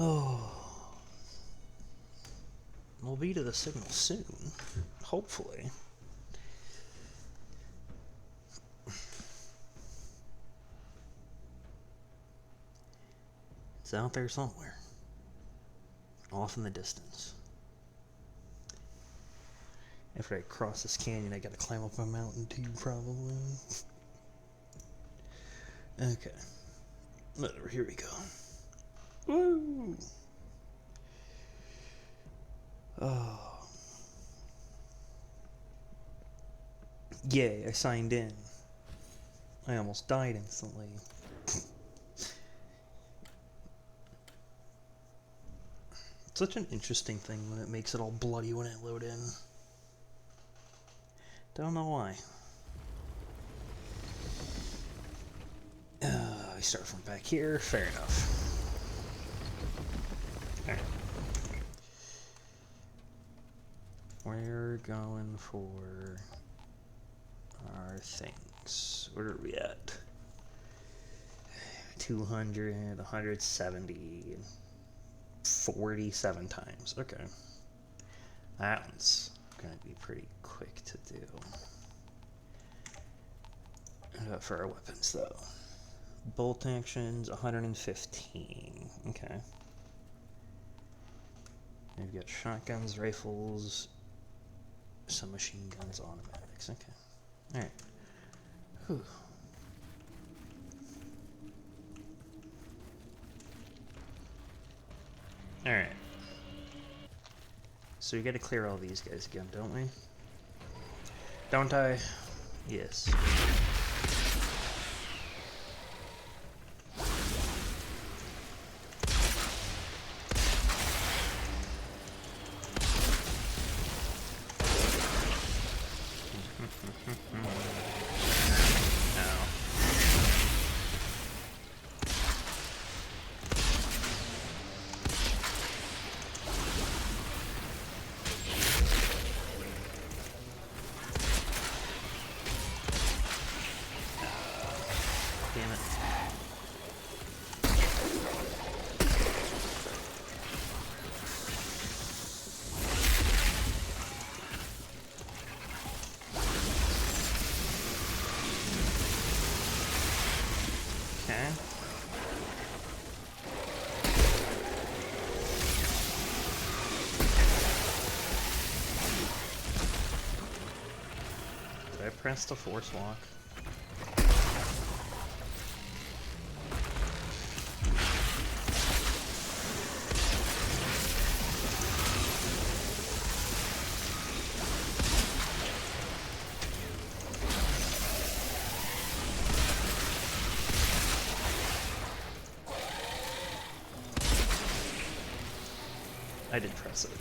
Oh. We'll be to the signal soon. Hopefully. It's out there somewhere. Off in the distance. After I cross this canyon, I gotta climb up a mountain too, probably. Okay. Whatever, here we go. Woo! Oh. Yay, I signed in. I almost died instantly. Such an interesting thing when it makes it all bloody when I load in. Don't know why. I start from back here. Fair enough. Alright. We're going for our things. Where are we at? 200, 170, 47 times. Okay. That one's going to be pretty quick to do. For our weapons, though. Bolt actions, 115. Okay. We've got shotguns, rifles, some machine guns, automatics. Okay. Alright. Whew. Alright. So we gotta clear all these guys again, don't we? Don't I? Yes. Press the force lock. I did press it.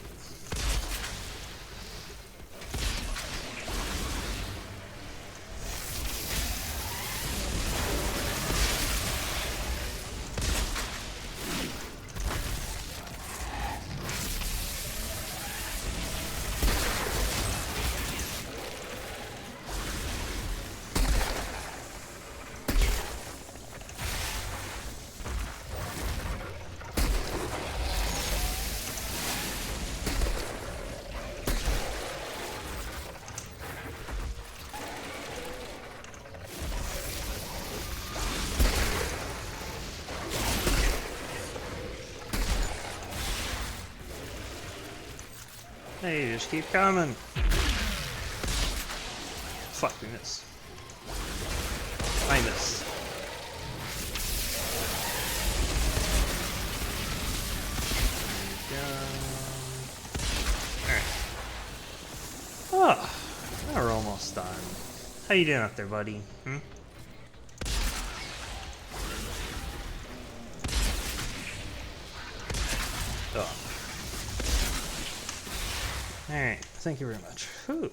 Hey, just keep coming. Fuck, we missed. I missed. Alright. Oh, now we're almost done. How you doing up there, buddy? Oh. Alright, thank you very much. Whew.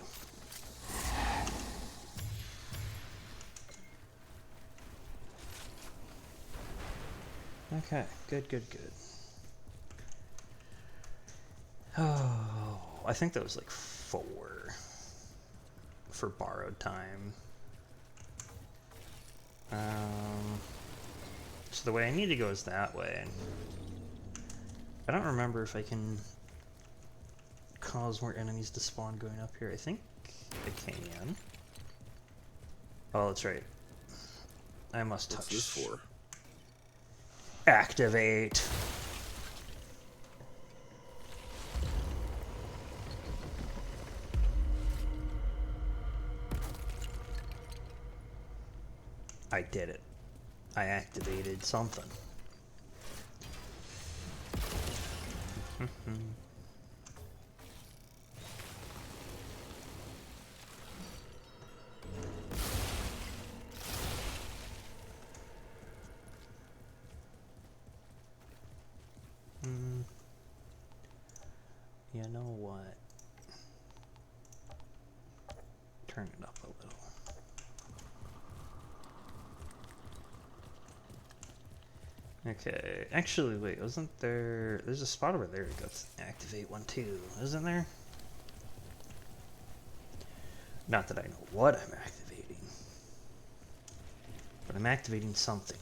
Okay, good, good, good. Oh, I think that was like 4 for borrowed time. So the way I need to go is that way. I don't remember if I can cause more enemies to spawn going up here. I think I can. Oh, that's right. I must touch. What's this for? Activate. I did it. I activated something. You know what? Turn it up a little. Okay, actually, wait, wasn't there... There's a spot over there that goes activate one too, isn't there? Not that I know what I'm activating. But I'm activating something.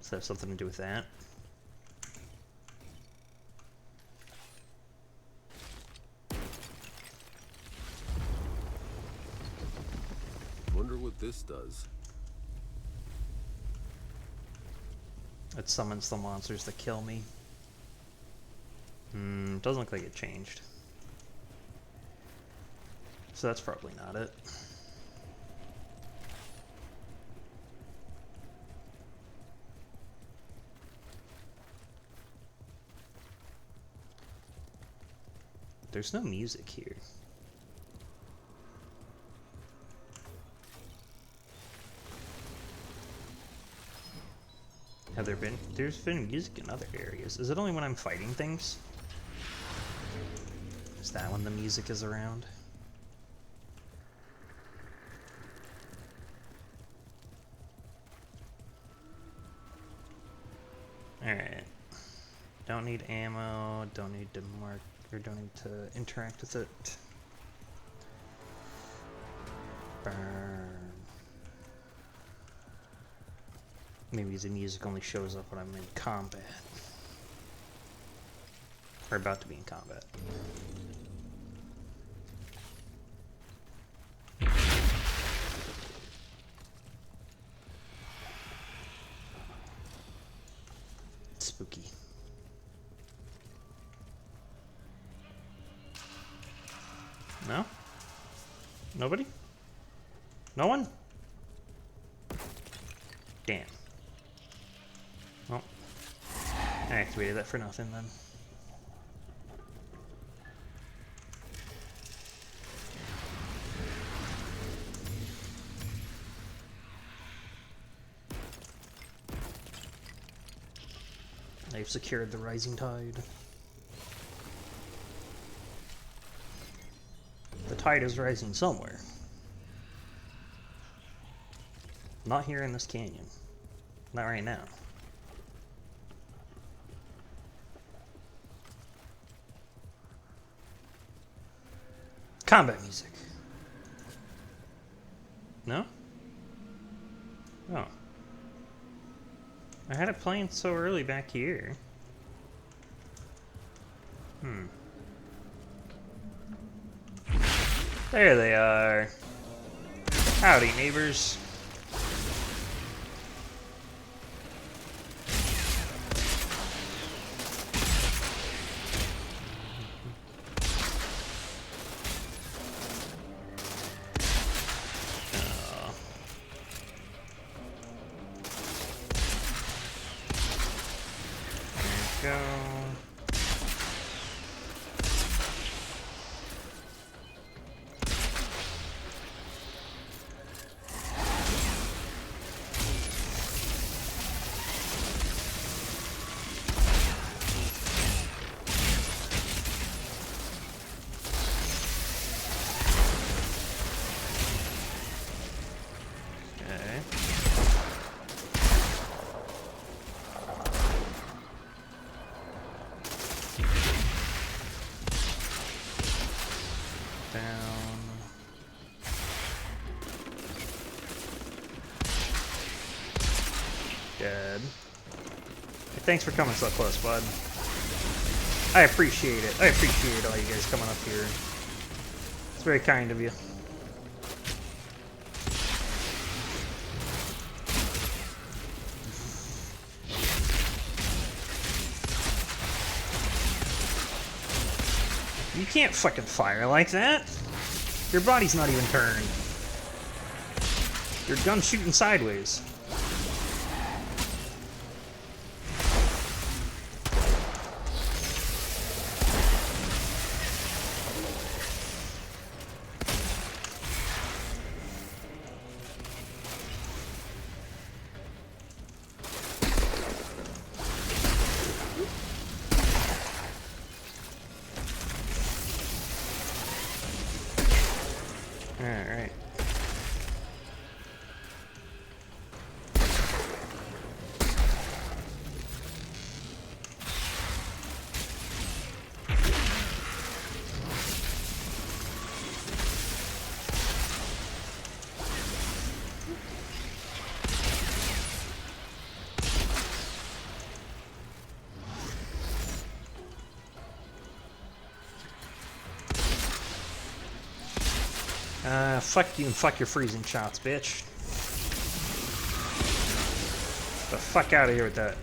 Does that have something to do with that? Wonder what this does. It summons the monsters that kill me. Doesn't look like it changed. So that's probably not it. There's no music here. Have there been? There's been music in other areas. Is it only when I'm fighting things? Is that when the music is around? Alright. Don't need ammo, don't need to mark, or don't need to interact with it. Burn. Maybe the music only shows up when I'm in combat. Or about to be in combat. Spooky. No? Nobody? No one? Damn. Well, I activated that for nothing then. I've secured the rising tide. The tide is rising somewhere. Not here in this canyon. Not right now. Combat music. No? Oh. I had it playing so early back here. There they are. Howdy, neighbors. Go. Okay. Down. Dead. Hey, thanks for coming so close, bud. I appreciate it. I appreciate all you guys coming up here. It's very kind of you. You can't fucking fire like that. Your body's not even turned. Your gun's shooting sideways. Alright. Fuck you and fuck your freezing shots, bitch. Get the fuck out of here with that.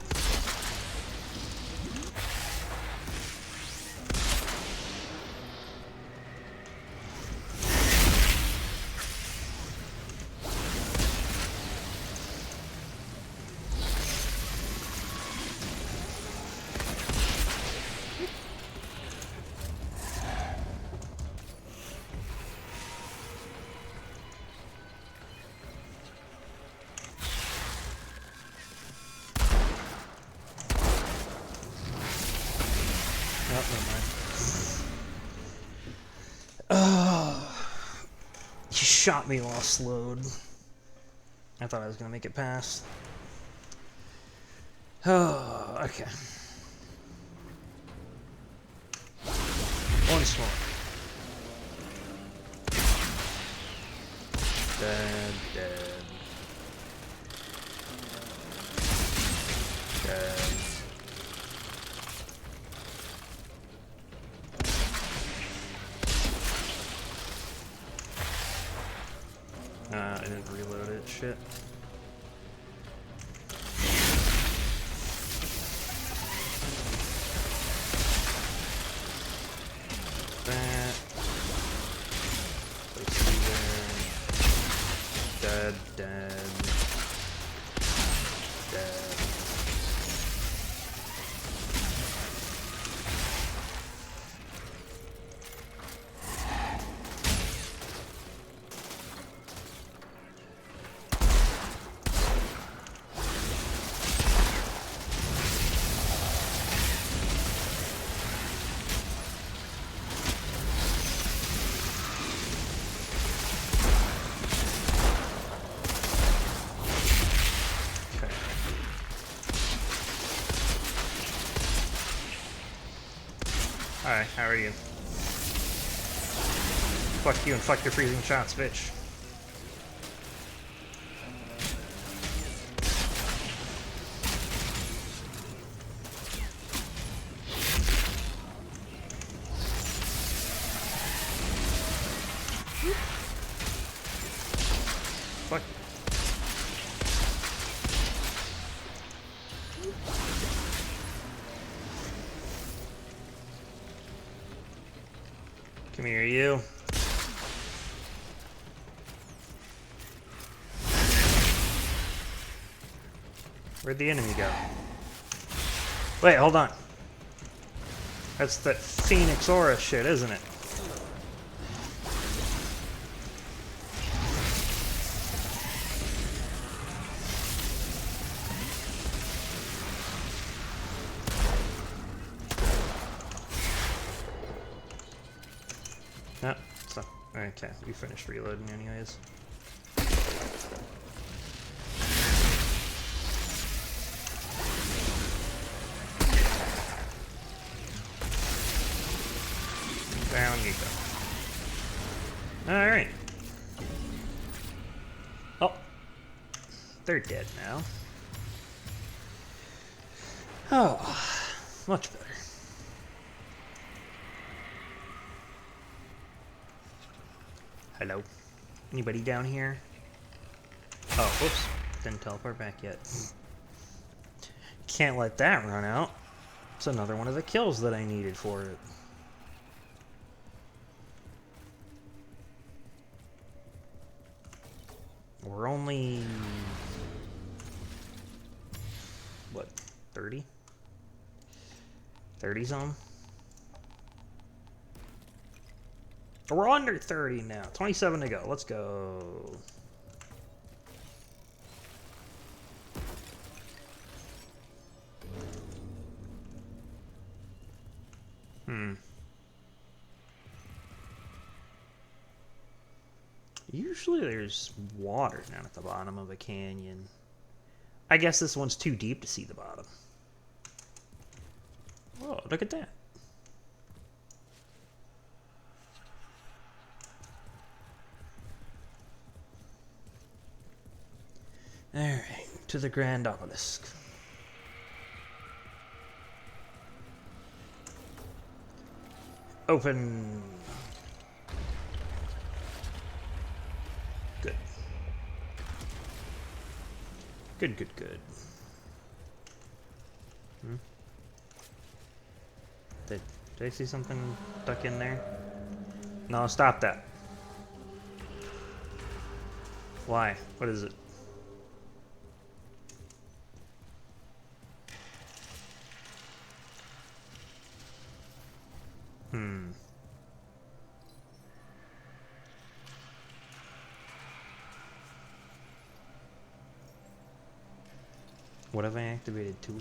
He shot me while slowed. I thought I was gonna make it past. Oh, okay. Once more. Dead, dead. Dead. I didn't reload it, shit. That. Place in there. Dead, dead. Dead. Hi, how are you? Fuck you and fuck your freezing shots, bitch. Fuck. Come here, you. Where'd the enemy go? Wait, hold on. That's that Phoenix Aura shit, isn't it? No, so okay, we finished reloading anyways. Down you go. Alright. Oh. They're dead now. Oh, much better. Hello? Anybody down here? Oh, whoops. Didn't teleport back yet. Can't let that run out. It's another one of the kills that I needed for it. We're only... what, 30? 30 some? We're under 30 now. 27 to go. Let's go. Usually there's water down at the bottom of a canyon. I guess this one's too deep to see the bottom. Oh, look at that. Alright, to the Grand Obelisk. Open. Good. Good, good, good. Did I see something stuck in there? No, stop that. Why? What is it? What have I activated? Two.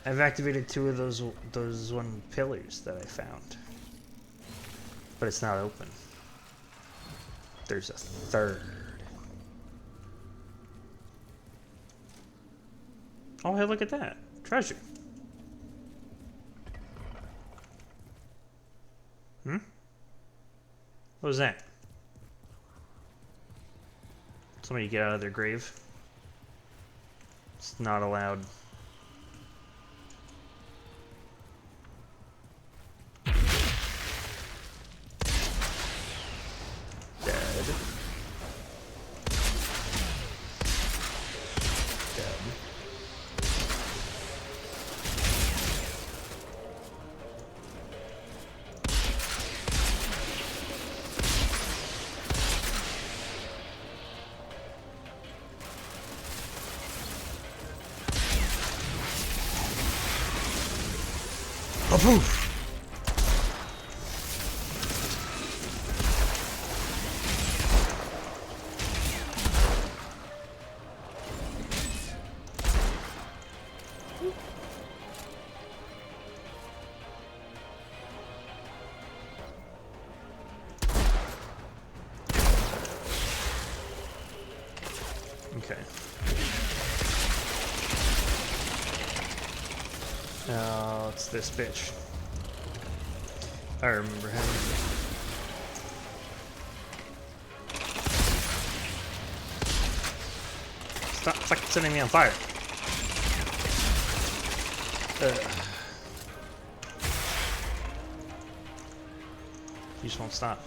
I've activated two of those one pillars that I found, but it's not open. There's a third. Oh, hey, look at that. Treasure. What was that? Somebody get out of their grave. It's not allowed. Dead. Dead. A poof! Okay. Oh, it's this bitch. I remember him. Stop fucking setting me on fire. You just won't stop.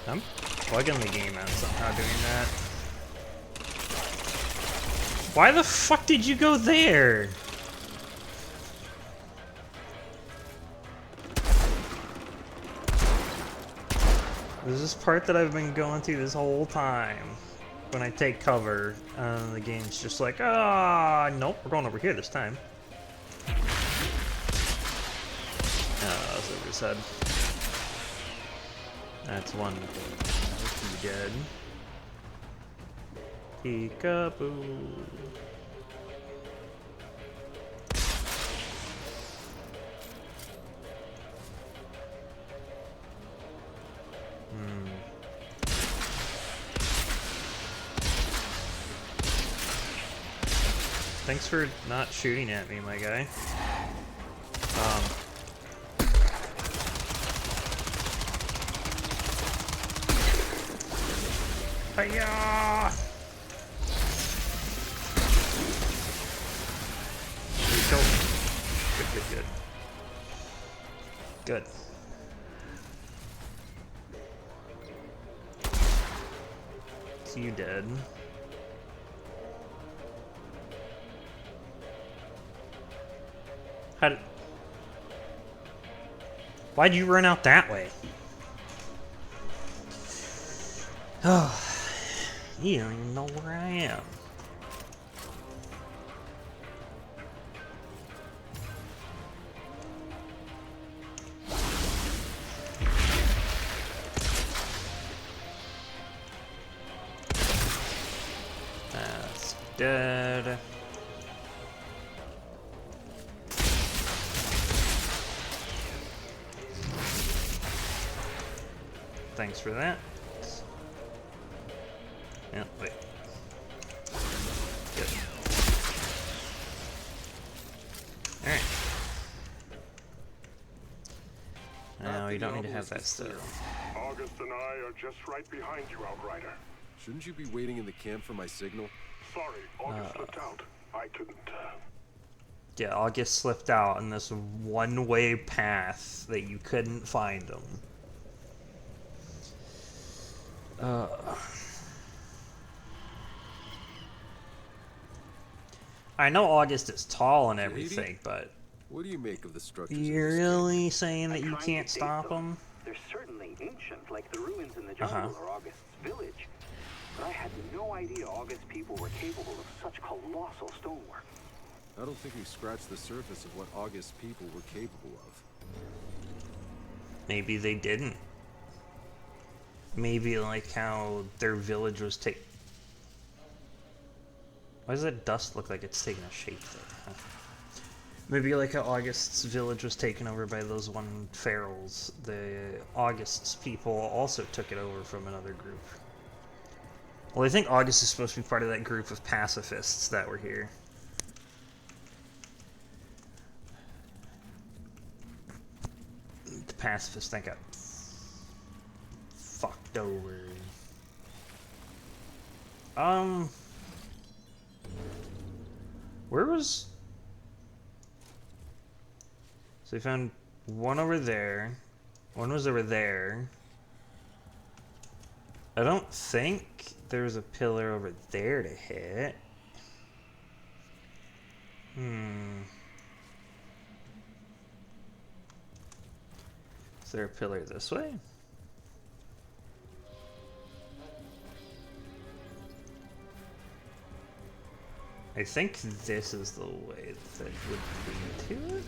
I'm plugging the game out somehow doing that. Why the fuck did you go there? There's this part that I've been going through this whole time. When I take cover, the game's just like, ah, nope, we're going over here this time. Oh, that's over his head. That's one thing. He dead. Peekaboo. Thanks for not shooting at me, my guy. Hiya! Good. Good. So you dead. How did... Why'd you run out that way? Oh, you don't even know where I am. That's dead. Thanks for that. Yeah, wait. Good. Alright. Now you don't need to have that still. August and I are just right behind you, Outrider. Shouldn't you be waiting in the camp for my signal? Sorry, August slipped out. I couldn't. Yeah, August slipped out in this one-way path that you couldn't find him. I know August is tall and everything, but What do you make of the structures? you're really saying that you can't stop them? They're certainly ancient, like the ruins in the jungle or August's village. But I had no idea August's people were capable of such colossal stonework. I don't think we've scratched the surface of what August's people were capable of. Maybe they didn't. Maybe like how their village was taken. Why does that dust look like it's taking a shape there? Huh? Maybe like how August's village was taken over by those one ferals. The August's people also took it over from another group. Well, I think August is supposed to be part of that group of pacifists that were here. The pacifists that got fucked over. Where was... So we found one over there. One was over there. I don't think there was a pillar over there to hit. Is there a pillar this way? I think this is the way that would lead to it.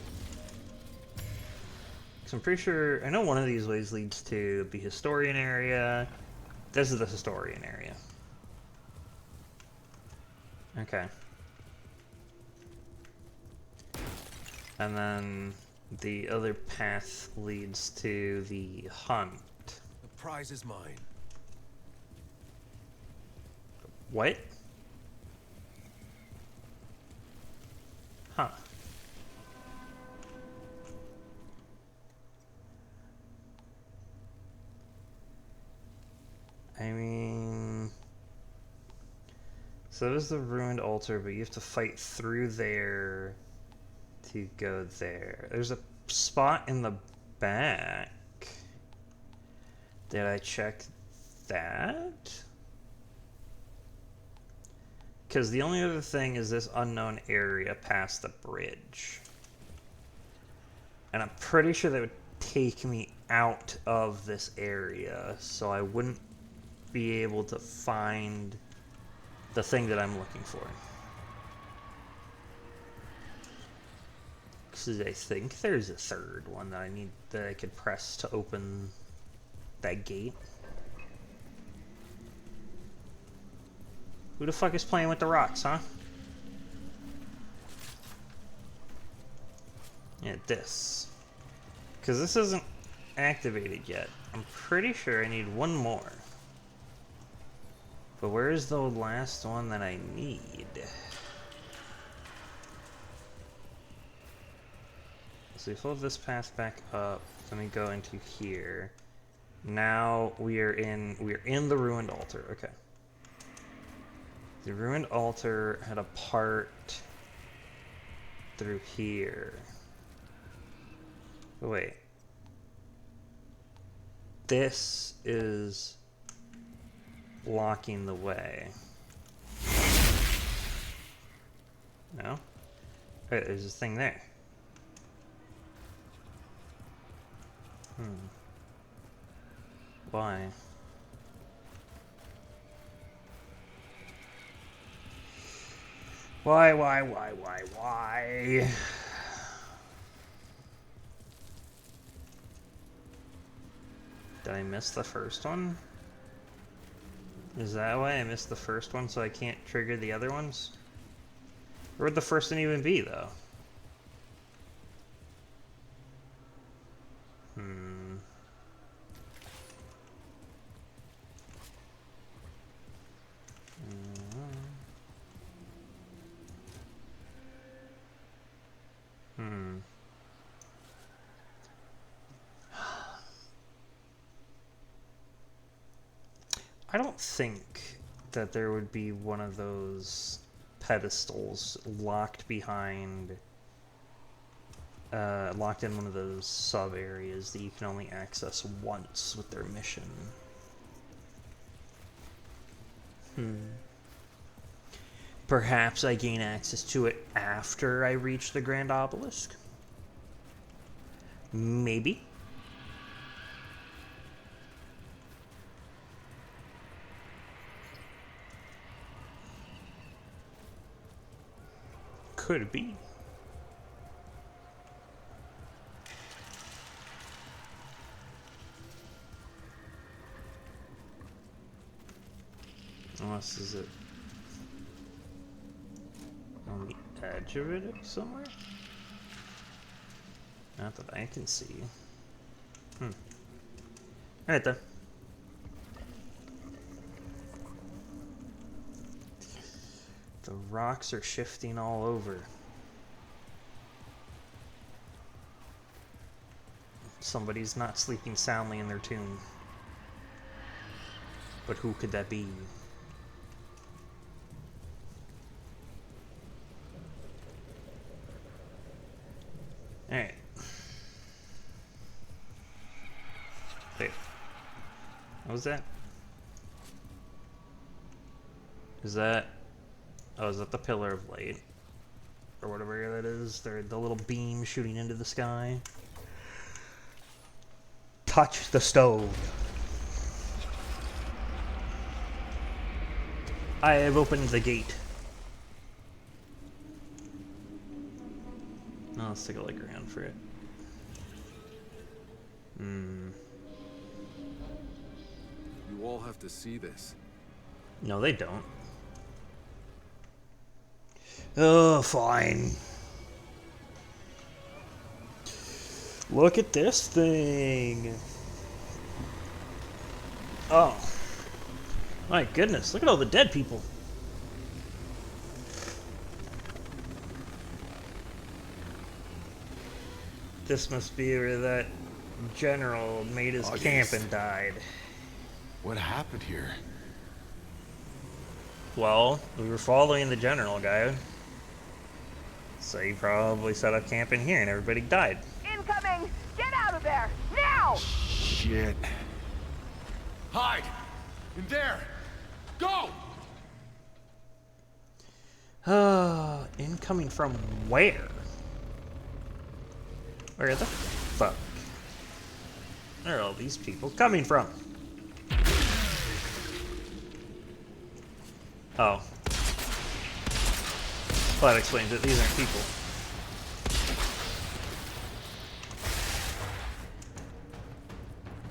Because I'm pretty sure, I know one of these ways leads to the historian area. This is the historian area. Okay. And then the other path leads to the hunt. The prize is mine. What? Huh. I mean... So there's the ruined altar, but you have to fight through there to go there. There's a spot in the back. Did I check that? Because the only other thing is this unknown area past the bridge. And I'm pretty sure that would take me out of this area, so I wouldn't be able to find the thing that I'm looking for. Because I think there's a third one that I could press to open that gate. Who the fuck is playing with the rocks, huh? Yeah, this. Because this isn't activated yet. I'm pretty sure I need one more. But where's the last one that I need? So we followed this path back up, then we go into here. Now we're in the ruined altar. Okay. The ruined altar had a part through here. Oh, wait. This is blocking the way. No? Wait, there's this thing there. Why? Why? Did I miss the first one? Is that why I missed the first one so I can't trigger the other ones? Where would the first one even be, though? I don't think that there would be one of those pedestals locked behind, locked in one of those sub areas that you can only access once with their mission. Perhaps I gain access to it after I reach the Grand Obelisk? Maybe. Could be. Unless is it on the edge of it somewhere? Not that I can see. Alright then. The rocks are shifting all over. Somebody's not sleeping soundly in their tomb. But who could that be? Alright. Wait. What was that? Is that... Oh, is that the pillar of light? Or whatever that is? They're the little beam shooting into the sky. Touch the stove. I have opened the gate. Now let's take a look around for it. You all have to see this. No, they don't. Oh, fine. Look at this thing. Oh. My goodness, look at all the dead people. This must be where that general made his camp and died. What happened here? Well, we were following the general guy. So he probably set up camp in here and everybody died. Incoming! Get out of there! Now! Shit. Hide! In there! Go! Incoming from where? Where the fuck? Where are all these people coming from? Oh. Well, that explains it. These aren't people.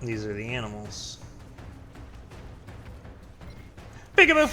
These are the animals. Peekaboo!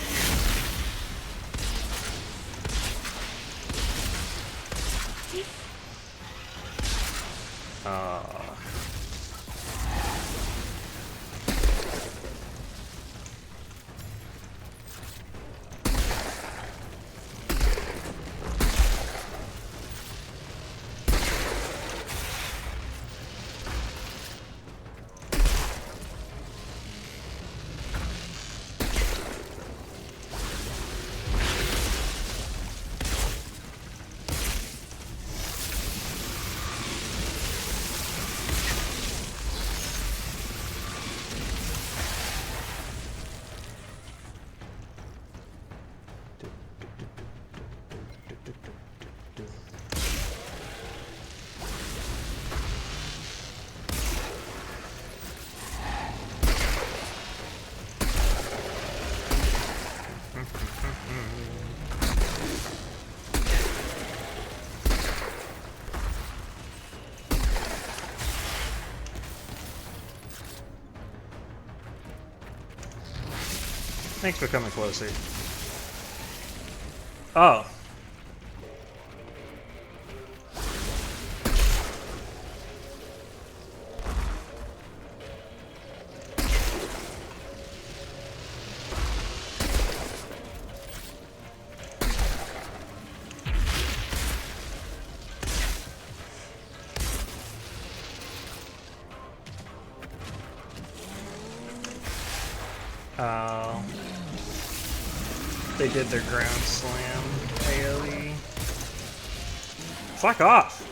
Thanks for coming closer. Oh. Oh. They did their ground slam AoE. Fuck off!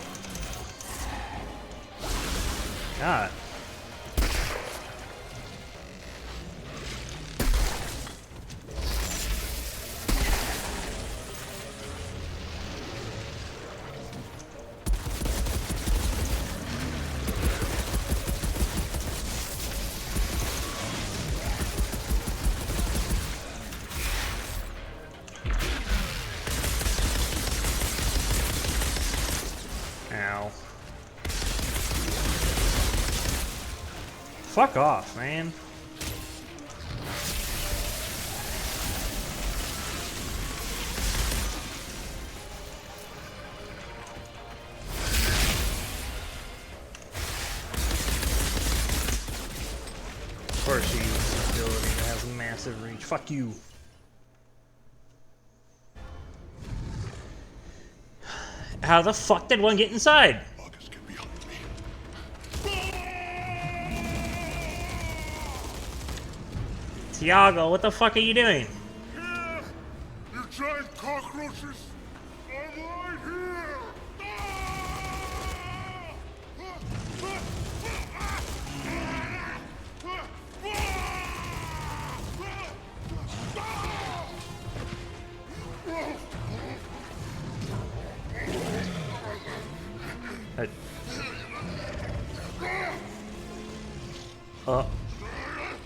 God. Ow. Fuck off, man. Of course she uses an ability that has massive reach. Fuck you. How the fuck did one get inside? August, get behind me. Tiago, what the fuck are you doing? Here! You giant cockroaches! I'm right here!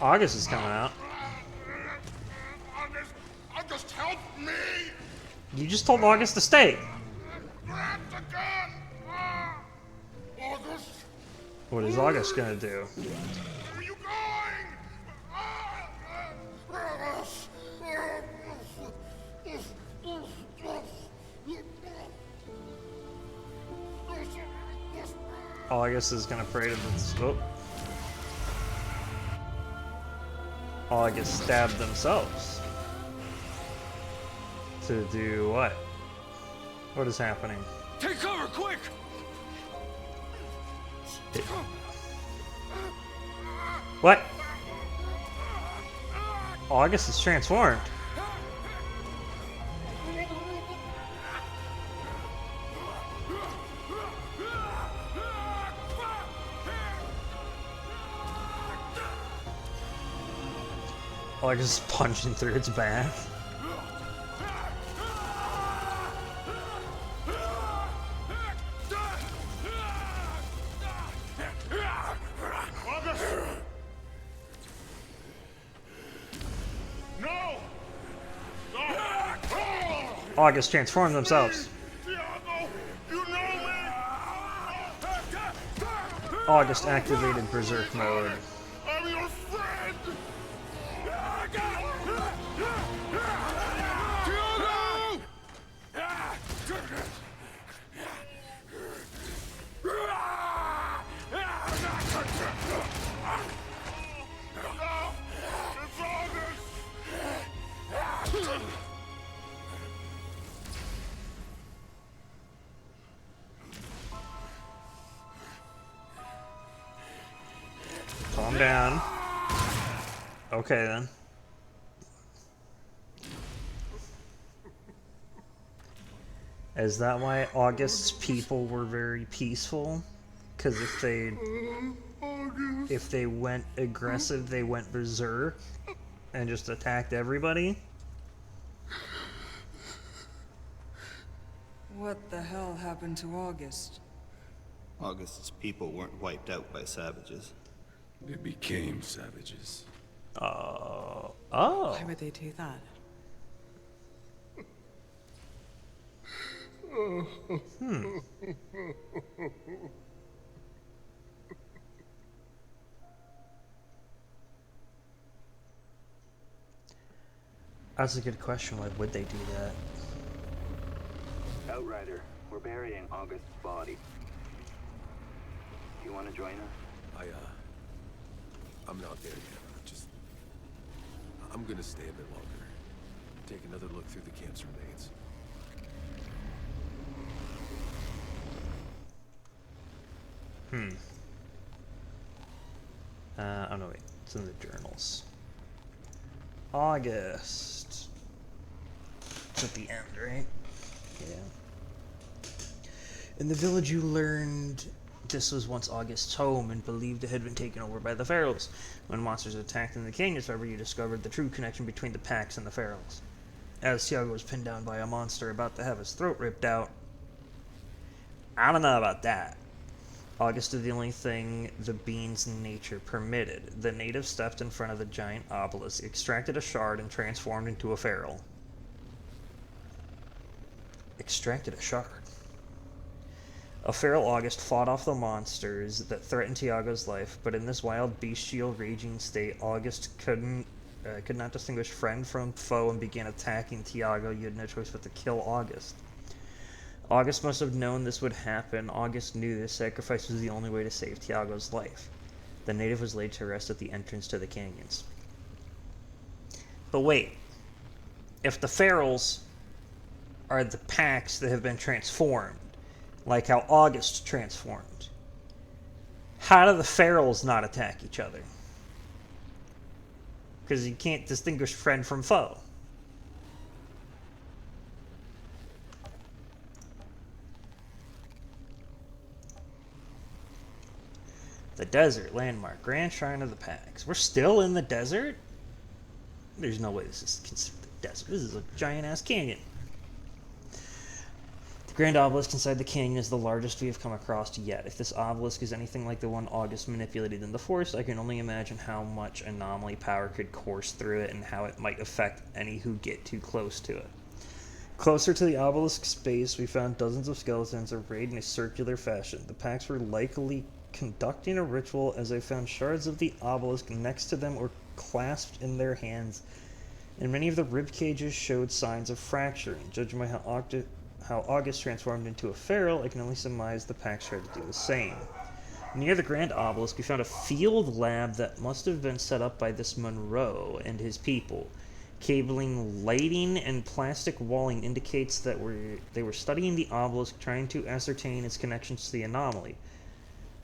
August is coming out. August, help me! You just told August to stay. Grab the gun! August, What is August gonna do? where are you going? August is gonna pray to the... Oh. August stabbed themselves. To do what? What is happening? Take cover, quick! What? August is transformed. August is punching through its back. No! August transformed themselves. Tiago, you know me! August activated Berserk mode. I'm your friend! It's August! Calm down. Okay then. Is that why August's people were very peaceful? Because if they went aggressive, they went berserk and just attacked everybody? What the hell happened to August? August's people weren't wiped out by savages. They became savages. Oh. Why would they do that? That's a good question. Why would they do that? Outrider, we're burying August's body. Do you want to join us? I'm not there yet. I'm gonna stay a bit longer. Take another look through the camp's remains. Oh no, wait. It's in the journals. August. It's at the end, right? Yeah. In the village you learned this was once August's home and believed it had been taken over by the Ferals. When monsters attacked in the canyons, however, you discovered the true connection between the packs and the Ferals. As Tiago was pinned down by a monster about to have his throat ripped out. I don't know about that. August did the only thing the being's nature permitted. The native stepped in front of the giant obelisk, extracted a shard, and transformed into a feral. Extracted a shard. A feral August fought off the monsters that threatened Tiago's life, but in this wild, bestial, raging state, August could not distinguish friend from foe and began attacking Tiago. You had no choice but to kill August. August must have known this would happen. August knew this sacrifice was the only way to save Tiago's life. The native was laid to rest at the entrance to the canyons. But wait, if the ferals are the packs that have been transformed, like how August transformed, how do the ferals not attack each other? Because you can't distinguish friend from foe. The desert landmark, Grand Shrine of the Packs. We're still in the desert? There's no way this is considered the desert. This is a giant-ass canyon. The Grand Obelisk inside the canyon is the largest we have come across yet. If this obelisk is anything like the one August manipulated in the Force, I can only imagine how much anomaly power could course through it and how it might affect any who get too close to it. Closer to the obelisk's base, we found dozens of skeletons arrayed in a circular fashion. The packs were likely conducting a ritual, as I found shards of the obelisk next to them or clasped in their hands, and many of the rib cages showed signs of fracturing. Judging by how August transformed into a feral, I can only surmise the packs tried to do the same. Near the Grand Obelisk, we found a field lab that must have been set up by this Monroe and his people. Cabling, lighting, and plastic walling indicates that they were studying the obelisk, trying to ascertain its connections to the anomaly.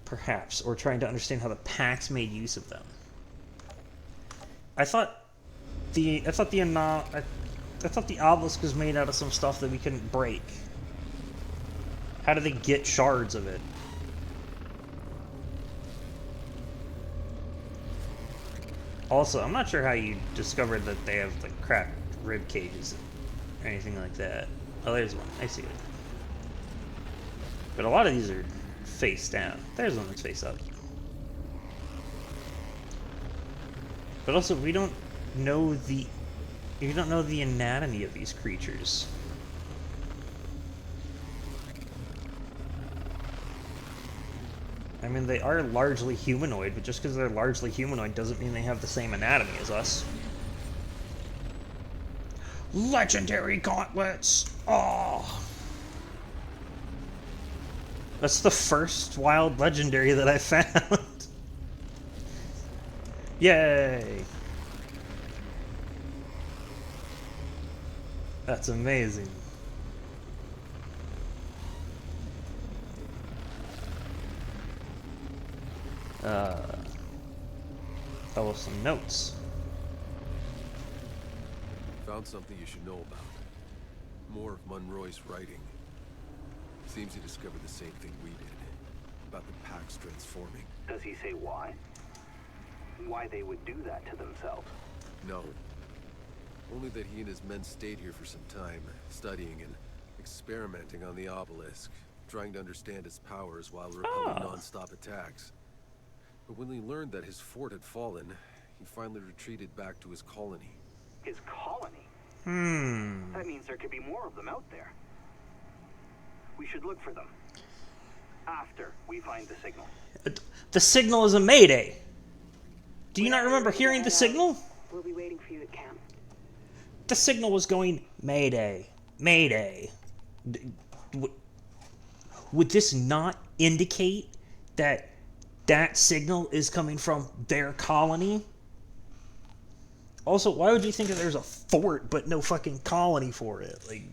Perhaps, or trying to understand how the packs made use of them. I thought the obelisk was made out of some stuff that we couldn't break. How do they get shards of it? Also, I'm not sure how you discovered that they have like cracked rib cages or anything like that. Oh, there's one. I see it. But a lot of these are face down. There's one that's face up. But also, we don't know the anatomy of these creatures. I mean, they are largely humanoid, but just because they're largely humanoid doesn't mean they have the same anatomy as us. Legendary gauntlets! Oh! That's the first wild legendary that I found. Yay! That's amazing. Oh, some notes. Found something you should know about. More of Monroy's writing. Seems he discovered the same thing we did. About the packs transforming. Does he say why? Why they would do that to themselves? No. Only that he and his men stayed here for some time, studying and experimenting on the obelisk, trying to understand its powers while repelling non-stop attacks. But when he learned that his fort had fallen, he finally retreated back to his colony. His colony? That means there could be more of them out there. We should look for them. After we find the signal. The signal is a mayday. Do you not remember hearing the signal? We'll be waiting for you at camp. The signal was going Mayday, Mayday. Would this not indicate that that signal is coming from their colony? Also, why would you think that there's a fort but no fucking colony for it? Like,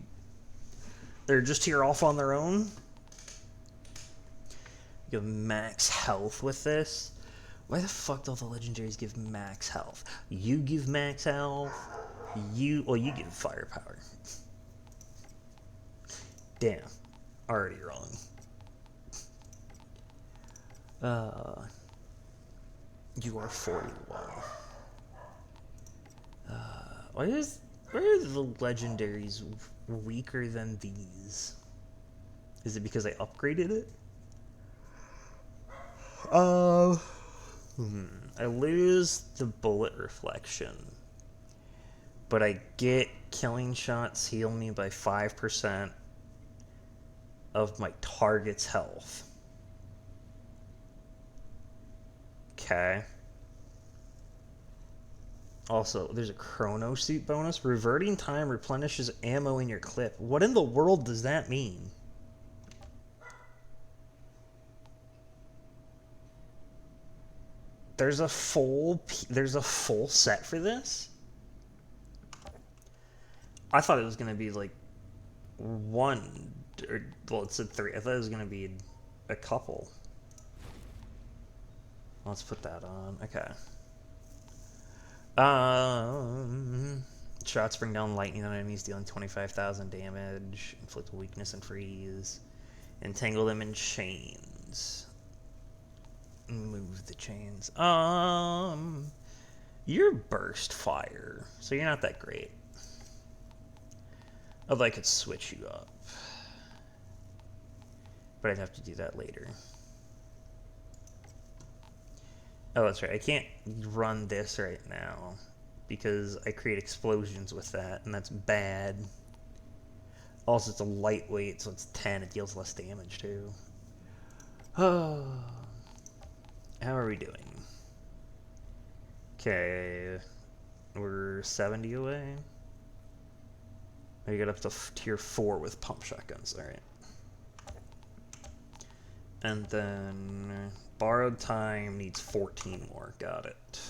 they're just here off on their own? Give max health with this? Why the fuck do all the legendaries give max health? You give max health. You give firepower. Damn. Already wrong. You are 41. Why are the legendaries weaker than these? Is it because I upgraded it? I lose the bullet reflection, but I get killing shots heal me by 5% of my target's health. Okay. Also, there's a chrono suit bonus. Reverting time replenishes ammo in your clip. What in the world does that mean? There's a full set for this? I thought it was going to be like one, or, well, it said 3. I thought it was going to be a couple. Let's put that on. Okay. Shots bring down lightning on enemies, dealing 25,000 damage. Inflict weakness and freeze. Entangle them in chains. Move the chains. You're burst fire, so you're not that great. Although I could switch you up, but I'd have to do that later. Oh, that's right. I can't run this right now because I create explosions with that, and that's bad. Also, it's a lightweight, so it's 10. It deals less damage, too. Oh. How are we doing? Okay. We're 70 away. We get up to tier 4 with pump shotguns. Alright. And then borrowed time needs 14 more. Got it.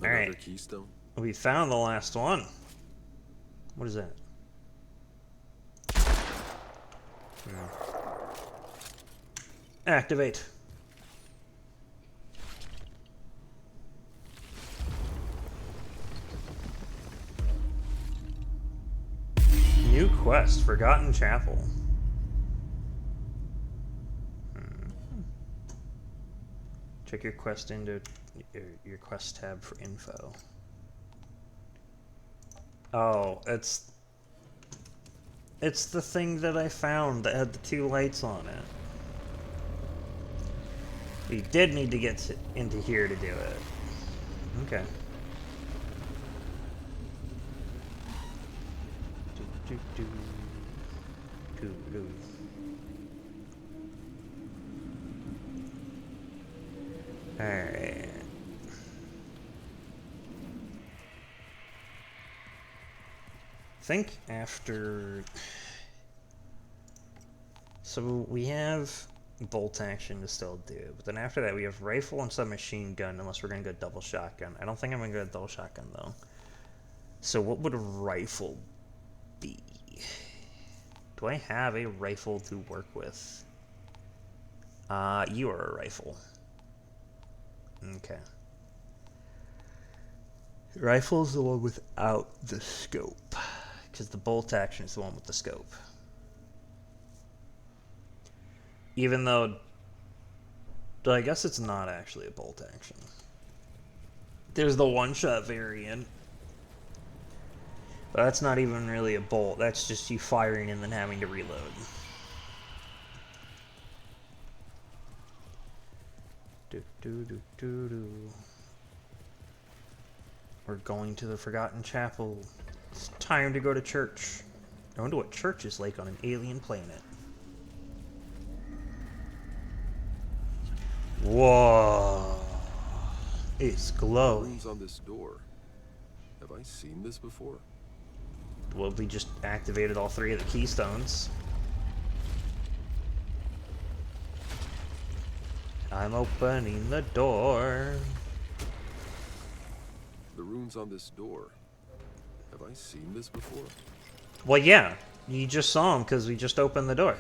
Alright. Keystone. We found the last one. What is that? Activate. New quest, Forgotten Chapel. Check your quest into your quest tab for info. Oh, it's the thing that I found that had the 2 lights on it. We did need to get into here to do it. Okay. Alright. I think after... So we have bolt action to still do, but then after that we have rifle and submachine gun unless we're going to go double shotgun. I don't think I'm going to go double shotgun though. So what would a rifle be? Do I have a rifle to work with? You are a rifle. Okay. Rifle's the one without the scope, because the bolt action is the one with the scope. Even though, I guess it's not actually a bolt action. There's the one-shot variant. But that's not even really a bolt. That's just you firing and then having to reload. We're going to the Forgotten Chapel. It's time to go to church. I wonder what church is like on an alien planet. Whoa. It's glowing. Runes on this door. Have I seen this before? Well, we just activated all 3 of the keystones. I'm opening the door. The runes on this door. Have I seen this before? Well, yeah. You just saw them because we just opened the door.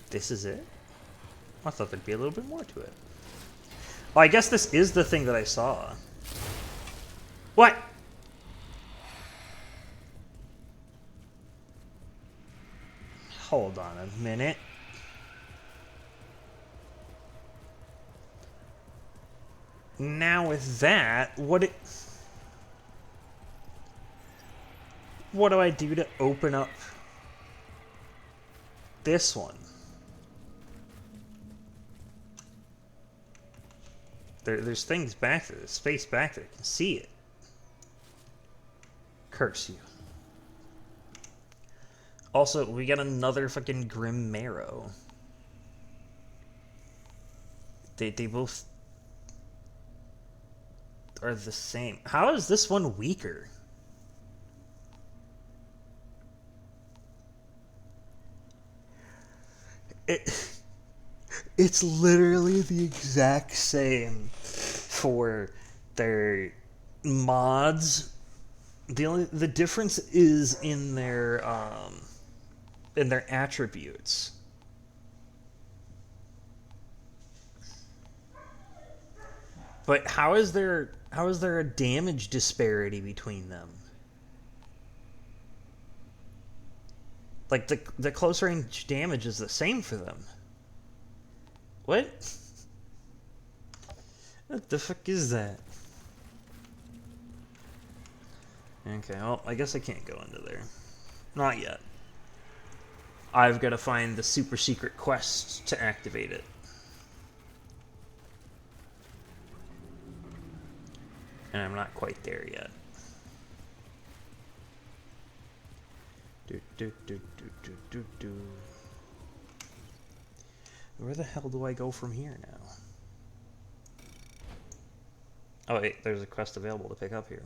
This is it? I thought there'd be a little bit more to it. Oh, I guess this is the thing that I saw. What? Hold on a minute. Now with that, what do I do to open up this one? There's things back there, there's space back there, I can see it. Curse you. Also, we got another fucking Grim Marrow. They both are the same. How is this one weaker? It's literally the exact same for their mods. The difference is in their attributes. But how is there a damage disparity between them? Like the close range damage is the same for them. What? What the fuck is that? Okay, well, I guess I can't go into there. Not yet. I've got to find the super secret quest to activate it. And I'm not quite there yet. Where the hell do I go from here now? Oh wait, there's a quest available to pick up here.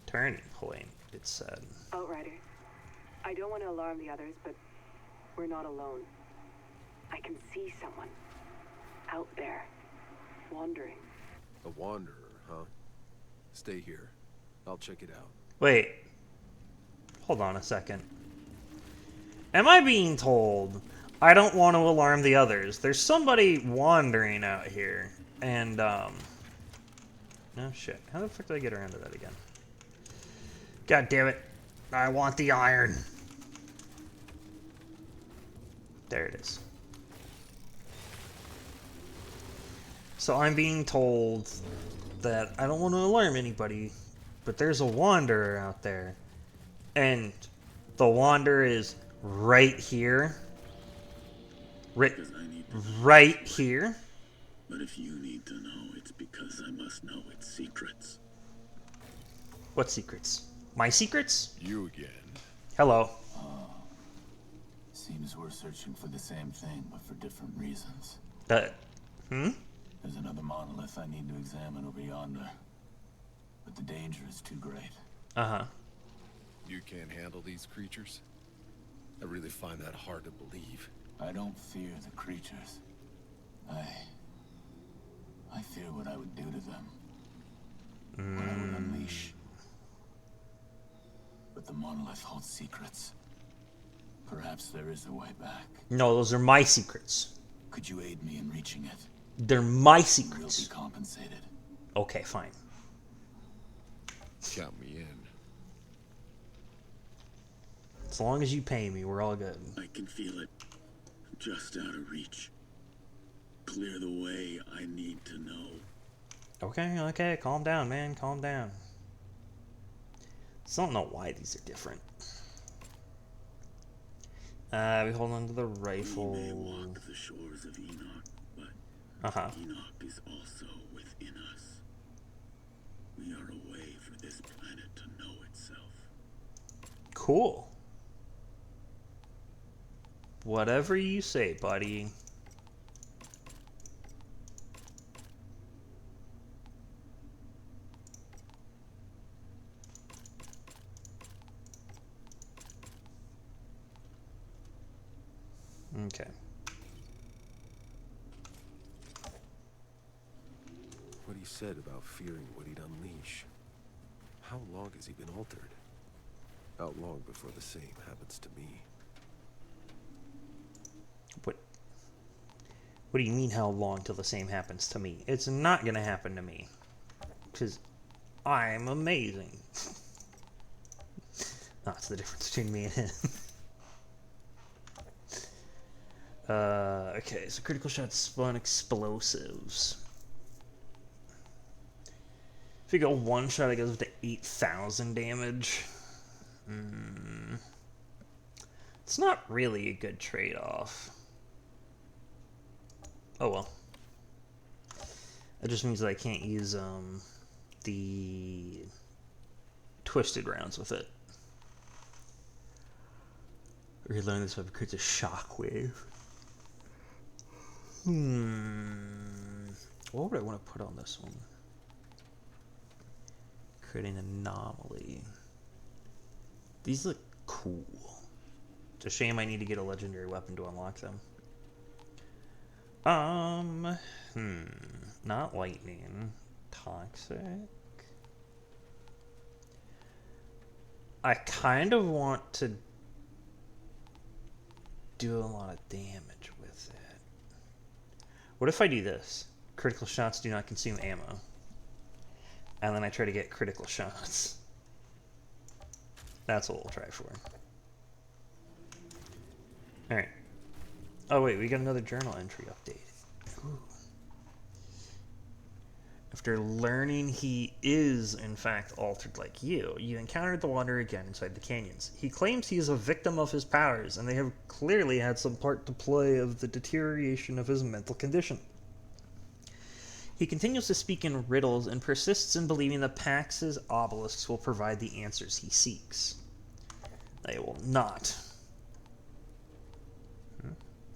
Turning point, it said. Outriders. I don't want to alarm the others, but we're not alone. I can see someone out there, wandering. A wanderer, huh? Stay here. I'll check it out. Wait. Hold on a second. Am I being told I don't want to alarm the others? There's somebody wandering out here. And, oh shit. How the fuck do I get around to that again? God damn it. I want the iron. There it is. So I'm being told that I don't want to alarm anybody, but there's a wanderer out there. And the wanderer is right here. Right here. But if you need to know, it's because I must know its secrets. What secrets? My secrets? You again. Hello. Seems we're searching for the same thing, but for different reasons. There's another monolith I need to examine over yonder. But the danger is too great. Uh-huh. You can't handle these creatures? I really find that hard to believe. I don't fear the creatures. I fear what I would do to them. What I would unleash. But the monolith holds secrets. Perhaps there is a way back. No, those are my secrets. Could you aid me in reaching it? They're my We'll secrets. be compensated. Okay, fine. Count me in. As long as you pay me, we're all good. I can feel it. Just out of reach. Clear the way I need to know. Okay, calm down, man, calm down. Still don't know why these are different. We hold on to the rifle. We may walk the shores of Enoch, but Enoch is also within us. We are a way for this planet to know itself. Cool. Whatever you say, buddy. Okay. What he said about fearing what he'd unleash. How long has he been altered? How long before the same happens to me? What do you mean, how long till the same happens to me? It's not gonna happen to me. Because I'm amazing. That's the difference between me and him. Okay, so critical shots spawn explosives. If you go one shot, it goes up to 8,000 damage. It's not really a good trade-off. Oh well. That just means that I can't use the twisted rounds with it. Relearn this weapon creates a shockwave. What would I want to put on this one? Create an anomaly. These look cool. It's a shame I need to get a legendary weapon to unlock them. Not lightning. Toxic. I kind of want to do a lot of damage with it. What if I do this? Critical shots do not consume ammo. And then I try to get critical shots. That's what we'll try for. Alright. Oh wait, we got another journal entry update. Ooh. After learning he is, in fact, altered like you, you encountered the Wanderer again inside the canyons. He claims he is a victim of his powers, and they have clearly had some part to play of the deterioration of his mental condition. He continues to speak in riddles and persists in believing that Pax's obelisks will provide the answers he seeks. They will not.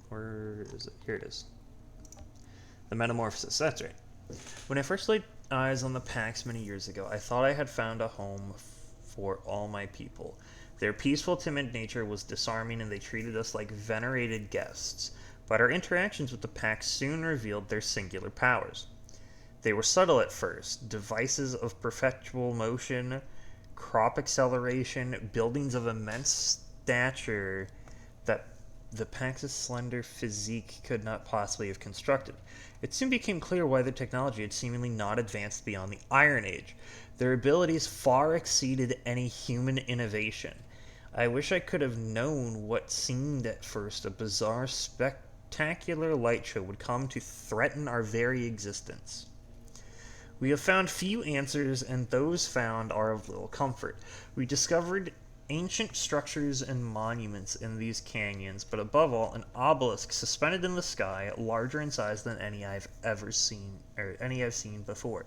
Where is it? Here it is. The Metamorphosis, that's right. When I first laid eyes on the Pax many years ago, I thought I had found a home for all my people. Their peaceful, timid nature was disarming, and they treated us like venerated guests. But our interactions with the Pax soon revealed their singular powers. They were subtle at first, devices of perpetual motion, crop acceleration, buildings of immense stature that the Pax's slender physique could not possibly have constructed. It soon became clear why their technology had seemingly not advanced beyond the Iron Age. Their abilities far exceeded any human innovation. I wish I could have known what seemed at first a bizarre, spectacular light show would come to threaten our very existence. We have found few answers, and those found are of little comfort. We discovered ancient structures and monuments in these canyons, but above all, an obelisk suspended in the sky, larger in size than any I've ever seen, or any I've seen before.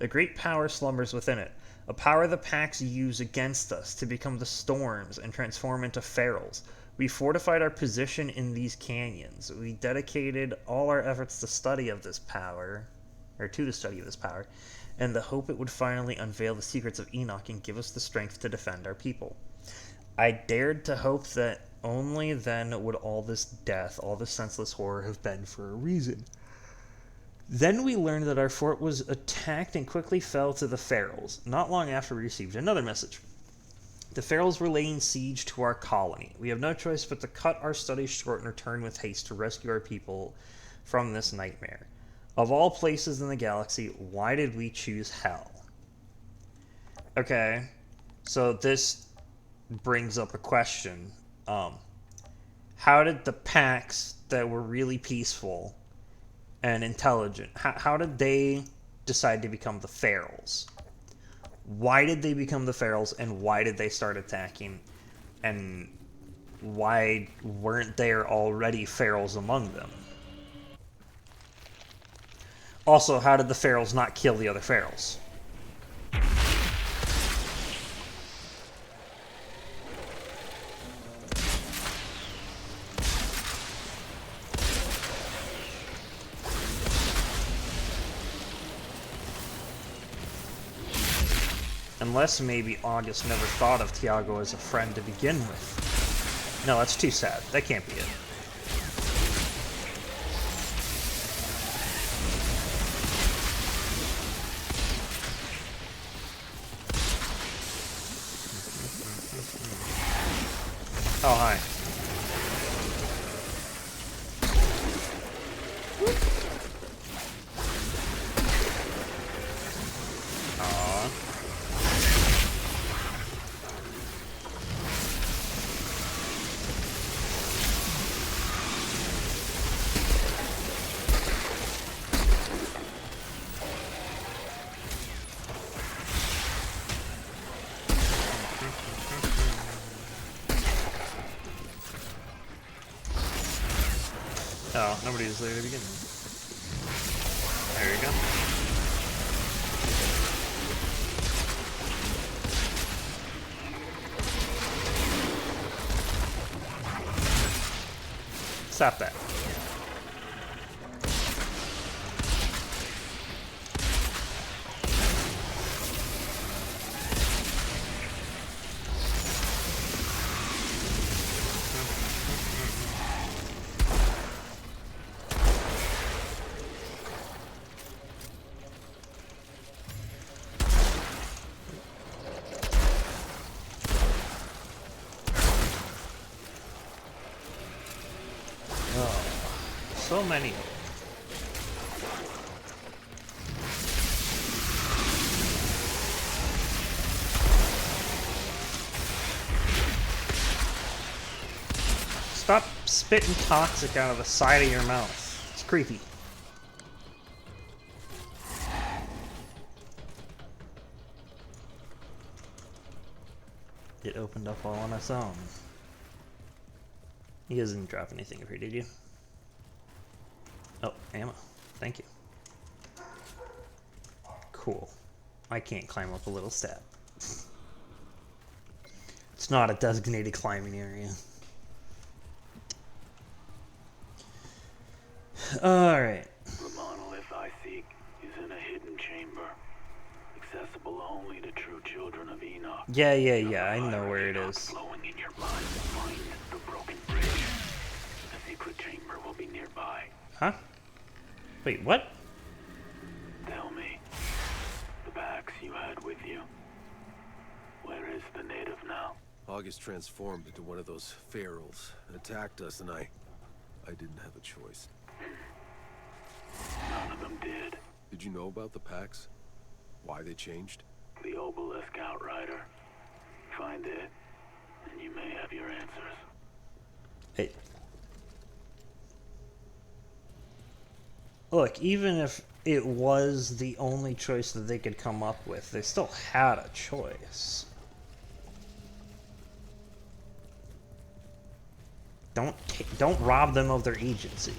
A great power slumbers within it, a power the Pax use against us to become the storms and transform into ferals. We fortified our position in these canyons. We dedicated all our efforts to the study of this power, and the hope it would finally unveil the secrets of Enoch and give us the strength to defend our people. I dared to hope that only then would all this death, all this senseless horror have been for a reason. Then we learned that our fort was attacked and quickly fell to the ferals. Not long after, we received another message. The ferals were laying siege to our colony. We have no choice but to cut our studies short and return with haste to rescue our people from this nightmare. Of all places in the galaxy, why did we choose hell? Okay, so this brings up a question. How did the Pax that were really peaceful and intelligent, how did they decide to become the ferals? Why did they become the ferals, and why did they start attacking? And why weren't there already ferals among them? Also, how did the ferals not kill the other ferals? Unless maybe August never thought of Tiago as a friend to begin with. No, that's too sad. That can't be it. Oh, hi. Aw. Oh, nobody was there to begin with. There you go. Stop that. So many. Stop spitting toxic out of the side of your mouth. It's creepy. It opened up all on its own. You guys didn't drop anything up here, did you? Oh, ammo. Thank you. Cool. I can't climb up a little step. It's not a designated climbing area. Alright. The monolith I seek is in a hidden chamber, accessible only to true children of Enoch. Yeah, I know where it is. Flowing in your blood to find the broken bridge. The secret chamber will be nearby. Huh? Wait, what? Tell me, the packs you had with you, where is the native now? August transformed into one of those ferals and attacked us, and I didn't have a choice. None of them did. Did you know about the packs? Why they changed? The obelisk Outrider. Find it, and you may have your answers. Hey. Look, even if it was the only choice that they could come up with, they still had a choice. Don't rob them of their agency.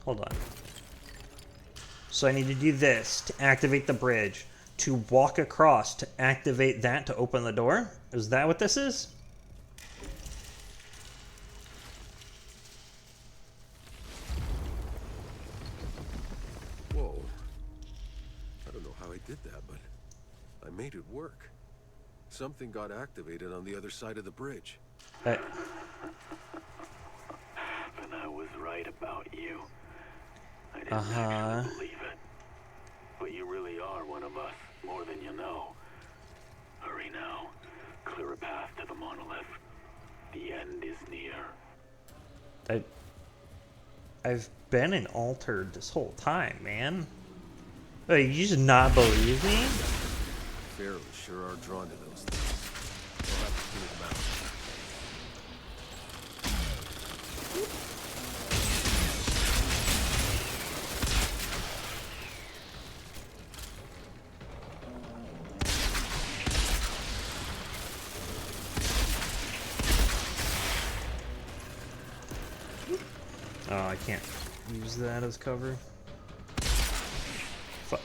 Hold on. So I need to do this to activate the bridge, to walk across to activate that to open the door? Is that what this is? Whoa. I don't know how I did that, but I made it work. Something got activated on the other side of the bridge. Then I was right about you. I didn't actually believe it. But you really are one of us, more than you know. Hurry now. Clear a path to the monolith. The end is near. I've been in Altered this whole time, man. Wait, you just not believe me? Pharaohs sure are drawn to those things. We'll have to clear them out. Oh, I can't use that as cover. Fuck.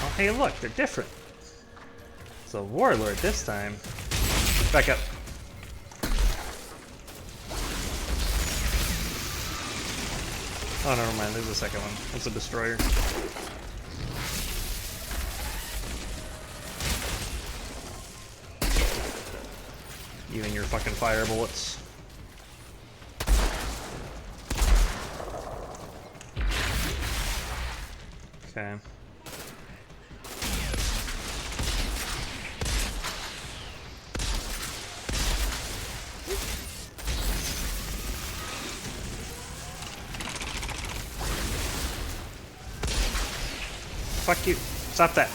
Oh, hey, look, they're different. It's a warlord this time. Back up. Oh, never mind. There's a second one. It's a destroyer. You and your fucking fire bullets. Okay. Fuck you. Stop that.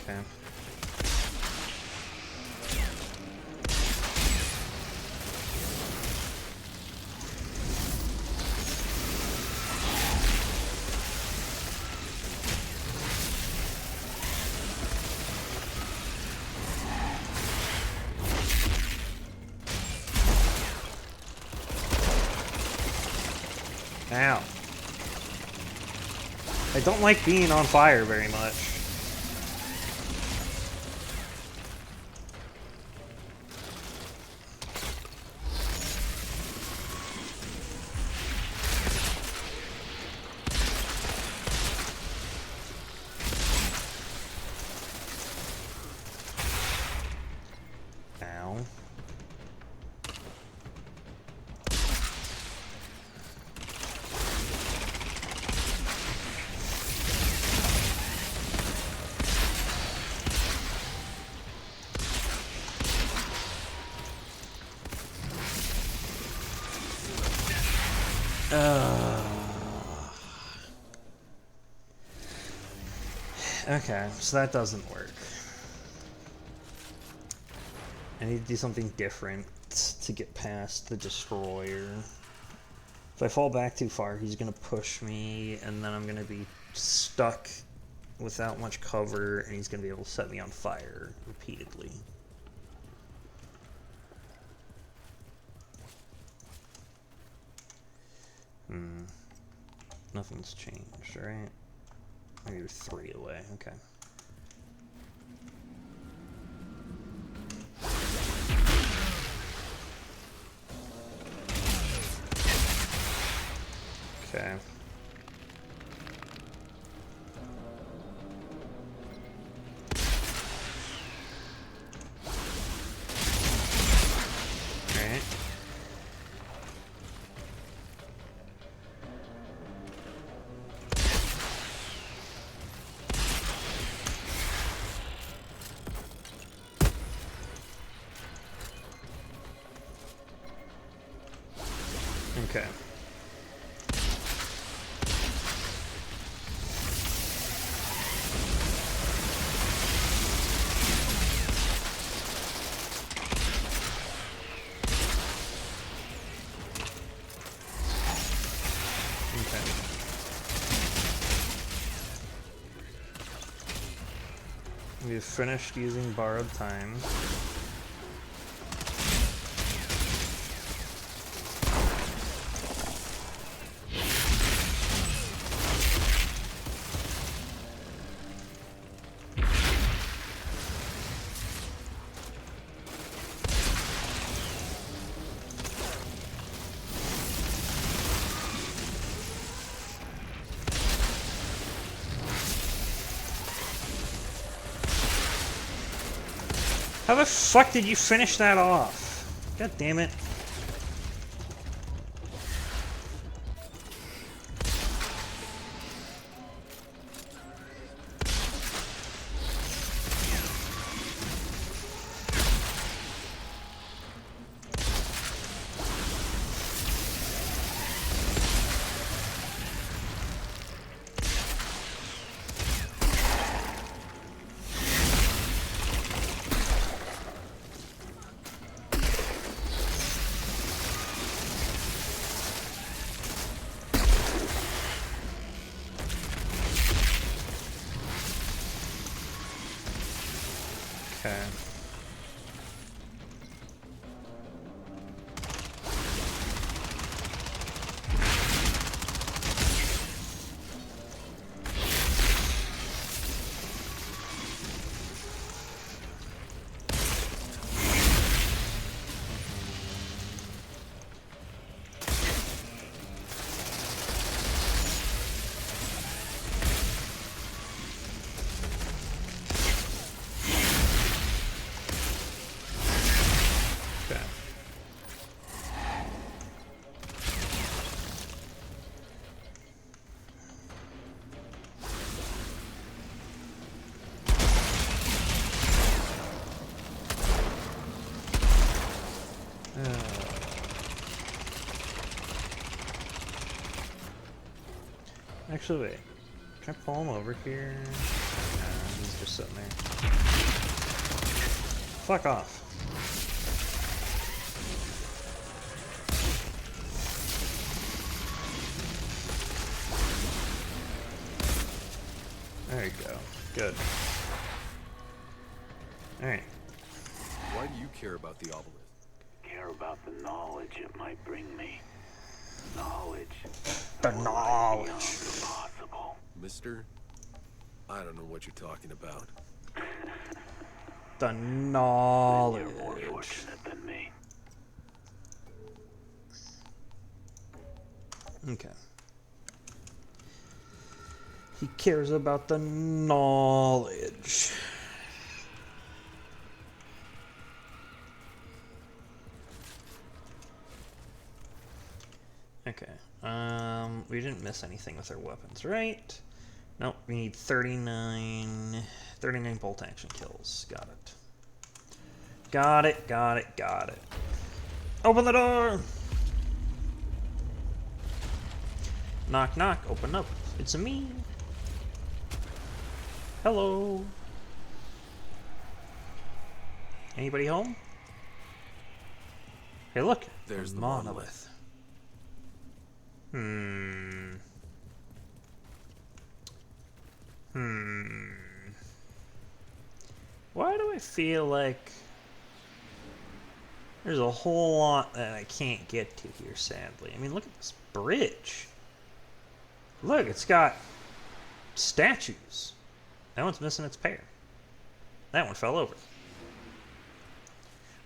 Okay. Ow. I don't like being on fire very much. Ow. Okay, so that doesn't work. I need to do something different to get past the destroyer. If I fall back too far, he's gonna push me, and then I'm gonna be stuck without much cover, and he's gonna be able to set me on fire repeatedly. Nothing's changed, right? Maybe 3 away, okay. Okay. Alright. Okay. We've finished using borrowed time. How the fuck did you finish that off? God damn it. Okay. Actually, wait. Can I pull him over here? Nah, he's just sitting there. Fuck off. There you go. Good. Alright. Why do you care about the obelisk? Care about the knowledge it might bring me. Knowledge. The of what lies knowledge. beyond the possible. Mister? I don't know what you're talking about. The Then knowledge. you're more fortunate than me. Okay. He cares about the knowledge. Okay. We didn't miss anything with our weapons, right? Nope, we need 39 bolt action kills. Got it. Got it, got it, got it. Open the door! Knock, knock, open up. It's me. Hello. Anybody home? Hey, look. There's a the monolith. Why do I feel like there's a whole lot that I can't get to here, sadly? I mean, look at this bridge. Look, it's got statues. That one's missing its pair. That one fell over.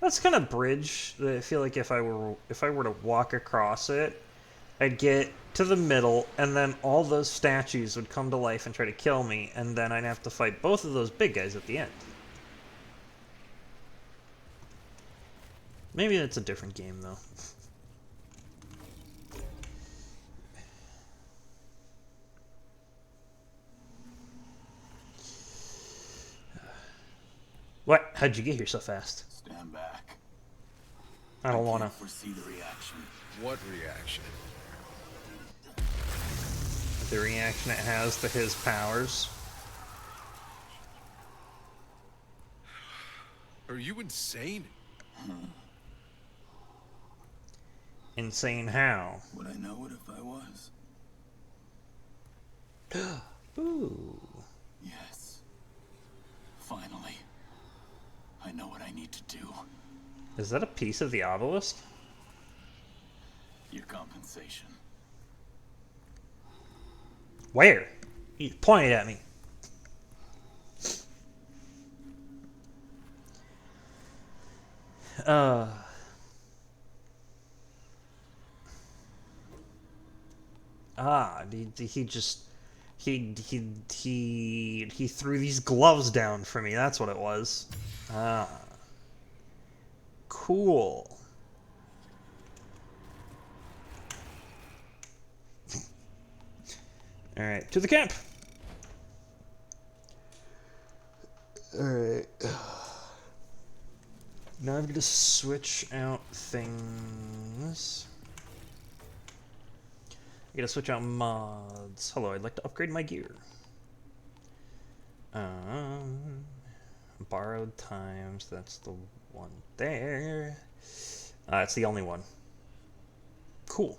That's the kind of bridge that I feel like if I were to walk across it, I'd get to the middle, and then all those statues would come to life and try to kill me, and then I'd have to fight both of those big guys at the end. Maybe that's a different game, though. What? How'd you get here so fast? Stand back. I don't wanna. Can't foresee the reaction. What reaction? The reaction it has to his powers. Are you insane? Insane how? Would I know it if I was? Ooh. Yes. Finally. I know what I need to do. Is that a piece of the obelisk? Your compensation. Where? He pointed at me. He threw these gloves down for me. That's what it was. Cool. All right, to the camp. All right. Now I'm gonna switch out things. I gotta switch out mods. Hello, I'd like to upgrade my gear. Borrowed times, that's the one there. It's the only one. Cool.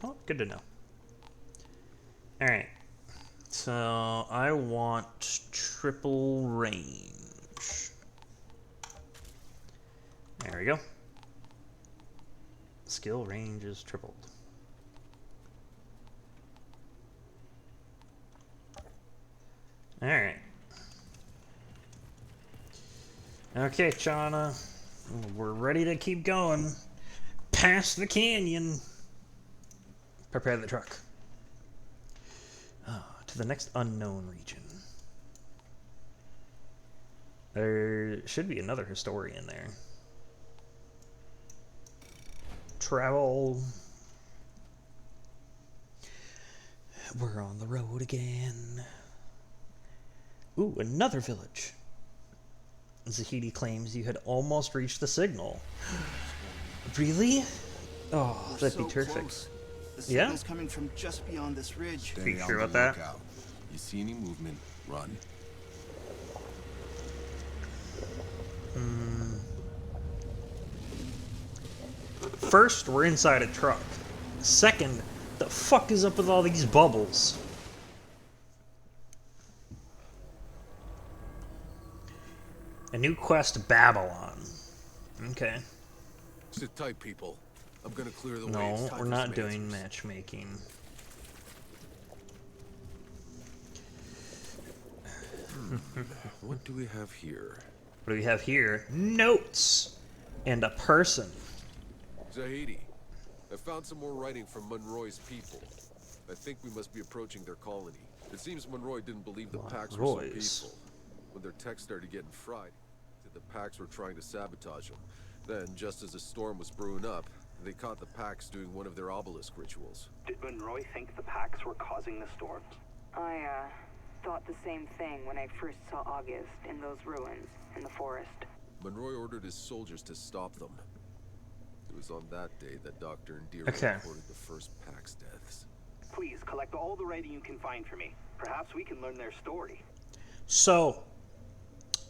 Oh, good to know. Alright. So, I want triple range. There we go. Skill range is tripled. Alright. Okay, Chana. We're ready to keep going. Past the canyon. Prepare the truck. To the next unknown region. There should be another historian there. Travel. We're on the road again. Ooh, another village. Zahidi claims you had almost reached the signal. Really? Oh, that'd be terrific. Close. The Yeah? signal's coming from just beyond this ridge. Are you Stay sure on about the that? lookout. You see any movement, run. First, we're inside a truck. Second, the fuck is up with all these bubbles? A new quest, Babylon. Okay. Sit tight, people. I'm gonna clear the way. No, It's time we're for not some doing answers. matchmaking. What do we have here? What do we have here? Notes! And a person. Zahidi, I found some more writing from Monroy's people. I think we must be approaching their colony. It seems Monroy didn't believe the Pax were so Monroy's. peaceful. When their tech started getting fried, the Pax were trying to sabotage them. Then, just as a storm was brewing up, they caught the Pax doing one of their obelisk rituals. Did Monroy think the Pax were causing the storms? I, thought the same thing when I first saw August in those ruins in the forest. Monroy ordered his soldiers to stop them. It was on that day that Dr. Indira Okay. reported the first Pax deaths. Please collect all the writing you can find for me. Perhaps we can learn their story. So,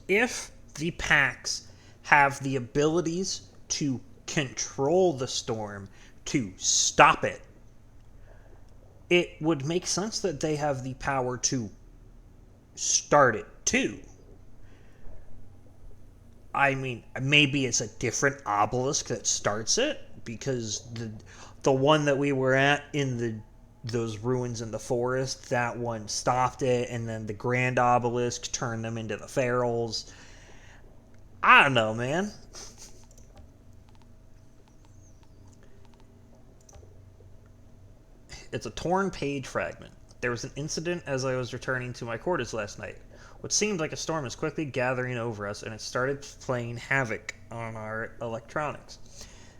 if the Pax have the abilities to control the storm, to stop it, it would make sense that they have the power to start it too. I mean, maybe it's a different obelisk that starts it, because the one that we were at in those ruins in the forest, that one stopped it, and then the grand obelisk turned them into the ferals. I don't know, man. It's a torn page fragment. There was an incident as I was returning to my quarters last night. What seemed like a storm was quickly gathering over us, and it started playing havoc on our electronics.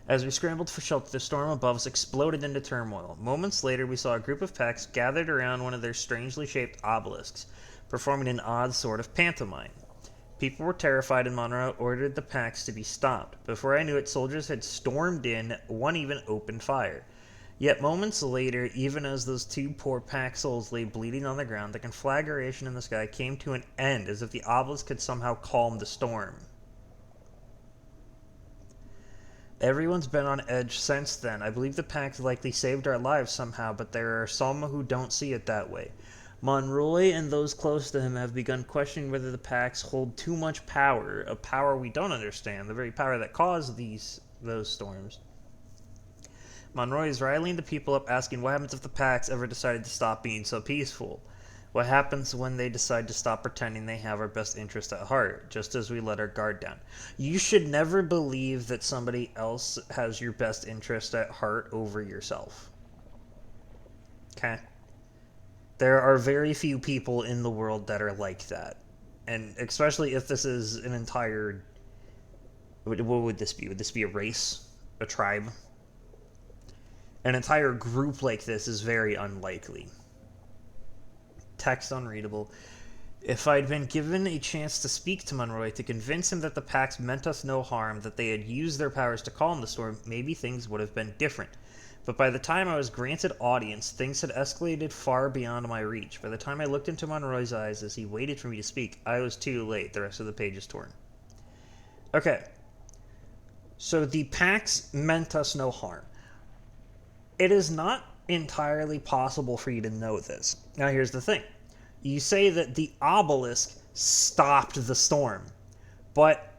As we scrambled for shelter, the storm above us exploded into turmoil. Moments later, we saw a group of Pax gathered around one of their strangely shaped obelisks, performing an odd sort of pantomime. People were terrified, and Monroe ordered the Pax to be stopped. Before I knew it, soldiers had stormed in, one even opened fire. Yet moments later, even as those two poor Pax souls lay bleeding on the ground, the conflagration in the sky came to an end, as if the obelisk had somehow calmed the storm. Everyone's been on edge since then. I believe the Pax likely saved our lives somehow, but there are some who don't see it that way. Monroy and those close to him have begun questioning whether the Pax hold too much power, a power we don't understand, the very power that caused those storms. Monroy is riling the people up, asking what happens if the Pax ever decided to stop being so peaceful. What happens when they decide to stop pretending they have our best interest at heart, just as we let our guard down? You should never believe that somebody else has your best interest at heart over yourself. Okay? There are very few people in the world that are like that. And especially if this is an entire... What would this be? Would this be a race? A tribe? An entire group like this is very unlikely. Text unreadable. If I'd been given a chance to speak to Monroy to convince him that the Pax meant us no harm, that they had used their powers to calm the storm, maybe things would have been different. But by the time I was granted audience, things had escalated far beyond my reach. By the time I looked into Monroy's eyes as he waited for me to speak, I was too late. The rest of the page is torn. Okay. So the Pax meant us no harm. It is not entirely possible for you to know this. Now here's the thing. You say that the obelisk stopped the storm, but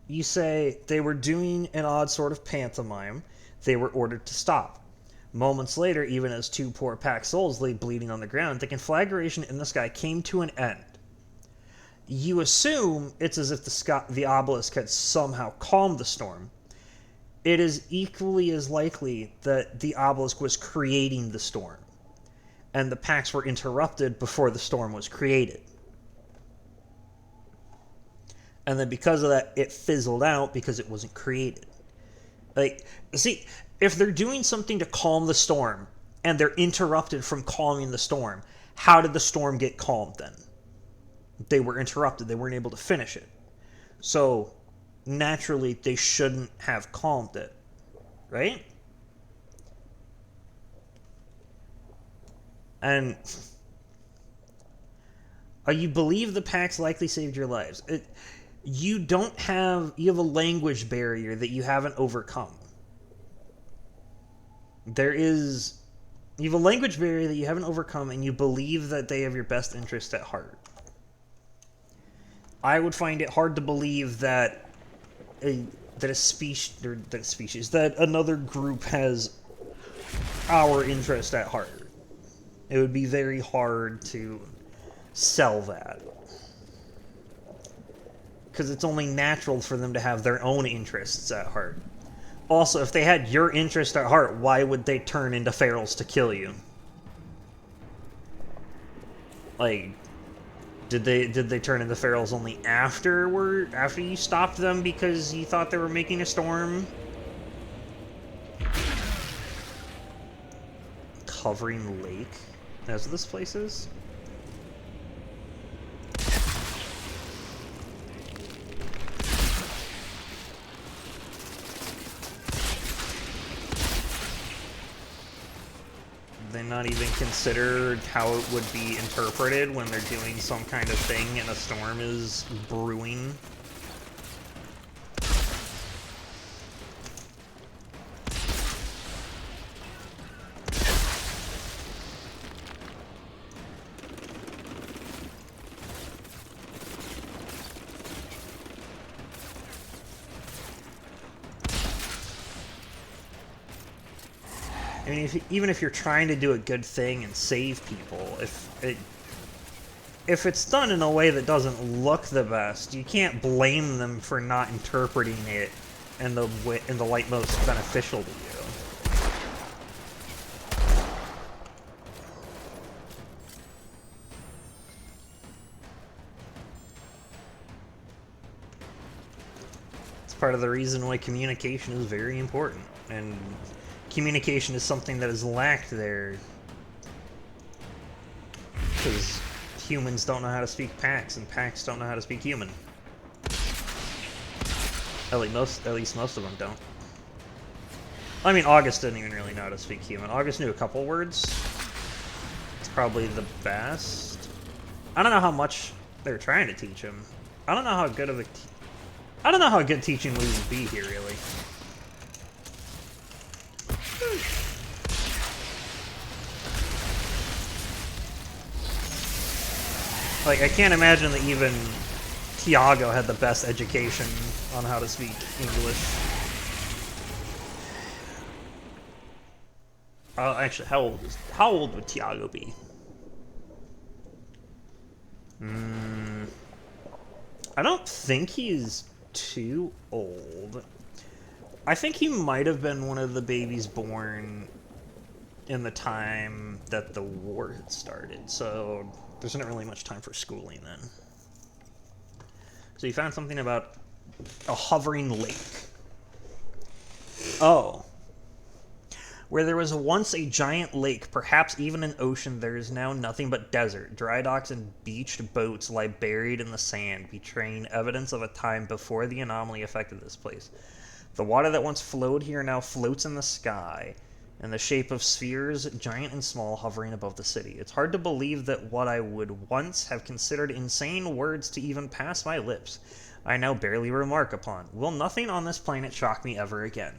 you say they were doing an odd sort of pantomime. They were ordered to stop. Moments later, even as two poor Pax souls lay bleeding on the ground, the conflagration in the sky came to an end. You assume it's as if the obelisk had somehow calmed the storm. It is equally as likely that the obelisk was creating the storm, and the Pax were interrupted before the storm was created. And then because of that, it fizzled out because it wasn't created. Like, see, if they're doing something to calm the storm, and they're interrupted from calming the storm, how did the storm get calmed then? They were interrupted. They weren't able to finish it. So, naturally, they shouldn't have calmed it. Right? And you believe the packs likely saved your lives. You have a language barrier that you haven't overcome. You have a language barrier that you haven't overcome, and you believe that they have your best interest at heart. I would find it hard to believe that that another group has our interest at heart. It would be very hard to sell that. Because it's only natural for them to have their own interests at heart. Also, if they had your interest at heart, why would they turn into ferals to kill you? Like, did they turn into ferals only after you stopped them because you thought they were making a storm? Covering lake? That's what this place is? They not even considered how it would be interpreted when they're doing some kind of thing and a storm is brewing. I mean, even if you're trying to do a good thing and save people, if it's done in a way that doesn't look the best, you can't blame them for not interpreting it in the light most beneficial to you. It's part of the reason why communication is very important, and communication is something that is lacked there because humans don't know how to speak Pax, and Pax don't know how to speak human. At least most of them don't. I mean, August didn't even really know how to speak human. August knew a couple words. It's probably the best. I don't know how much they're trying to teach him. I don't know how good of a... I don't know how good teaching would even be here, really. Like, I can't imagine that even Tiago had the best education on how to speak English. Actually, how old would Tiago be? I don't think he's too old. I think he might have been one of the babies born in the time that the war had started, so there's not really much time for schooling then. So you found something about a hovering lake. Oh. Where there was once a giant lake, perhaps even an ocean, there is now nothing but desert. Dry docks and beached boats lie buried in the sand, betraying evidence of a time before the anomaly affected this place. The water that once flowed here now floats in the sky, in the shape of spheres, giant and small, hovering above the city. It's hard to believe that what I would once have considered insane words to even pass my lips, I now barely remark upon. Will nothing on this planet shock me ever again?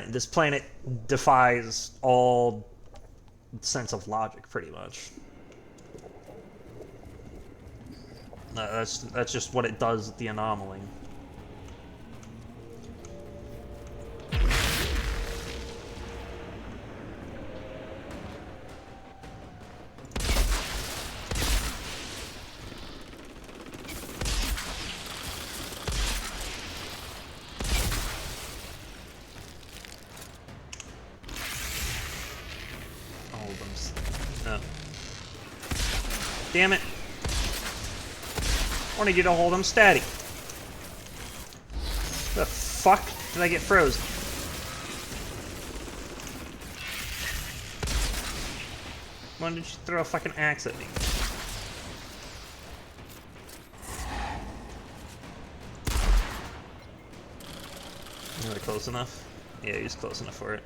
This planet defies all sense of logic, pretty much. That's just what it does with the anomaly. No. Damn it. I wanted you to hold them steady. The fuck did I get frozen? When did you throw a fucking axe at me? Is it close enough? Yeah, he's close enough for it.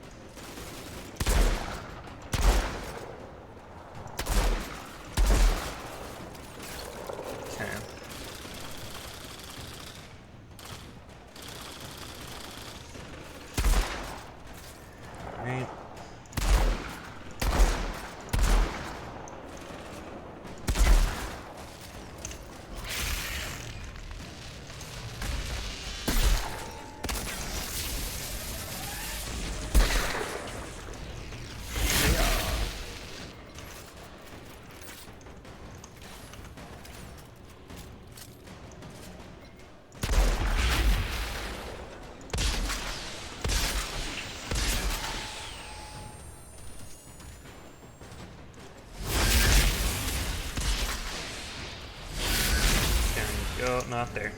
go. Not there.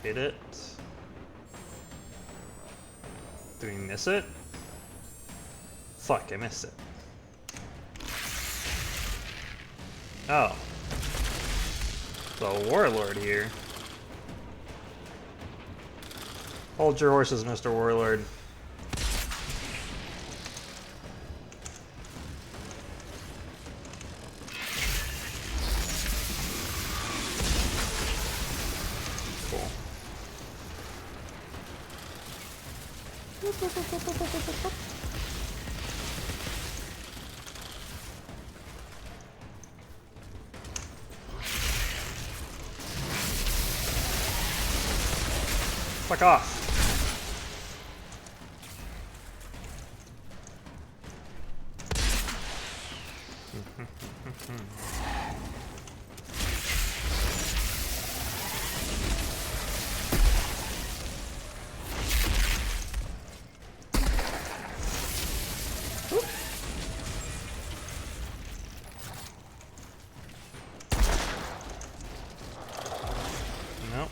Hit it. Did we miss it? Fuck, I missed it. Oh. The Warlord here. Hold your horses, Mr. Warlord. Cool. Fuck off. Nope.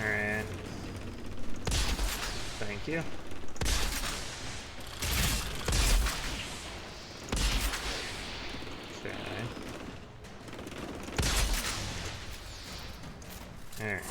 Alright. Thank you. Okay. Alright.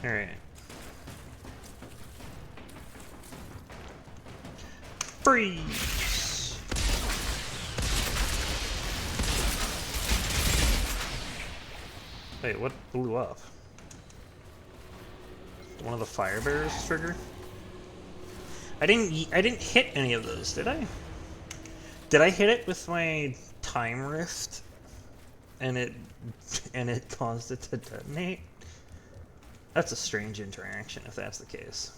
Alright. Freeze! Wait, what blew up? One of the fire bearers trigger? I didn't hit any of those, did I? Did I hit it with my time rift? And it caused it to detonate? That's a strange interaction if that's the case.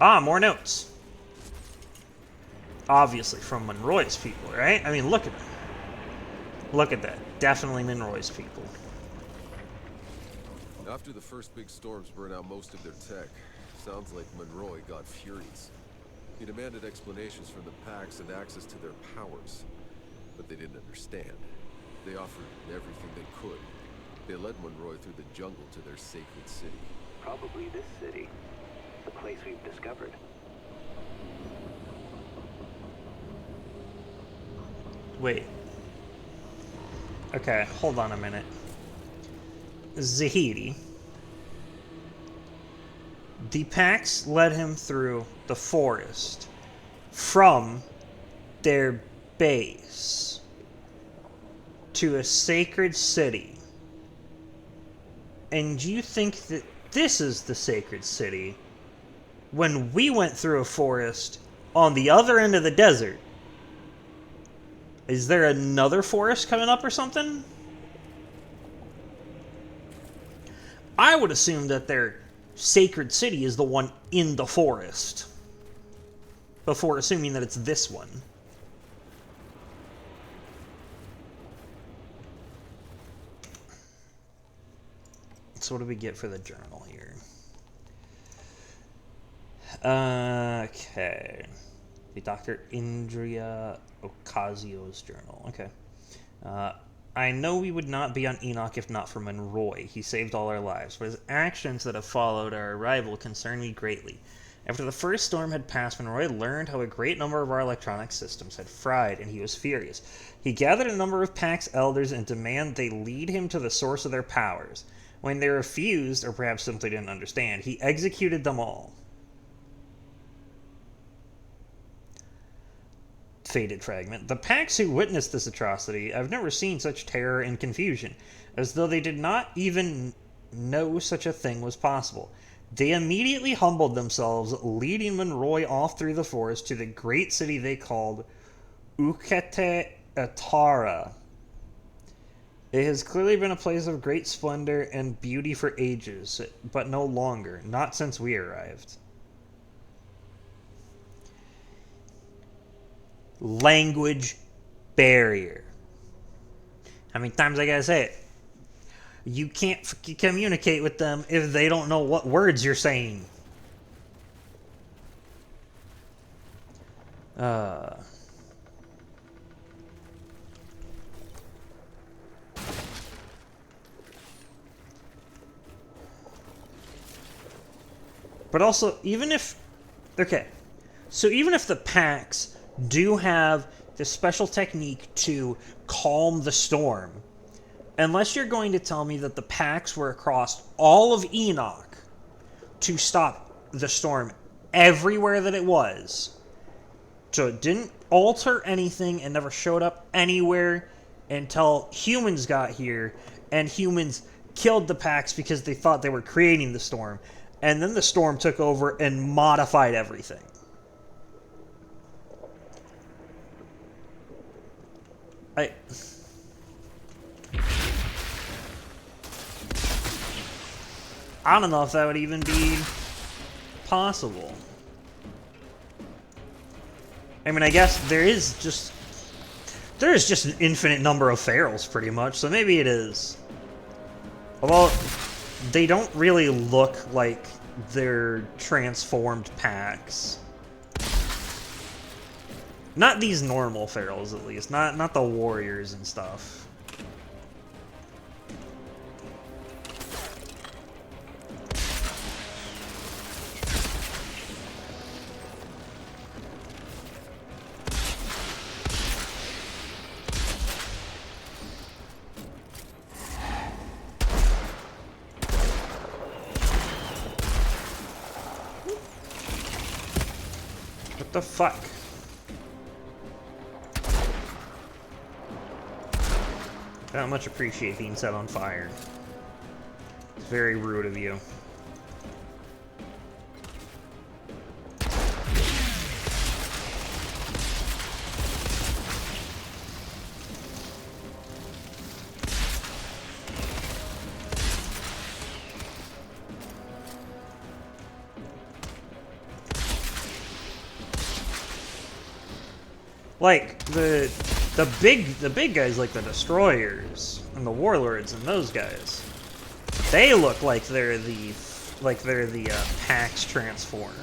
Ah, more notes. Obviously from Monroy's people, right? I mean, look at that. Look at that. Definitely Monroy's people. After the first big storms burned out most of their tech, sounds like Monroy got furious. He demanded explanations from the packs and access to their powers, but they didn't understand. They offered everything they could. They led Monroy through the jungle to their sacred city. Probably this city. The place we've discovered. Wait. Okay, hold on a minute. Zahidi. The packs led him through the forest from their base to a sacred city. And you think that this is the sacred city when we went through a forest on the other end of the desert? Is there another forest coming up or something? I would assume that their sacred city is the one in the forest, before assuming that it's this one. So what do we get for the journal here? Okay. The Dr. Indria Ocasio's journal. Okay. I know we would not be on Enoch if not for Monroy. He saved all our lives, but his actions that have followed our arrival concern me greatly. After the first storm had passed, Monroy learned how a great number of our electronic systems had fried, and he was furious. He gathered a number of Pax elders and demanded they lead him to the source of their powers. When they refused, or perhaps simply didn't understand, he executed them all. Faded fragment. The Pax who witnessed this atrocity, I've never seen such terror and confusion, as though they did not even know such a thing was possible. They immediately humbled themselves, leading Monroy off through the forest to the great city they called Ukete Atara. It has clearly been a place of great splendor and beauty for ages, but no longer, not since we arrived. Language barrier. How many times I gotta say it? You can't communicate with them if they don't know what words you're saying. But also, even if... Okay. So even if the Pax do have this special technique to calm the storm, unless you're going to tell me that the Pax were across all of Enoch to stop the storm everywhere that it was, so it didn't alter anything and never showed up anywhere until humans got here, and humans killed the Pax because they thought they were creating the storm, and then the storm took over and modified everything. I don't know if that would even be possible. I mean, I guess there is just an infinite number of ferals, pretty much, so maybe it is. Although, they don't really look like they're transformed Pax. Not these normal ferals, at least. Not the warriors and stuff. What the fuck? I don't much appreciate being set on fire. It's very rude of you. Like the big guys, like the destroyers and the warlords and those guys, they look like they're the Pax transformed,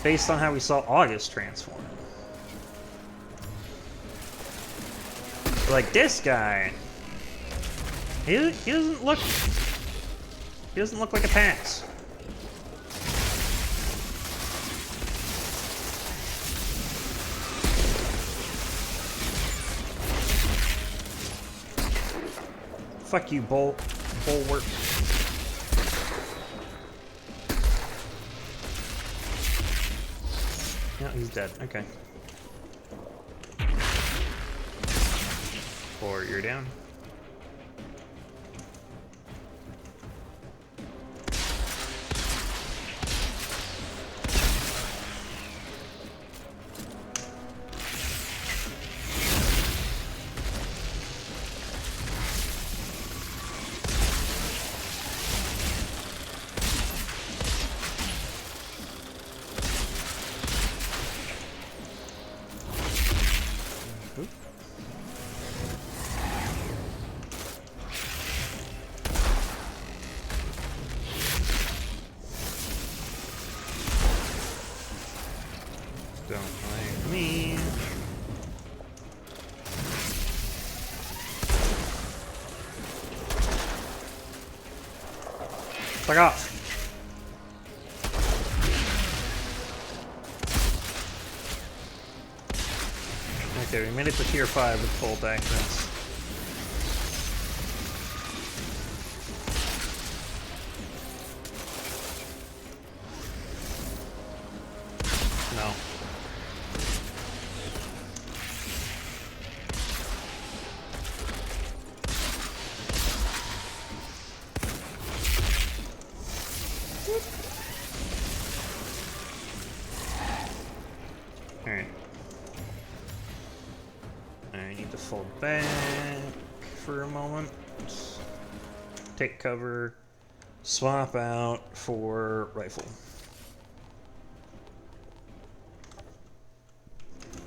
based on how we saw August transform. Like this guy, he doesn't look like a Pax. Fuck you, bulwark. Yeah, he's dead. Okay. Or you're down. Don't mind me. Fuck off. Okay, we made it to tier 5 with bolt actions. No. Alright. I need to fall back for a moment. Take cover. Swap out for rifle.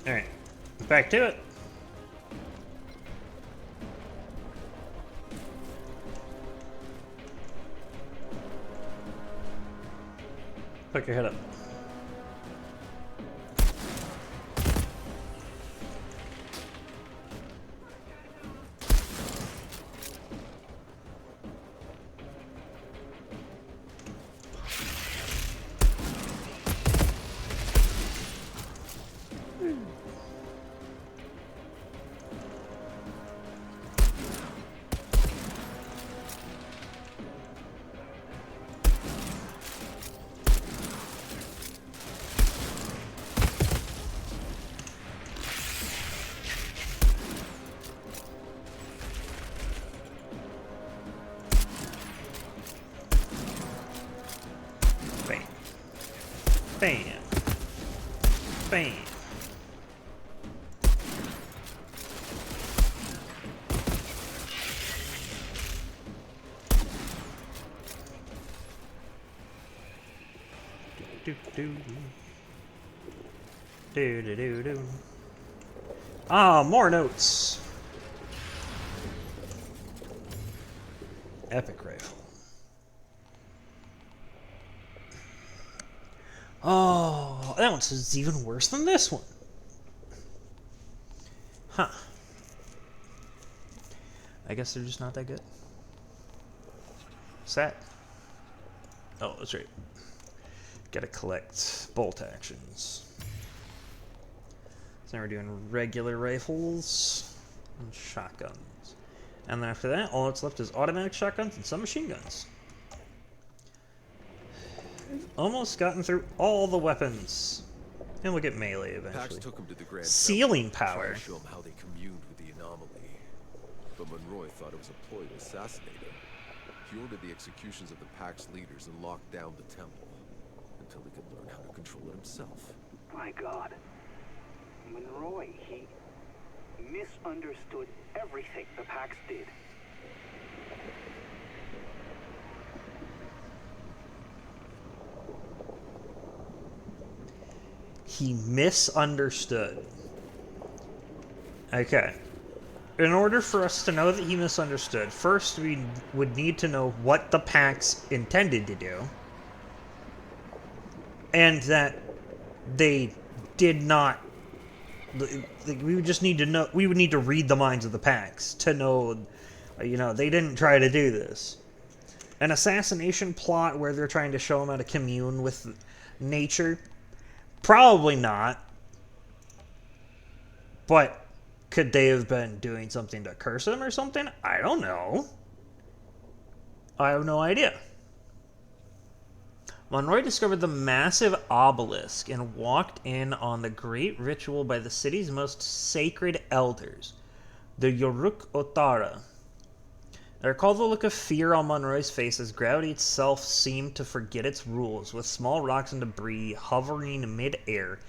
Alright. Back to it. Pick your head up. Bam. Bam. Do do do do do do. Ah, more notes. Epic rifle. Oh, that one's even worse than this one. Huh. I guess they're just not that good. Set. Oh, that's right. Gotta collect bolt actions. So now we're doing regular rifles and shotguns. And then after that, all that's left is automatic shotguns and some machine guns. Almost gotten through all the weapons. And we'll get melee eventually. Took him to the Grand Sealing Temple, power. trying to show him how they communed with the anomaly. But Monroy thought it was a ploy to assassinate him. He ordered the executions of the Pack's leaders and locked down the temple until he could learn how to control it himself. My God. Monroy, he misunderstood everything the Pax did. He misunderstood. Okay. In order for us to know that he misunderstood, first we would need to know what the Pax intended to do. And that they did not... We would just need to know... We would need to read the minds of the Pax to know, you know, they didn't try to do this. An assassination plot where they're trying to show him how to commune with nature... Probably not. But could they have been doing something to curse him or something? I don't know. I have no idea. Monroy discovered the massive obelisk and walked in on the great ritual by the city's most sacred elders, the Yoruk Otara. I recall the look of fear on Monroy's face as gravity itself seemed to forget its rules, with small rocks and debris hovering mid-air,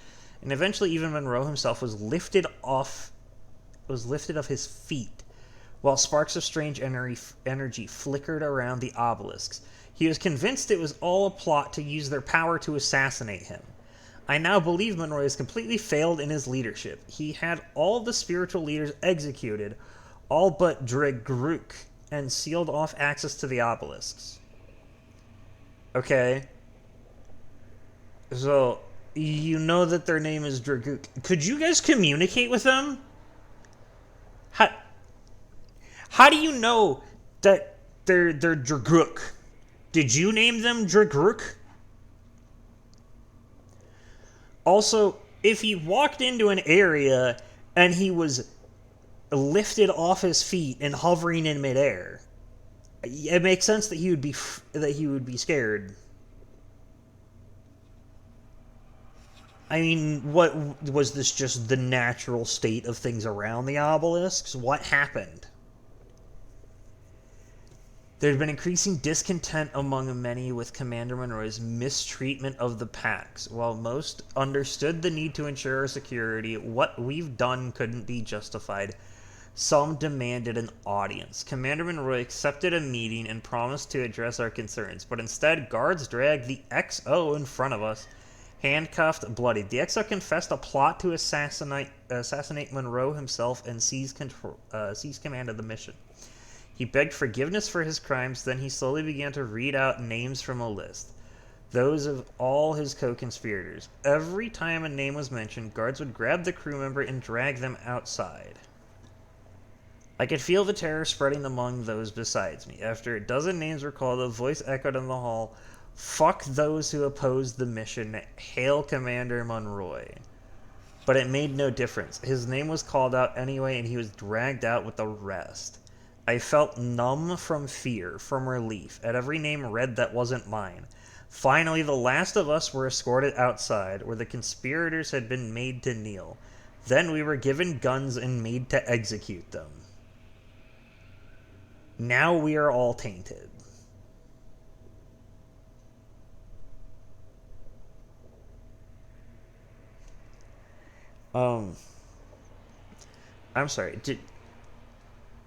and eventually even Monroe himself was lifted off his feet, while sparks of strange energy flickered around the obelisks. He was convinced it was all a plot to use their power to assassinate him. I now believe Monroy has completely failed in his leadership. He had all the spiritual leaders executed, all but Dregruk, and sealed off access to the obelisks. Okay. So, you know that their name is Draguk. Could you guys communicate with them? How do you know that they're Draguk? Did you name them Dragruk? Also, if he walked into an area and he was lifted off his feet and hovering in midair. It makes sense that he would be scared. I mean, what was this, just the natural state of things around the obelisks? What happened? There had been increasing discontent among many with Commander Monroy's mistreatment of the packs. While most understood the need to ensure our security, what we've done couldn't be justified. Some demanded an audience. Commander Monroy accepted a meeting and promised to address our concerns, but instead guards dragged the XO in front of us, handcuffed, bloodied. The XO confessed a plot to assassinate Monroe himself and seize command of the mission. He begged forgiveness for his crimes, then he slowly began to read out names from a list. Those of all his co-conspirators. Every time a name was mentioned, guards would grab the crew member and drag them outside. I could feel the terror spreading among those besides me. After a dozen names were called, a voice echoed in the hall. Fuck those who opposed the mission. Hail Commander Monroy. But it made no difference. His name was called out anyway, and he was dragged out with the rest. I felt numb from fear, from relief, at every name read that wasn't mine. Finally, the last of us were escorted outside, where the conspirators had been made to kneel. Then we were given guns and made to execute them. Now we are all tainted. I'm sorry.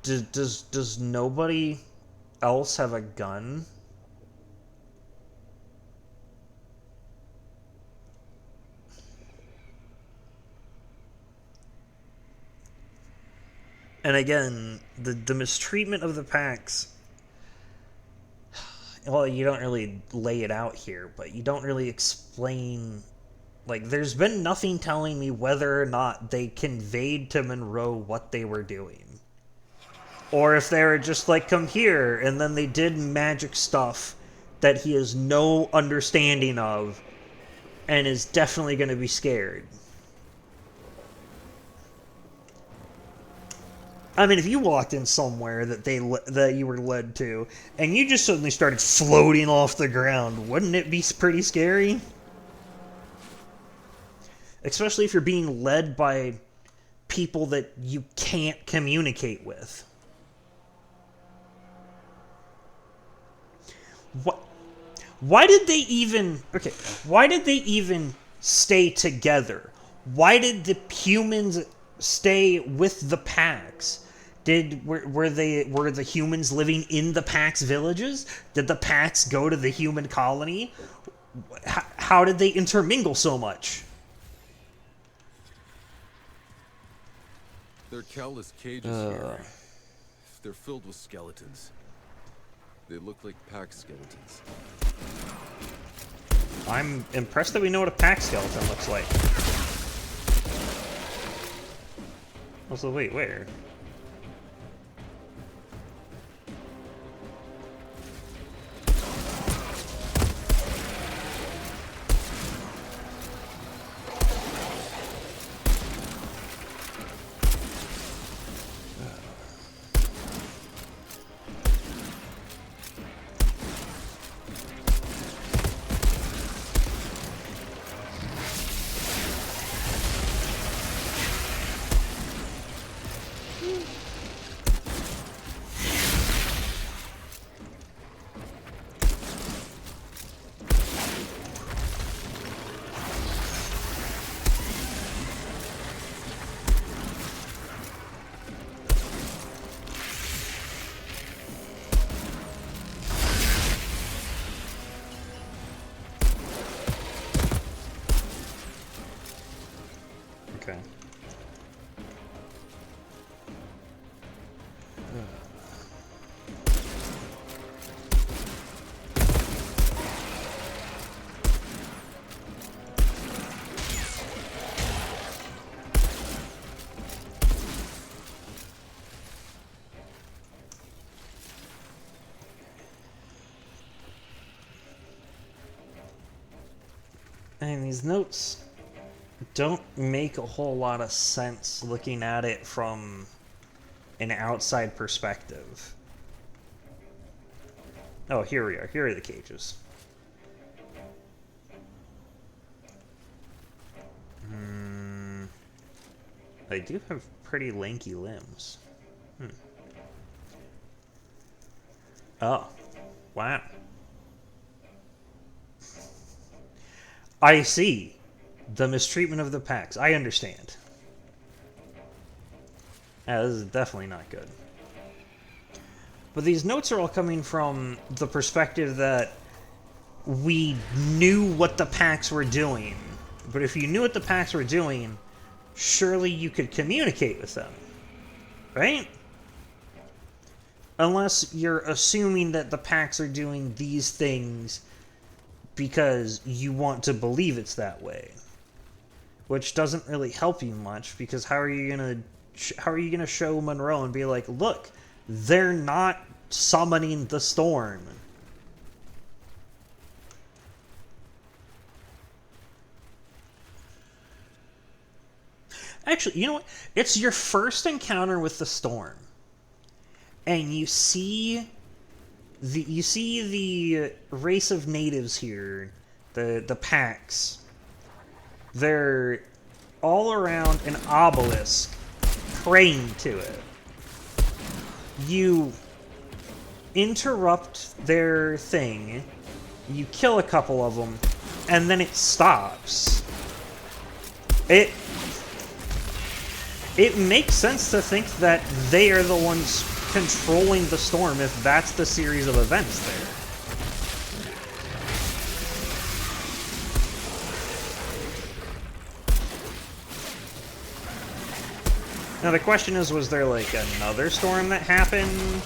Does nobody else have a gun? And again, the mistreatment of the packs, well, you don't really lay it out here, but you don't really explain, like, there's been nothing telling me whether or not they conveyed to Monroe what they were doing. Or if they were just like, come here, and then they did magic stuff that he has no understanding of and is definitely going to be scared. I mean, if you walked in somewhere that you were led to, and you just suddenly started floating off the ground, wouldn't it be pretty scary? Especially if you're being led by people that you can't communicate with. What? Why did they even... Okay, why did they even stay together? Why did the humans stay with the packs? Were the humans living in the Pax villages? Did the Pax go to the human colony? How did they intermingle so much? There are countless cages here. They're filled with skeletons. They look like Pax skeletons. I'm impressed that we know what a Pax skeleton looks like. Also, wait, where? Okay. And these notes don't make a whole lot of sense looking at it from an outside perspective. Oh, here we are. Here are the cages. They do have pretty lanky limbs. Oh, wow. I see. The mistreatment of the packs. I understand. Yeah, this is definitely not good. But these notes are all coming from the perspective that we knew what the packs were doing. But if you knew what the packs were doing, surely you could communicate with them. Right? Unless you're assuming that the packs are doing these things because you want to believe it's that way. Which doesn't really help you much, because how are you gonna show Monroe and be like, look, they're not summoning the storm. Actually, you know what? It's your first encounter with the storm. And you see the race of natives here, the packs. They're all around an obelisk, praying to it. You interrupt their thing, you kill a couple of them, and then it stops. It makes sense to think that they are the ones controlling the storm if that's the series of events there. Now the question is, was there like another storm that happened?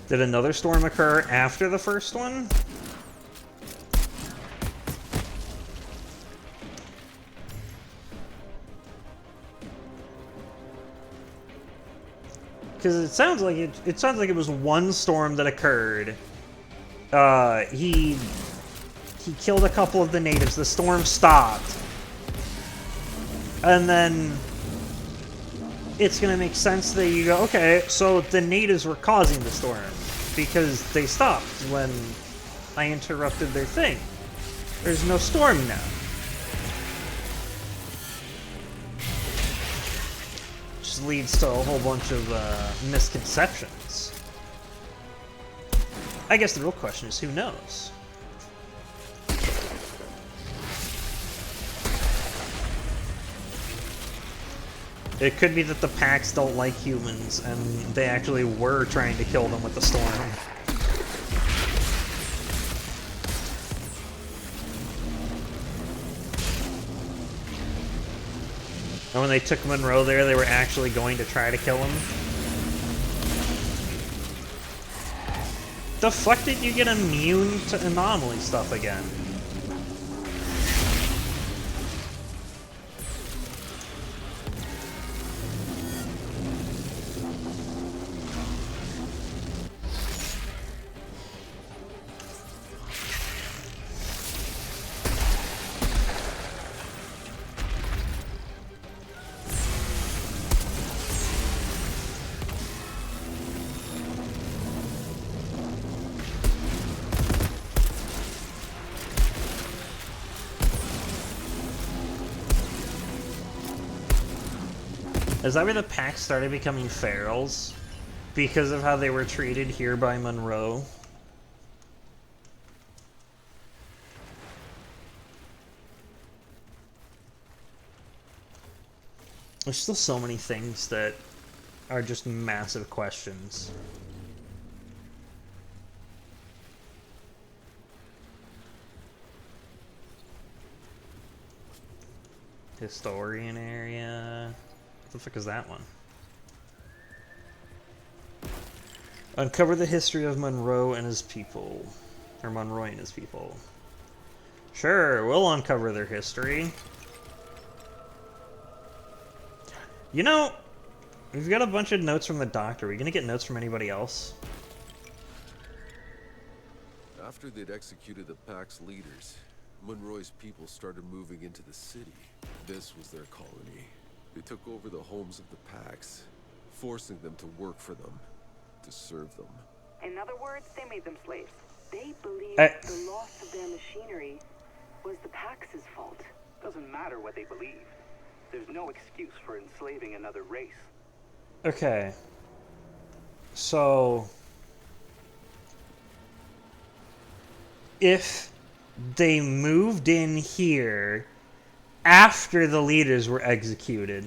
Did another storm occur after the first one? Because it sounds like it was one storm that occurred. He killed a couple of the natives. The storm stopped, and then it's gonna make sense that you go, okay, so the natives were causing the storm because they stopped when I interrupted their thing. There's no storm now. Which leads to a whole bunch of misconceptions. I guess the real question is, who knows? It could be that the packs don't like humans, and they actually were trying to kill them with the storm. And when they took Monroe there, they were actually going to try to kill him. The fuck did you get immune to anomaly stuff again? Is that where the packs started becoming ferals? Because of how they were treated here by Monroe? There's still so many things that are just massive questions. Historian area. What the fuck is that one? Uncover the history of Monroe and his people. Or Monroe and his people. Sure, we'll uncover their history. You know, We've got a bunch of notes from the doctor. Are we gonna get notes from anybody else? After they'd executed the Pack's leaders, Monroy's people started moving into the city. This was their colony. They took over the homes of the Packs, forcing them to work for them, to serve them. In other words, they made them slaves. They believed the loss of their machinery was the Pax' fault. Doesn't matter what they believe. There's no excuse for enslaving another race. Okay. So... if they moved in here after the leaders were executed,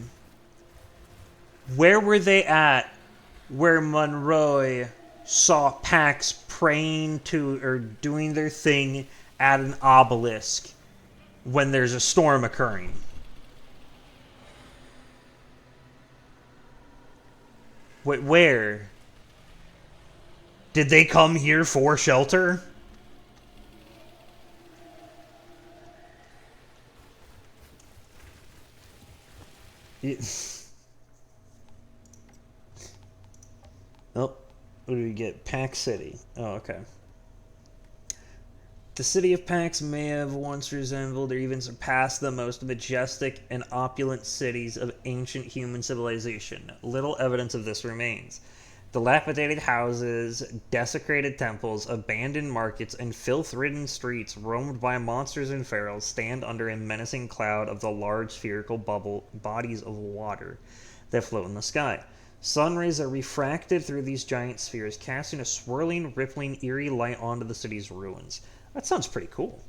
where were they at where Monroy saw Pax praying to or doing their thing at an obelisk when there's a storm occurring? Wait, where? Did they come here for shelter? Oh, what do we get? Pax City. Oh, okay. The city of Pax may have once resembled or even surpassed the most majestic and opulent cities of ancient human civilization. Little evidence of this remains. Dilapidated houses, desecrated temples, abandoned markets, and filth-ridden streets roamed by monsters and pharaohs stand under a menacing cloud of the large spherical bodies of water that float in the sky. Sun rays are refracted through these giant spheres, casting a swirling, rippling, eerie light onto the city's ruins. That sounds pretty cool.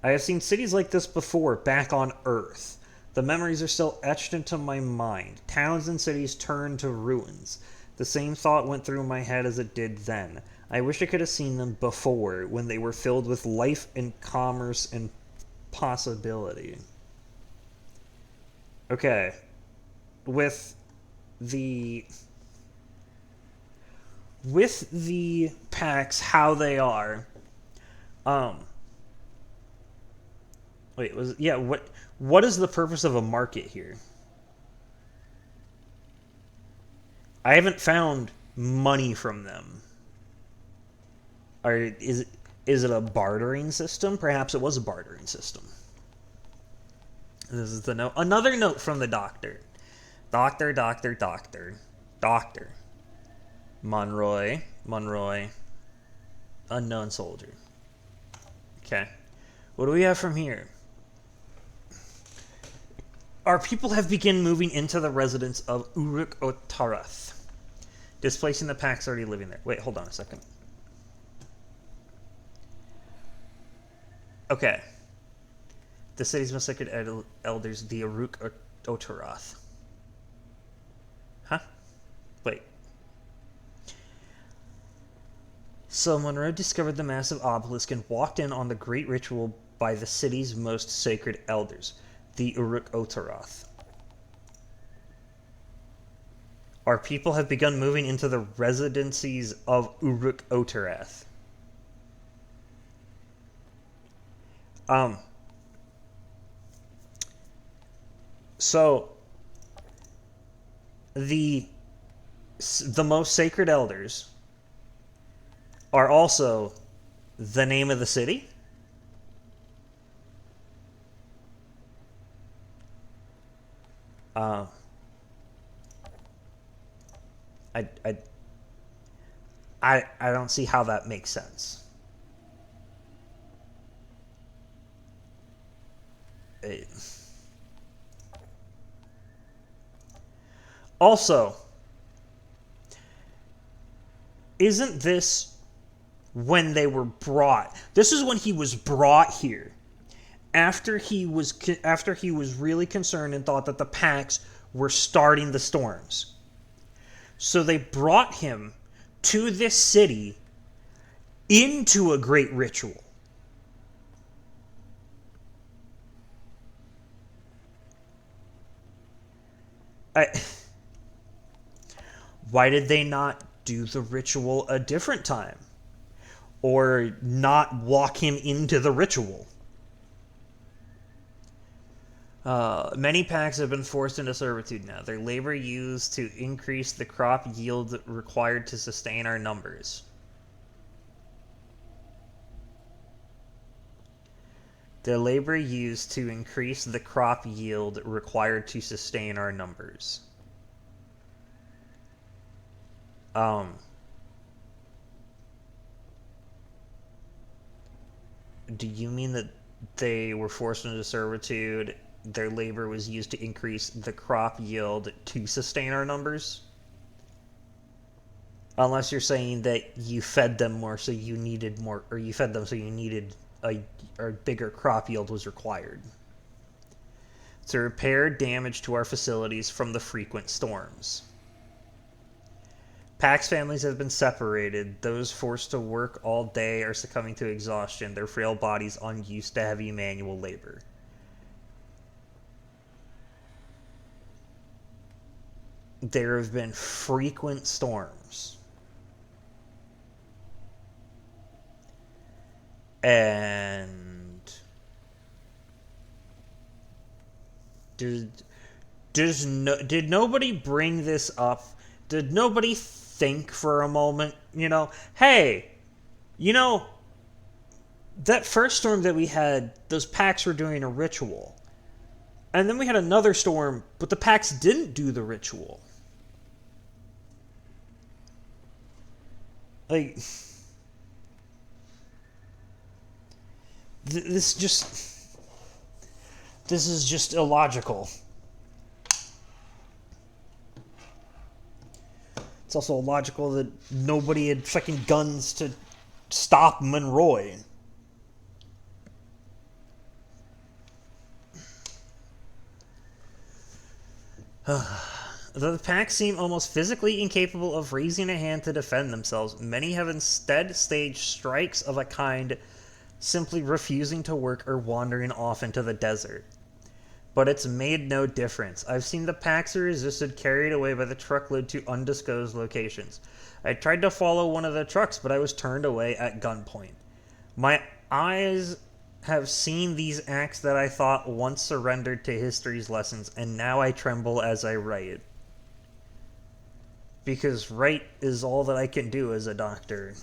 I have seen cities like this before, back on Earth. The memories are still etched into my mind. Towns and cities turn to ruins. The same thought went through my head as it did then. I wish I could have seen them before, when they were filled with life and commerce and possibility. Okay. With the packs, how they are. What is the purpose of a market here? I haven't found money from them. Is it a bartering system? Perhaps it was a bartering system. This is the note. Another note from the doctor. Doctor. Monroy. Unknown soldier. Okay. What do we have from here? Our people have begun moving into the residence of Uruk-Otarath, displacing the Pax already living there. Wait, hold on a second. Okay. The city's most sacred elders, the Uruk-Otarath. Huh? Wait. So Monroe discovered the massive obelisk and walked in on the great ritual by the city's most sacred elders, the Uruk-Otarath. Our people have begun moving into the residencies of Uruk-Otarath. So the most sacred elders are also the name of the city? I don't see how that makes sense. Also, isn't this when they were brought? This is when he was brought here. After he was really concerned and thought that the Pax were starting the storms. So they brought him to this city into a great ritual. Why did they not do the ritual a different time? Or not walk him into the ritual? Many packs have been forced into servitude now. Their labor used to increase the crop yield required to sustain our numbers. The labor used to increase the crop yield required to sustain our numbers. Do you mean that they were forced into servitude, their labor was used to increase the crop yield to sustain our numbers? Unless you're saying that you fed them more so you needed more, or you fed them so you needed a bigger crop yield was required. To repair damage to our facilities from the frequent storms. Pax families have been separated. Those forced to work all day are succumbing to exhaustion, their frail bodies unused to heavy manual labor. There have been frequent storms. And did nobody bring this up? Did nobody think for a moment, hey, that first storm that we had, those packs were doing a ritual. And then we had another storm, but the packs didn't do the ritual. Like, this is just illogical. It's also illogical that nobody had fucking guns to stop Monroy. Though the packs seem almost physically incapable of raising a hand to defend themselves, many have instead staged strikes of a kind, simply refusing to work or wandering off into the desert. But it's made no difference. I've seen the packs who resisted carried away by the truckload to undisclosed locations. I tried to follow one of the trucks, but I was turned away at gunpoint. My eyes have seen these acts that I thought once surrendered to history's lessons, and now I tremble as I write. Because write is all that I can do as a doctor.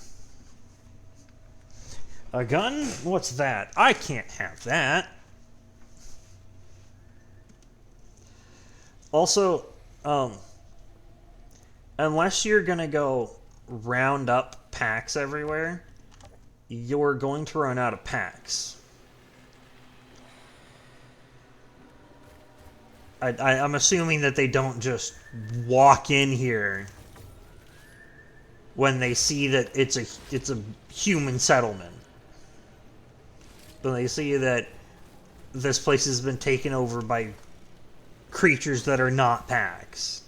A gun? What's that? I can't have that. Also, unless you're gonna go round up packs everywhere, you're going to run out of packs. I'm assuming that they don't just walk in here when they see that it's a human settlement. When they see that this place has been taken over by creatures that are not packs.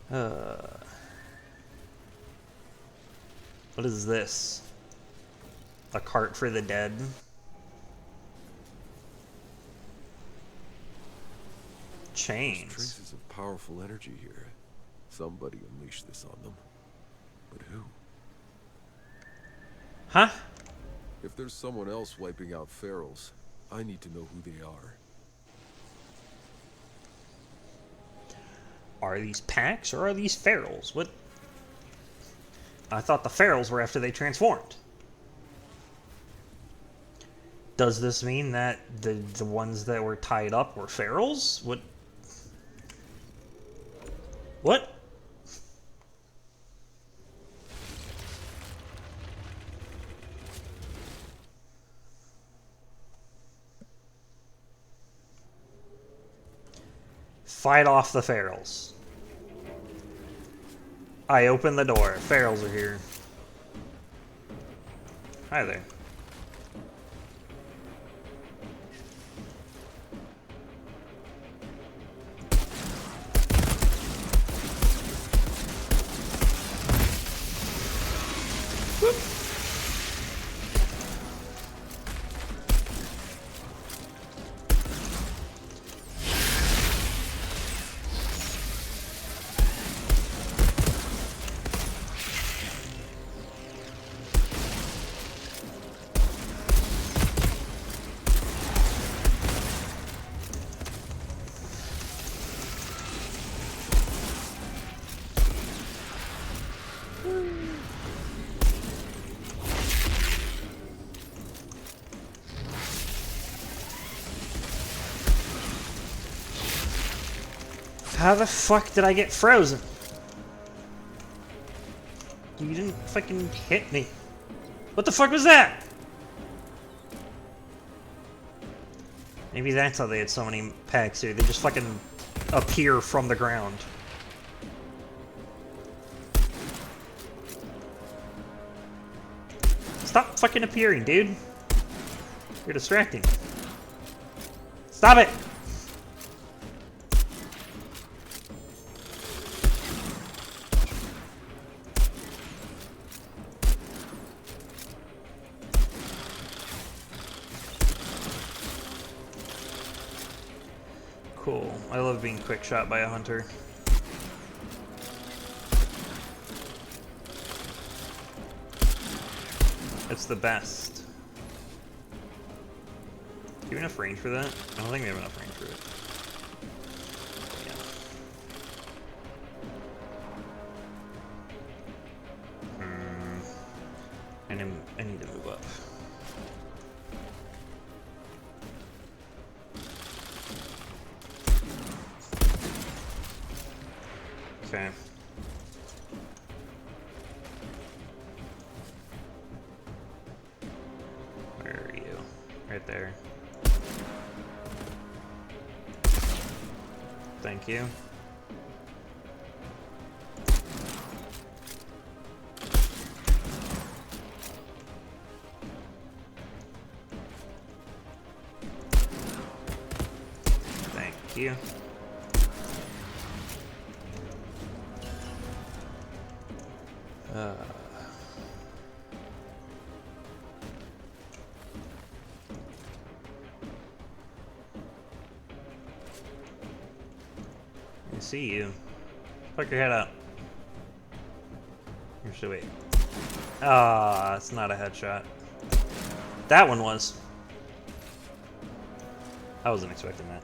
What is this? A cart for the dead? Chains. There's traces of powerful energy here. Somebody unleashed this on them. But who? Huh? If there's someone else wiping out ferals, I need to know who they are. Are these packs or are these ferals? What? I thought the ferals were after they transformed. Does this mean that the ones that were tied up were ferals? What? What? Fight off the ferals. I open the door. Ferals are here. Hi there. Whoop. How the fuck did I get frozen? You didn't fucking hit me. What the fuck was that? Maybe that's how they had so many packs here. They just fucking appear from the ground. Stop fucking appearing, dude. You're distracting. Stop it! Cool. I love being quick shot by a hunter. It's the best. Do you have enough range for that? I don't think we have enough range for it. Yeah. I need to move up. Okay. Where are you? Right there. Thank you. Thank you. I see you. Fuck your head up. Actually, wait. Ah, it's not a headshot. That one was. I wasn't expecting that.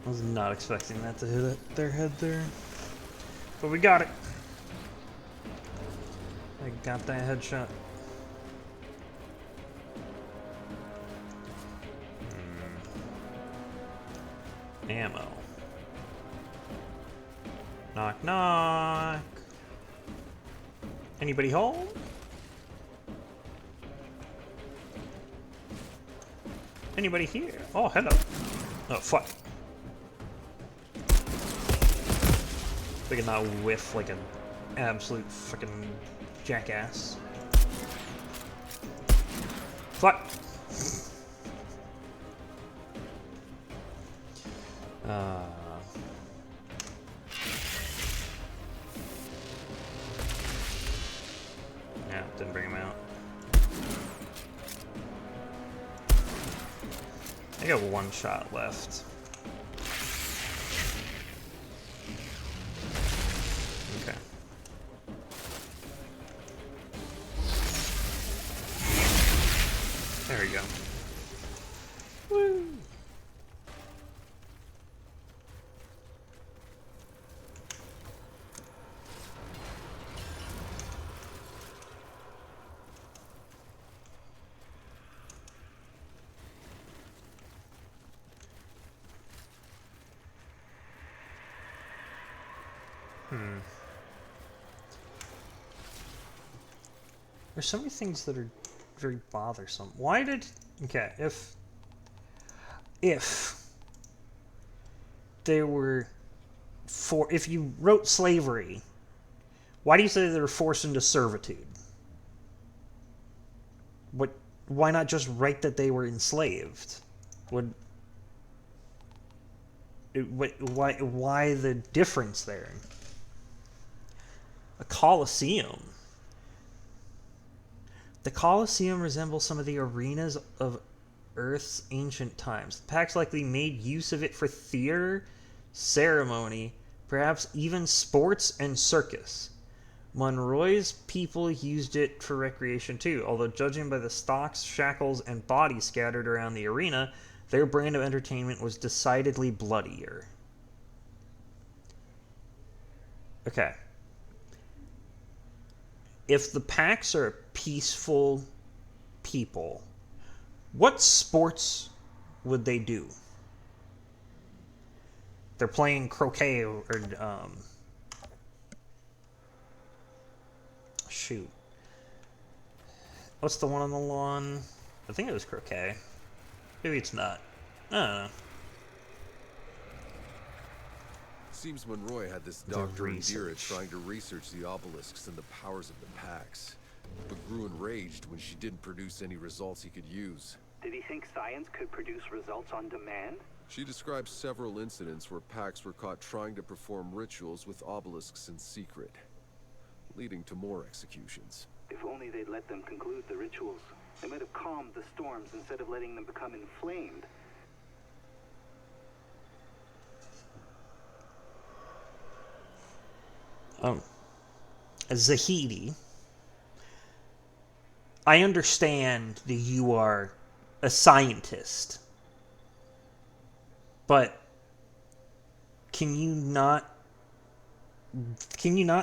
I was not expecting that to hit their head there. But we got it. I got that headshot. Ammo. Knock, knock. Anybody home? Anybody here? Oh, hello. Oh, fuck. They can not whiff like an absolute fucking jackass. Fuck. Yeah, didn't bring him out. I got one shot left. Okay. There we go. Woo! There's so many things that are very bothersome. Why did... Okay, if there were... if you wrote slavery, why do you say they were forced into servitude? Why not just write that they were enslaved? Why the difference there? A Colosseum. The Colosseum resembles some of the arenas of Earth's ancient times. The Pax likely made use of it for theater, ceremony, perhaps even sports and circus. Monroy's people used it for recreation too, although judging by the stocks, shackles, and bodies scattered around the arena, their brand of entertainment was decidedly bloodier. Okay. If the Pax are peaceful people, what sports would they do? They're playing croquet or shoot. What's the one on the lawn? I think it was croquet. Maybe it's not. I don't know. Seems Monroy had this doctor Indira trying to research the obelisks and the powers of the Pax, but grew enraged when she didn't produce any results he could use. Did he think science could produce results on demand? She describes several incidents where Pax were caught trying to perform rituals with obelisks in secret, leading to more executions. If only they'd let them conclude the rituals. They might have calmed the storms instead of letting them become inflamed. Zahidi, I understand that you are a scientist, but can you not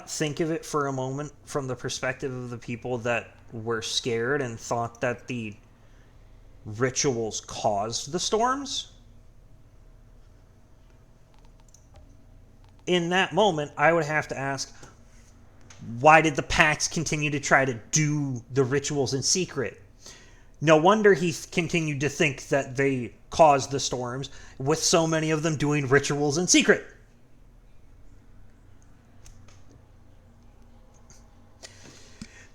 think of it for a moment from the perspective of the people that were scared and thought that the rituals caused the storms? In that moment, I would have to ask, why did the Pax continue to try to do the rituals in secret? No wonder he continued to think that they caused the storms, with so many of them doing rituals in secret.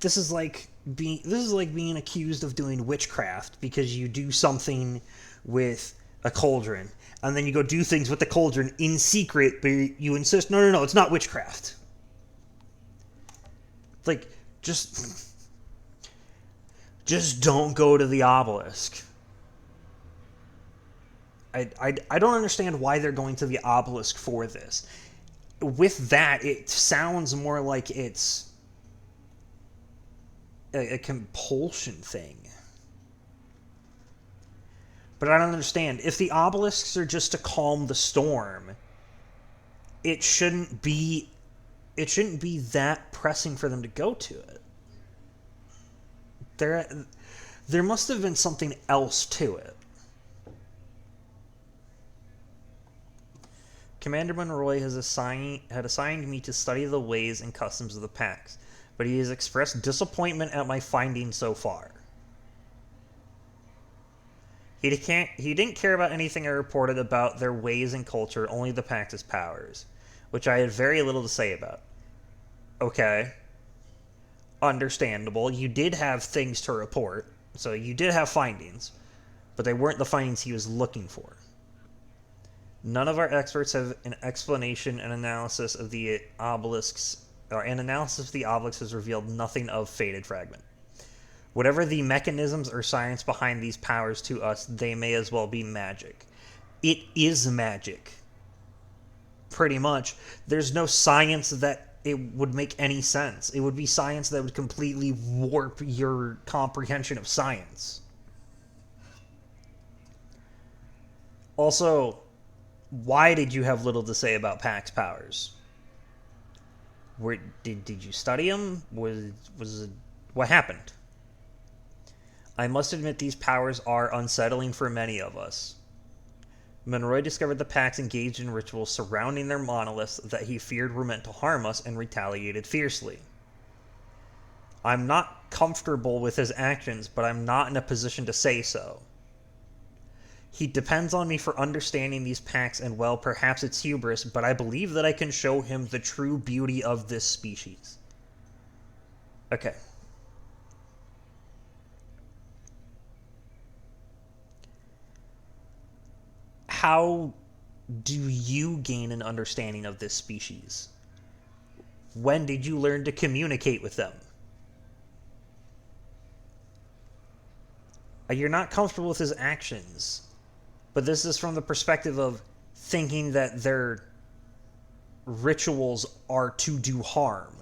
This is like being accused of doing witchcraft because you do something with a cauldron, and then you go do things with the cauldron in secret, but you insist, no, it's not witchcraft. Like, just don't go to the obelisk. I don't understand why they're going to the obelisk for this. With that, it sounds more like it's a compulsion thing. But I don't understand. If the obelisks are just to calm the storm, it shouldn't be that pressing for them to go to it. There must have been something else to it. Commander Monroy had assigned me to study the ways and customs of the Pax, but he has expressed disappointment at my findings so far. He didn't care about anything I reported about their ways and culture, only the Pax's powers, which I had very little to say about. Okay. Understandable. You did have things to report, so you did have findings, but they weren't the findings he was looking for. None of our experts have an explanation and analysis of the obelisks, or an analysis of the obelisk has revealed nothing of Fated Fragment. Whatever the mechanisms or science behind these powers to us, they may as well be magic. It is magic. Pretty much. There's no science that it would make any sense. It would be science that would completely warp your comprehension of science. Also, why did you have little to say about Pax powers? Did you study them? What happened? I must admit these powers are unsettling for many of us. Monroy discovered the Pax engaged in rituals surrounding their monoliths that he feared were meant to harm us and retaliated fiercely. I'm not comfortable with his actions, but I'm not in a position to say so. He depends on me for understanding these Pax, and well, perhaps it's hubris, but I believe that I can show him the true beauty of this species. Okay. How do you gain an understanding of this species? When did you learn to communicate with them? You're not comfortable with his actions, but this is from the perspective of thinking that their rituals are to do harm.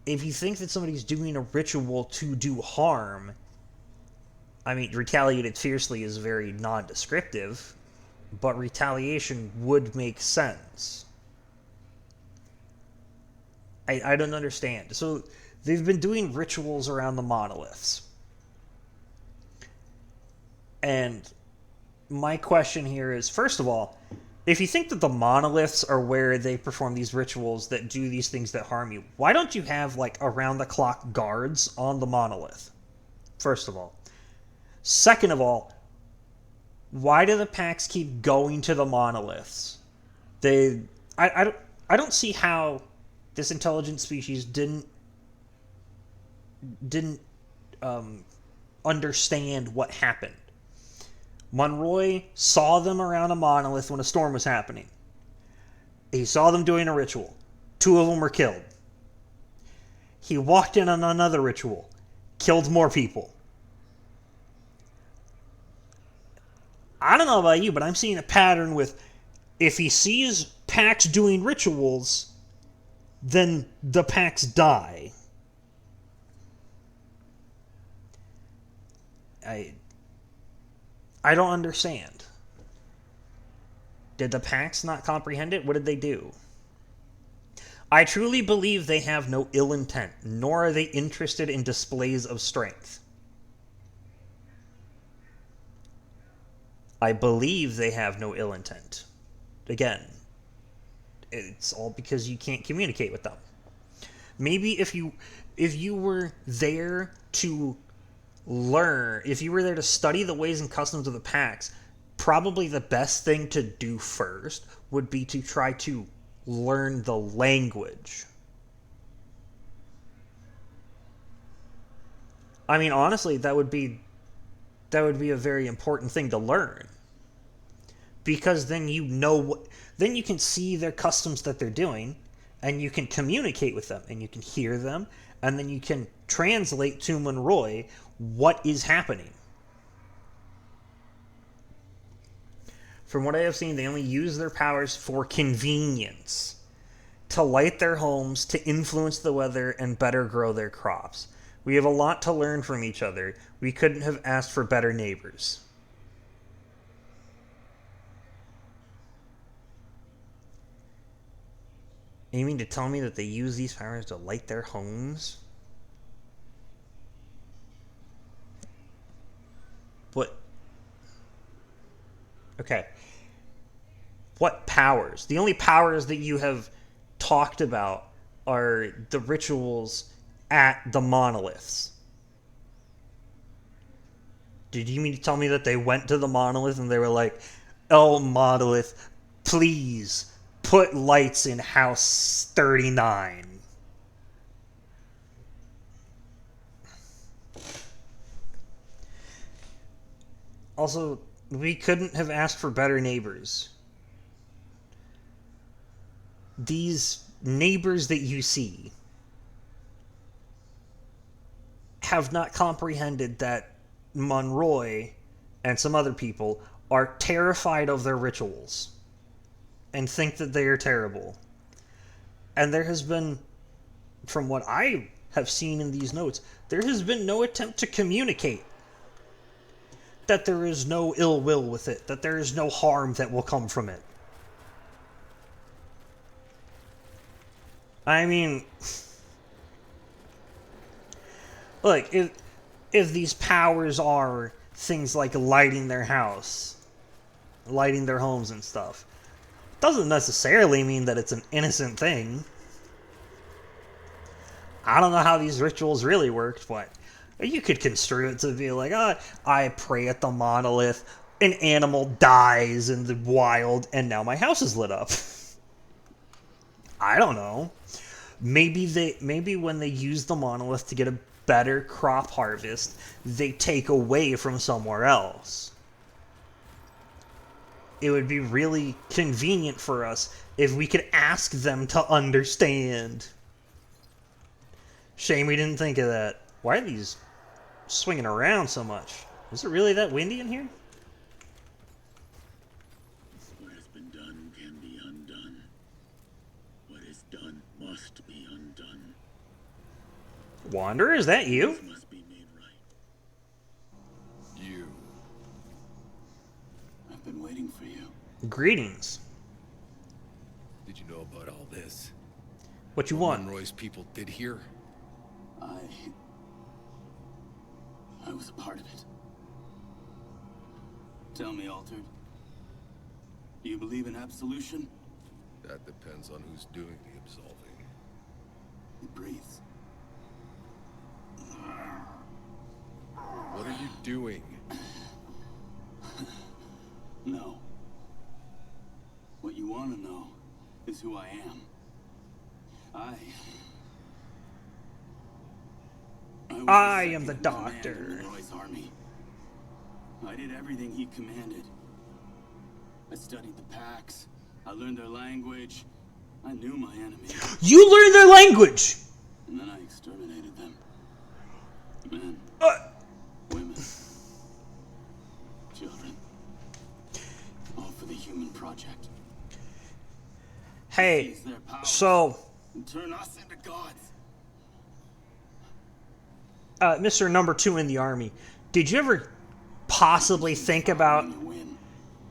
If you think that somebody's doing a ritual to do harm, I mean, retaliated fiercely is very non-descriptive, but retaliation would make sense. I don't understand. So, they've been doing rituals around the monoliths. And my question here is, first of all, if you think that the monoliths are where they perform these rituals that do these things that harm you, why don't you have, like, around-the-clock guards on the monolith? First of all. Second of all, why do the packs keep going to the monoliths? I don't see how this intelligent species didn't understand what happened. Monroy saw them around a monolith when a storm was happening. He saw them doing a ritual. 2 of them were killed. He walked in on another ritual. Killed more people. I don't know about you, but I'm seeing a pattern with, if he sees packs doing rituals, then the packs die. I don't understand. Did the packs not comprehend it? What did they do? I truly believe they have no ill intent, nor are they interested in displays of strength. I believe they have no ill intent. Again, it's all because you can't communicate with them. Maybe if you were there to learn, if you were there to study the ways and customs of the packs, probably the best thing to do first would be to try to learn the language. I mean, honestly, that would be a very important thing to learn, because then then you can see their customs that they're doing, and you can communicate with them, and you can hear them, and then you can translate to Monroy what is happening. From what I have seen, they only use their powers for convenience, to light their homes, to influence the weather, and better grow their crops. We have a lot to learn from each other. We couldn't have asked for better neighbors. And you mean to tell me that they use these powers to light their homes? What? Okay. What powers? The only powers that you have talked about are the rituals at the monoliths. Did you mean to tell me that they went to the monolith and they were like, "Oh, monolith, please put lights in house 39. Also, we couldn't have asked for better neighbors. These neighbors that you see have not comprehended that Monroy and some other people are terrified of their rituals and think that they are terrible. And there has been, from what I have seen in these notes, there has been no attempt to communicate that there is no ill will with it, that there is no harm that will come from it. I mean, look, if these powers are things like lighting their house, lighting their homes and stuff, doesn't necessarily mean that it's an innocent thing. I don't know how these rituals really worked, but you could construe it to be like, I pray at the monolith, an animal dies in the wild, and now my house is lit up. I don't know. Maybe when they use the monolith to get a better crop harvest, they take away from somewhere else. It would be really convenient for us if we could ask them to understand. Shame we didn't think of that. Why are these swinging around so much? Is it really that windy in here? What has been done can be undone. What is done must be undone. Wanderer, is that you? This must be made right. You. I've been waiting for you. Greetings. Did you know about all this? What you want? Monroy's people did here? I was a part of it. Tell me, Altered. Do you believe in absolution? That depends on who's doing the absolving. He breathes. What are you doing? No. What you want to know is who I am. I am the doctor. In Roy's army. I did everything he commanded. I studied the packs. I learned their language. I knew my enemy. You learned their language! And then I exterminated them. Men. Women. Children. All for the human project. Hey, so... And turn us into gods. Mr. Number 2 in the Army, did you ever possibly think about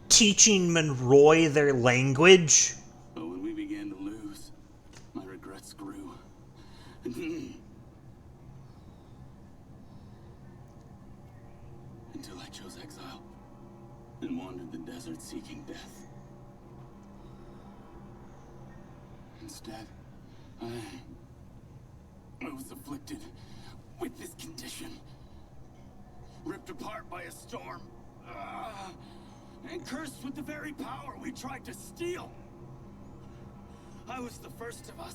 teaching Monroy their language? But when we began to lose, my regrets grew. Until I chose exile and wandered the desert seeking death. Instead, I was afflicted with this condition. Ripped apart by a storm. And cursed with the very power we tried to steal. I was the first of us.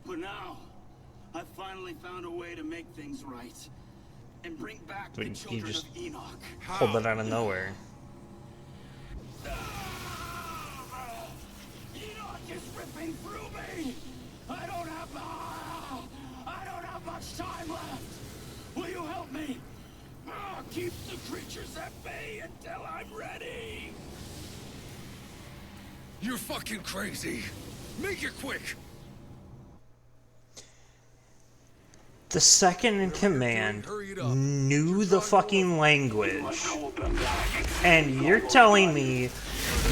But now, I've finally found a way to make things right. And bring back the children of Enoch. Pulled that out of nowhere. Enoch is ripping through me! I don't have much time left! Will you help me? Keep the creatures at bay until I'm ready! You're fucking crazy! Make it quick! The second in command knew the fucking language. And you're telling me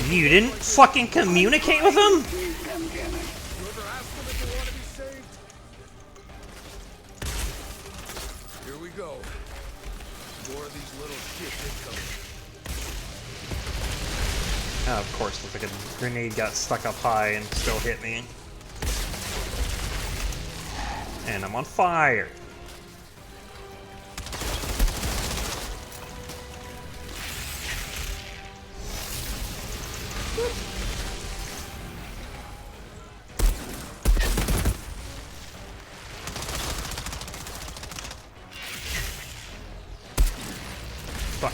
you didn't fucking communicate with them? Here we go. More of these little shit incoming. Oh, of course, the fucking grenade got stuck up high and still hit me. And I'm on fire. Fuck.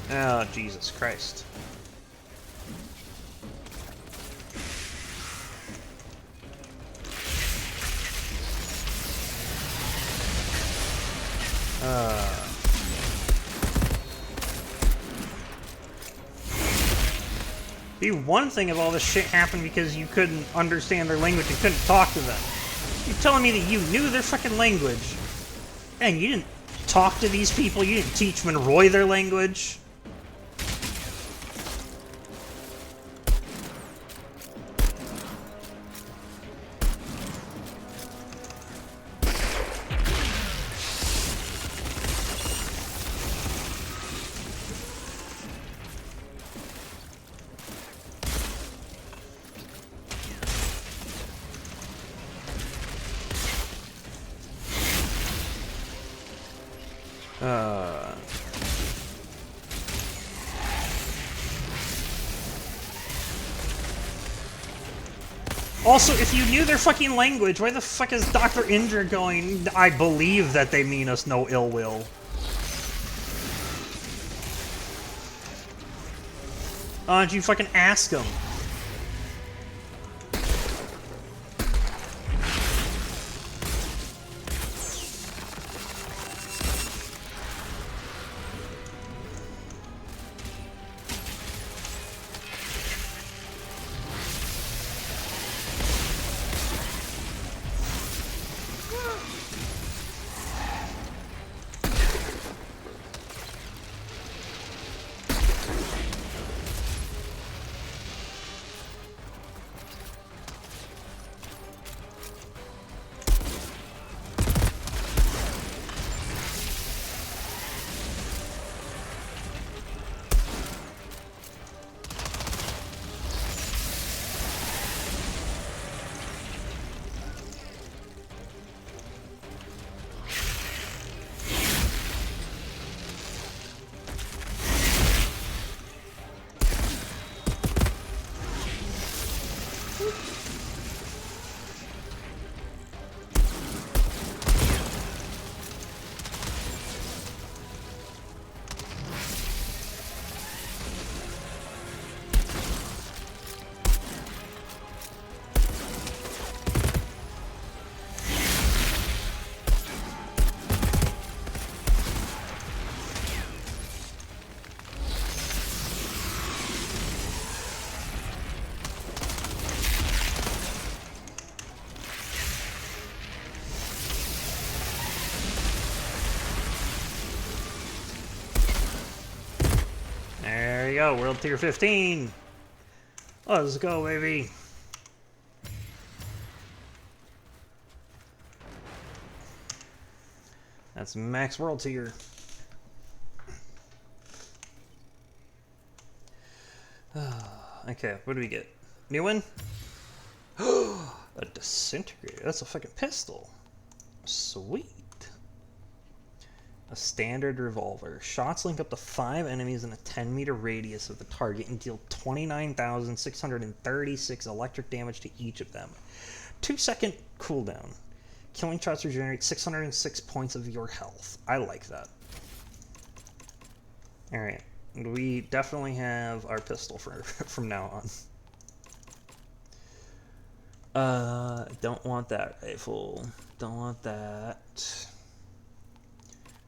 Oh, Jesus Christ. The one thing of all this shit happened because you couldn't understand their language and couldn't talk to them. You're telling me that you knew their fucking language and you didn't talk to these people? You didn't teach Monroy their language? Also, if you knew their fucking language, why the fuck is Dr. Indra going, I believe that they mean us no ill will? Why don't you fucking ask them? There you go, World Tier 15. Let's go, baby. That's max World Tier. Okay, what do we get? New one? A disintegrator. That's a fucking pistol. Sweet. A standard revolver. Shots link up to 5 enemies in a 10-meter radius of the target and deal 29,636 electric damage to each of them. 2-second cooldown. Killing shots regenerate 606 points of your health. I like that. Alright. We definitely have our pistol from now on. Don't want that rifle. Don't want that.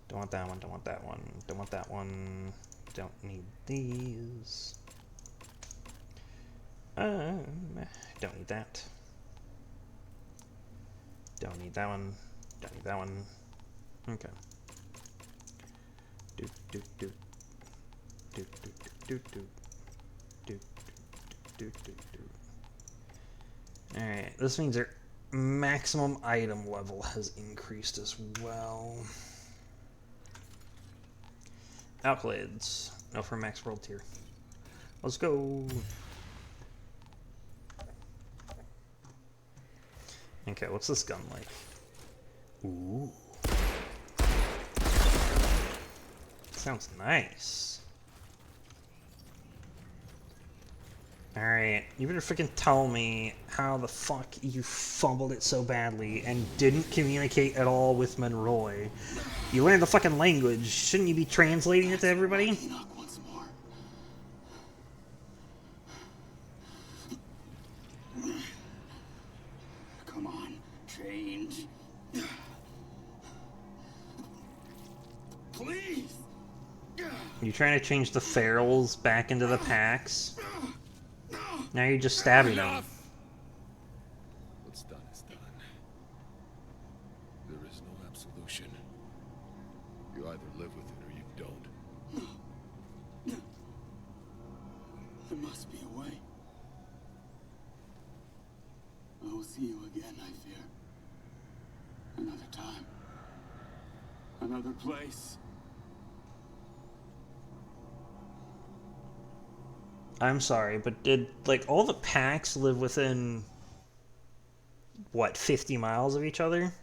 Don't want that one, don't want that one, don't want that one. Don't need these. Don't need that. Don't need that one. Don't need that one. Okay. Do do do. Do do do do. Do do do do. Alright, this means their maximum item level has increased as well. Outriders. No, for max world tier. Let's go. Okay, what's this gun like? Ooh. Sounds nice. Alright, you better freaking tell me how the fuck you fumbled it so badly and didn't communicate at all with Monroy. You learned the fucking language. Shouldn't you be translating it to everybody? Enoch once more. Come on, change. Please. You trying to change the ferals back into the packs? Now you're just stabbing them. What's done is done. There is no absolution. You either live with it or you don't. There must be a way. I will see you again, I fear. Another time. Another place. I'm sorry, but did, like, all the packs live within, what, 50 miles of each other?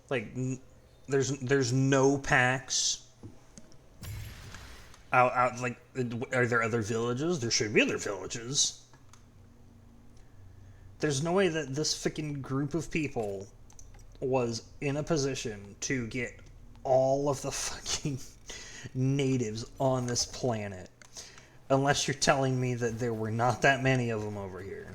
Like, there's no packs out, like, are there other villages? There should be other villages. There's no way that this freaking group of people was in a position to get all of the fucking natives on this planet. Unless you're telling me that there were not that many of them over here.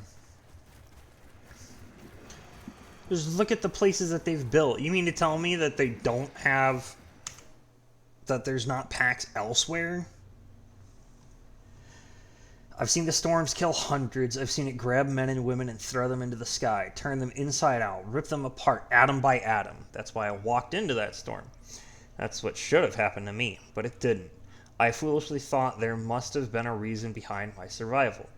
Just look at the places that they've built. You mean to tell me that they don't have... that there's not packs elsewhere? I've seen the storms kill hundreds. I've seen it grab men and women and throw them into the sky, turn them inside out, rip them apart, atom by atom. That's why I walked into that storm. That's what should have happened to me, but it didn't. I foolishly thought there must have been a reason behind my survival.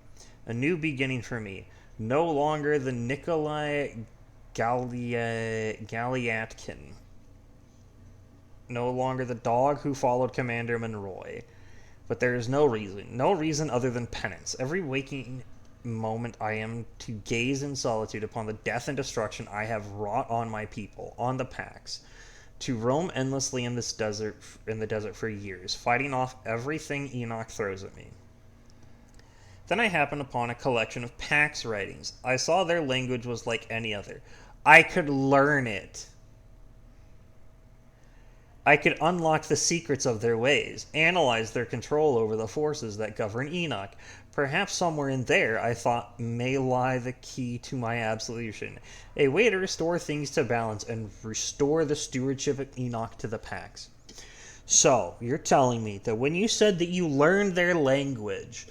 A new beginning for me. No longer the Nikolai Galiatkin. No longer the dog who followed Commander Monroy. But there is no reason other than penance. Every waking moment I am to gaze in solitude upon the death and destruction I have wrought on my people, on the packs. to roam endlessly in the desert for years, fighting off everything Enoch throws at me. Then I happened upon a collection of Pax writings. I saw their language was like any other. I could learn it. I could unlock the secrets of their ways, analyze their control over the forces that govern Enoch. Perhaps somewhere in there, I thought, may lie the key to my absolution. A way to restore things to balance and restore the stewardship of Enoch to the Pax. So, you're telling me that when you said that you learned their language,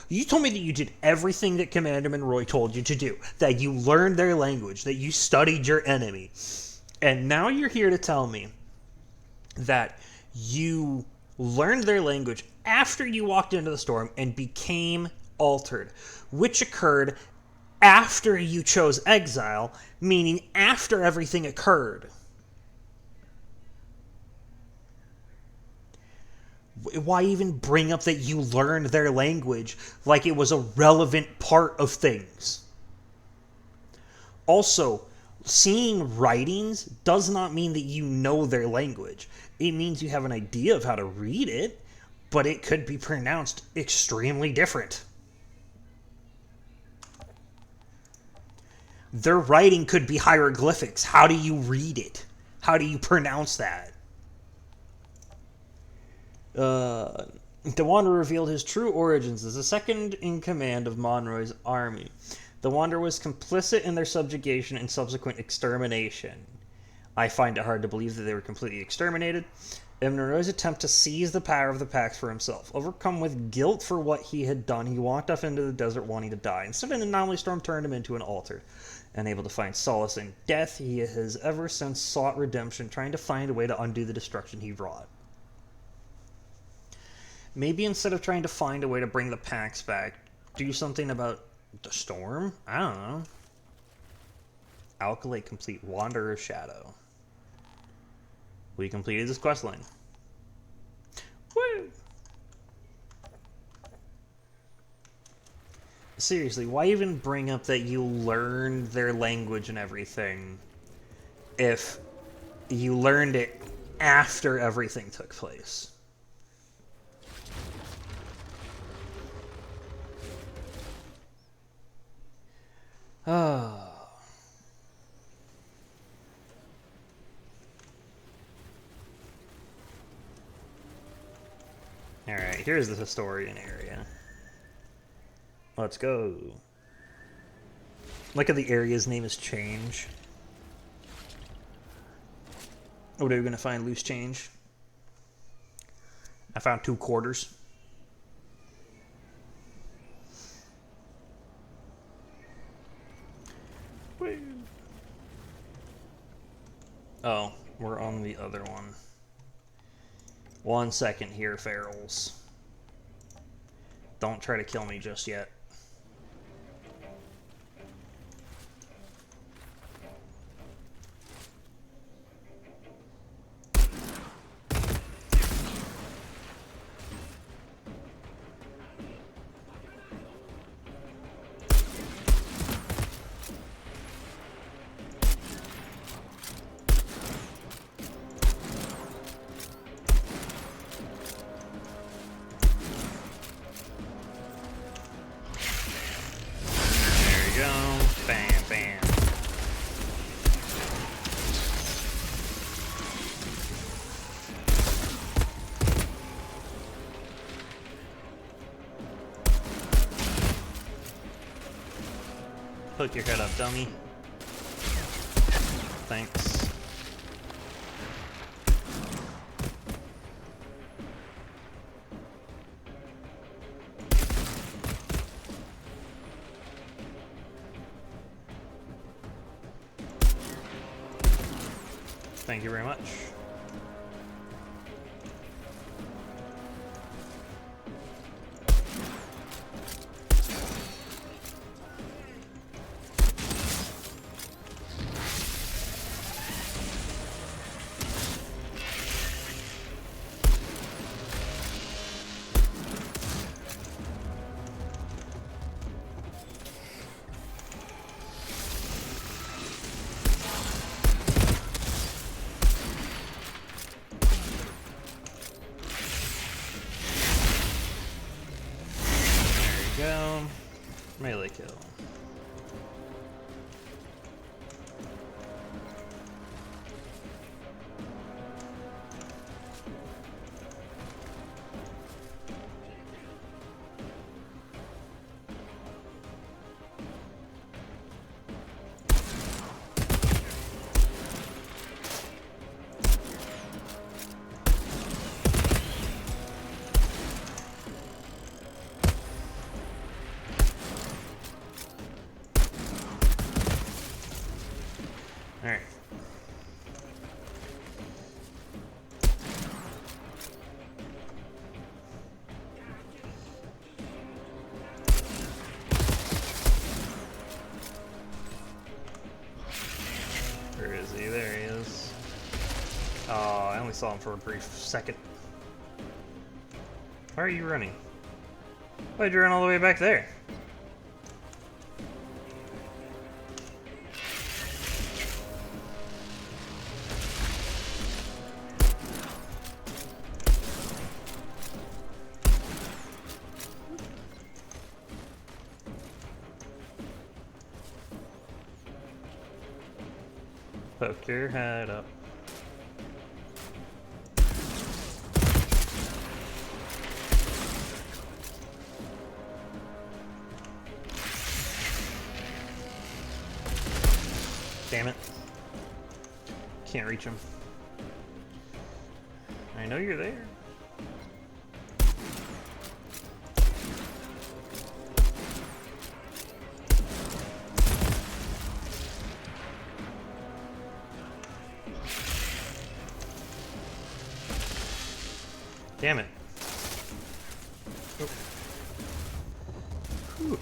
you told me that you did everything that Commander Monroy told you to do, that you learned their language, that you studied your enemy, and now you're here to tell me that you learned their language after you walked into the storm and became altered, which occurred after you chose exile, meaning after everything occurred. Why even bring up that you learned their language like it was a relevant part of things? Also, seeing writings does not mean that you know their language. It means you have an idea of how to read it, but it could be pronounced extremely different. Their writing could be hieroglyphics. How do you read it? How do you pronounce that? The Wanderer revealed his true origins as the second in command of Monroy's army. The Wanderer was complicit in their subjugation and subsequent extermination. I find it hard to believe that they were completely exterminated. In Monroy's attempt to seize the power of the Pax for himself, overcome with guilt for what he had done, he walked off into the desert wanting to die. Instead, an anomaly storm turned him into an altered. Unable to find solace in death, he has ever since sought redemption, trying to find a way to undo the destruction he wrought. Maybe instead of trying to find a way to bring the Pax back, do something about the storm? I don't know. Alkalate complete Wanderer's Shadow. We completed this questline. Woo! Seriously, why even bring up that you learned their language and everything if you learned it after everything took place? Oh. Alright, here's the historian area. Let's go. Look at the area's name is change. What are we gonna find? Loose change? I found 2 quarters. Oh, we're on the other one. 1 second here, ferals. Don't try to kill me just yet. Poke your head up, dummy. Thanks. Thank you very much. go. Melee kill. Alright. Where is he? There he is. Oh, I only saw him for a brief second. Why are you running? Why'd you run all the way back there? Poke your head up. Damn it. Can't reach him. I know you're there. Damn it. Oh. Whew.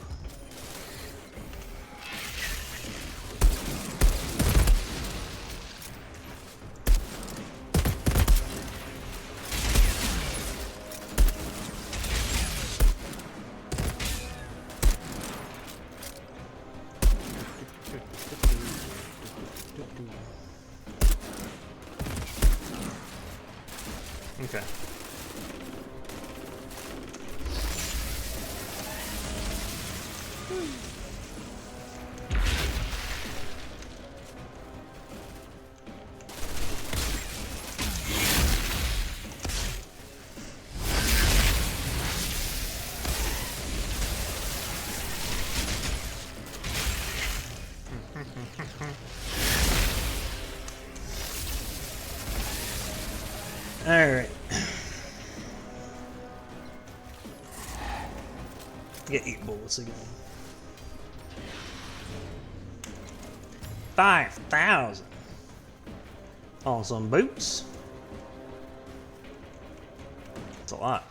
Okay. Alright. Get 8 bullets again. 5,000 on some boots. That's a lot.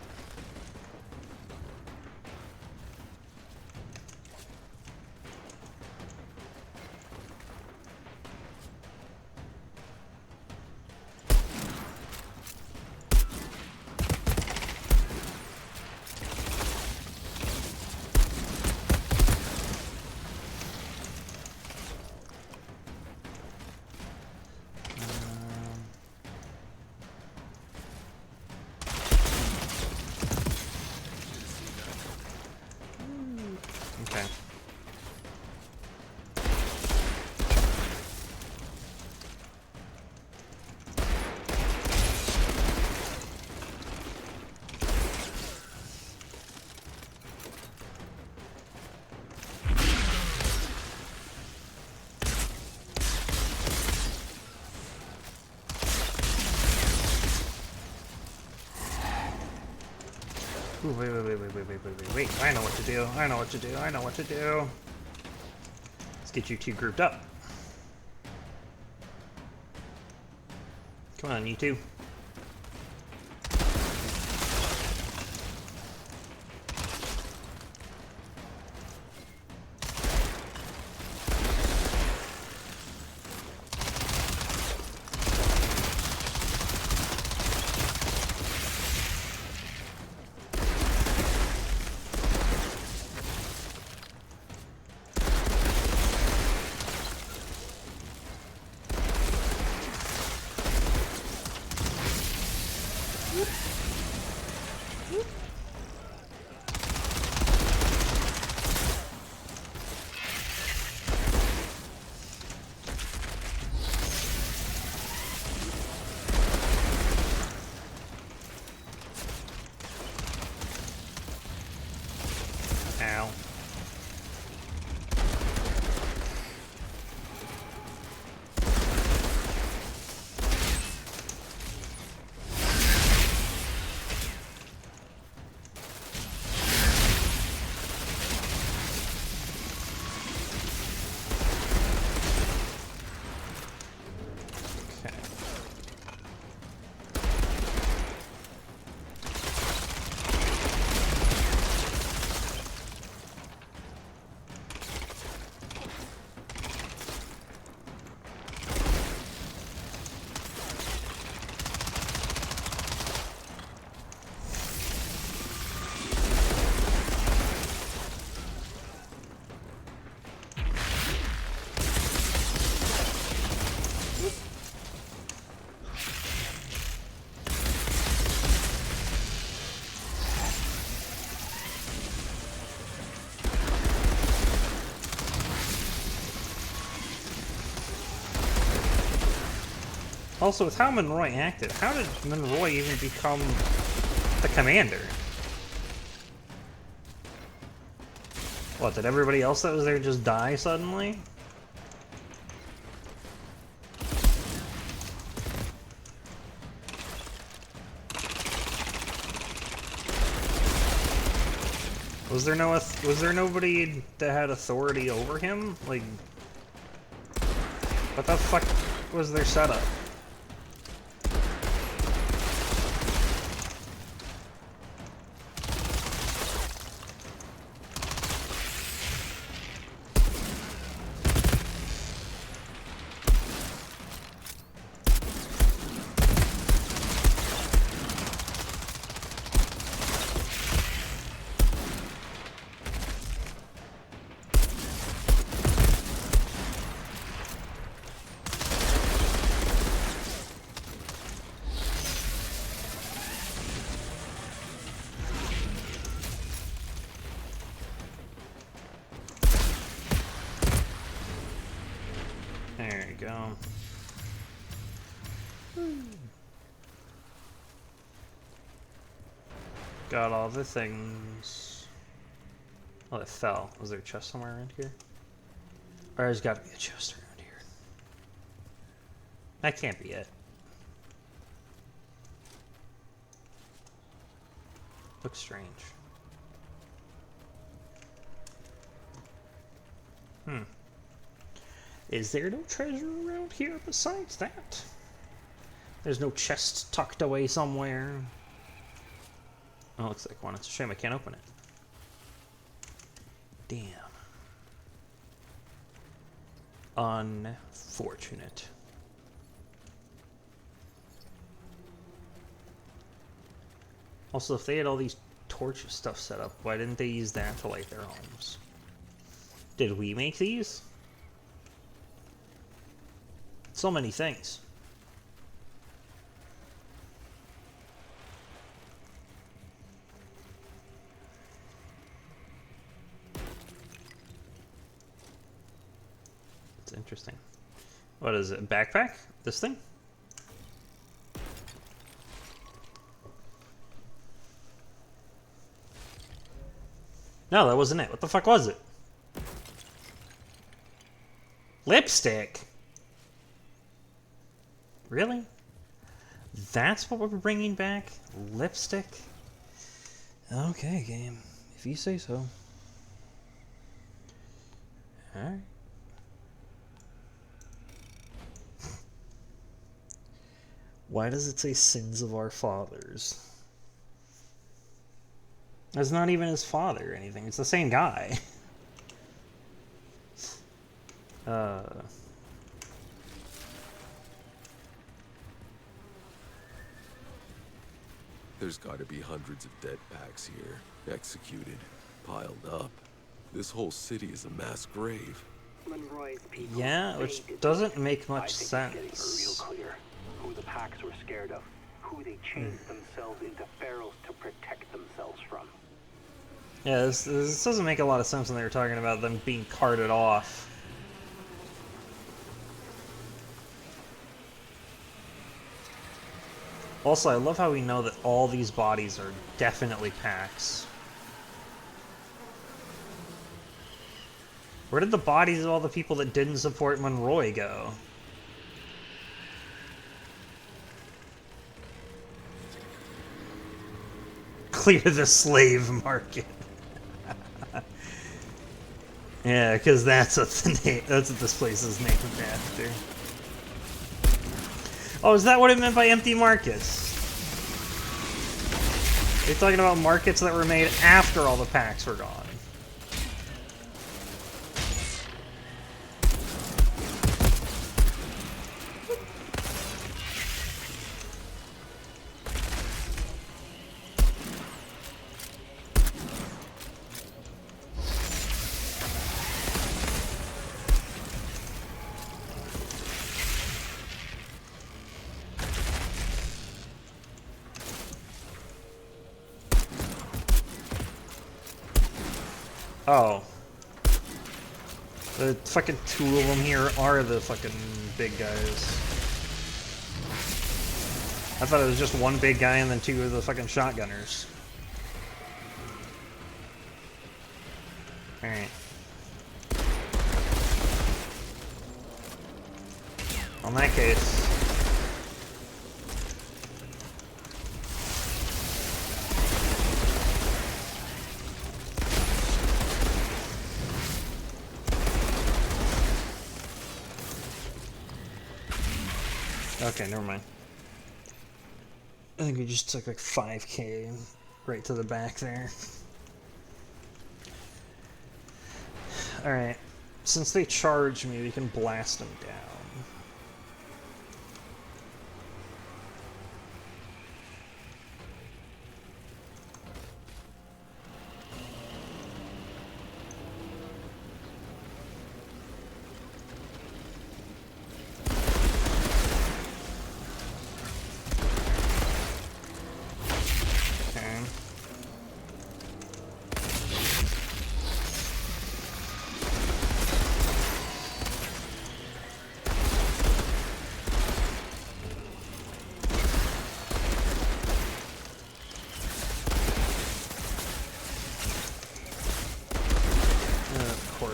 Okay. Ooh, wait. I know what to do. I know what to do. I know what to do. Let's get you two grouped up. Come on, you two. Also, with how Monroy acted, how did Monroy even become the commander? What, did everybody else that was there just die suddenly? Was there nobody that had authority over him? Like, what the fuck was their setup? There you go. Got all the things. Oh, it fell. Was there a chest somewhere around here? Or there's got to be a chest around here. That can't be it. Looks strange. Is there no treasure around here besides that? There's no chest tucked away somewhere. Oh, looks like one. It's a shame I can't open it. Damn. Unfortunate. Also, if they had all these torch stuff set up, why didn't they use that to light their homes? Did we make these? So many things. It's interesting. What is it? Backpack? This thing? No, that wasn't it. What the fuck was it? Lipstick? Really? That's what we're bringing back? Lipstick? Okay, game. If you say so. Alright. Why does it say sins of our fathers? That's not even his father or anything. It's the same guy. There's gotta be hundreds of dead packs here. Executed. Piled up. This whole city is a mass grave. Monroy's people, yeah, which doesn't make much sense. Real clear who the packs were scared of, who they changed themselves into pharaohs to protect themselves from. Yeah, this doesn't make a lot of sense when they were talking about them being carted off. Also, I love how we know that all these bodies are definitely packs. Where did the bodies of all the people that didn't support Monroy go? Clear the slave market. Yeah, because that's what this place is named after. Oh, is that what it meant by empty markets? You're talking about markets that were made after all the packs were gone. Oh. The fucking two of them here are the fucking big guys. I thought it was just one big guy and then two of the fucking shotgunners. Alright. In that case... Okay, never mind. I think we just took like 5k right to the back there. Alright. Since they charge me, we can blast them down.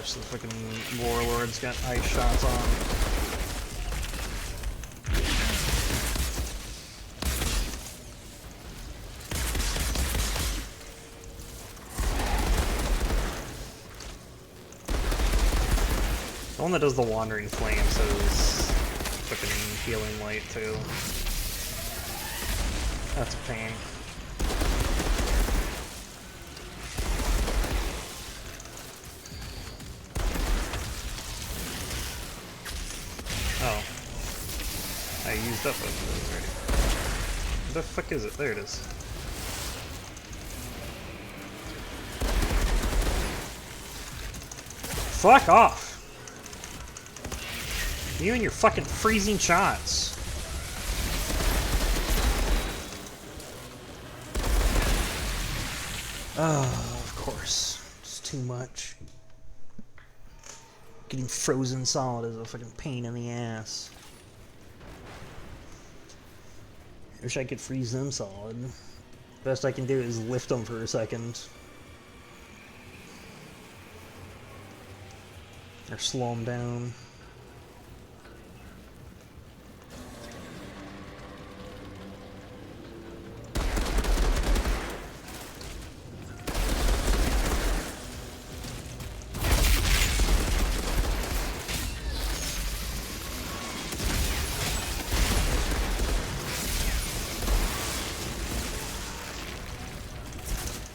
The fucking warlord's got ice shots on. The one that does the wandering flames has fucking healing light too. That's a pain. Oh. I used up both of those already. What the fuck is it? There it is. Fuck off! You and your fucking freezing shots. Oh, of course. It's too much. Getting frozen solid is a fucking pain in the ass. I wish I could freeze them solid. Best I can do is lift them for a second. Or slow them down.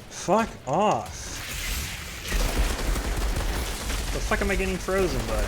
Fuck off. The fuck am I getting frozen by?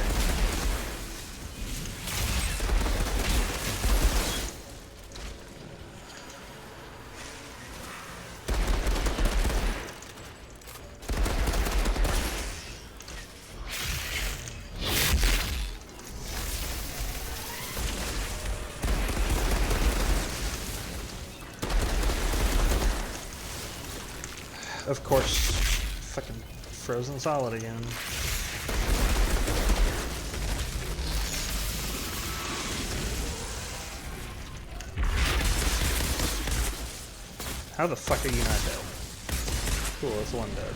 Of course, fucking frozen solid again. How the fuck are you not dead? Cool, that's one dead.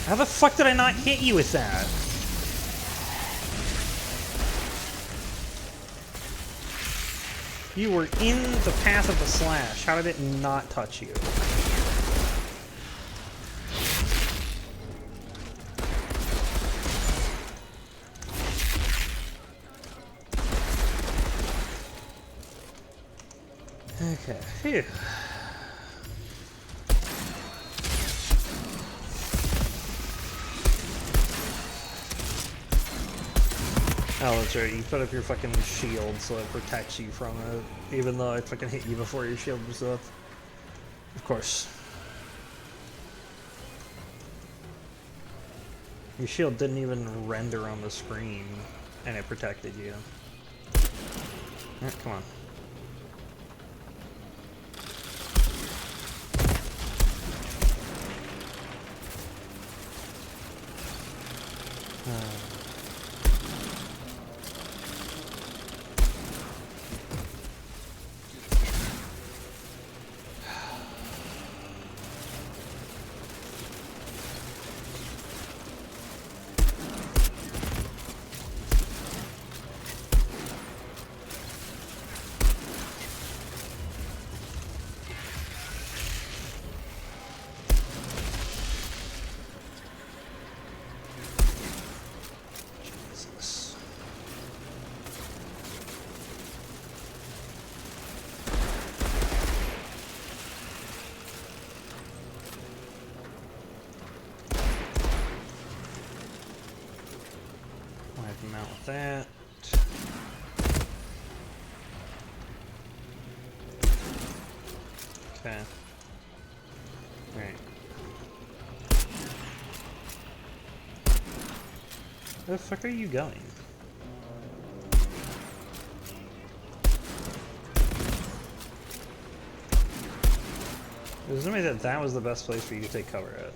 How the fuck did I not hit you with that? You were in the path of the slash. How did it not touch you? Okay. Phew. Oh, that's right. You put up your fucking shield so it protects you from it, even though I fucking hit you before your shield was up. Of course. Your shield didn't even render on the screen, and it protected you. Alright, come on. Jesus. Wipe him out with that. Okay. Alright. Where the fuck are you going? It was me that that was the best place for you to take cover at.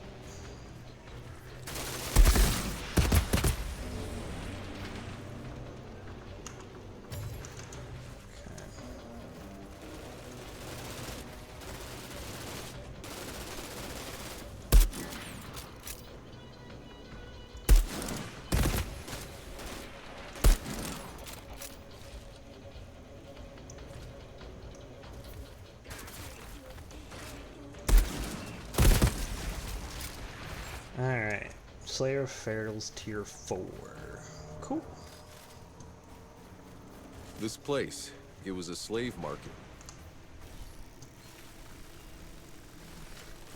Alright. Slayer of Ferals Tier 4. Cool. This place, it was a slave market.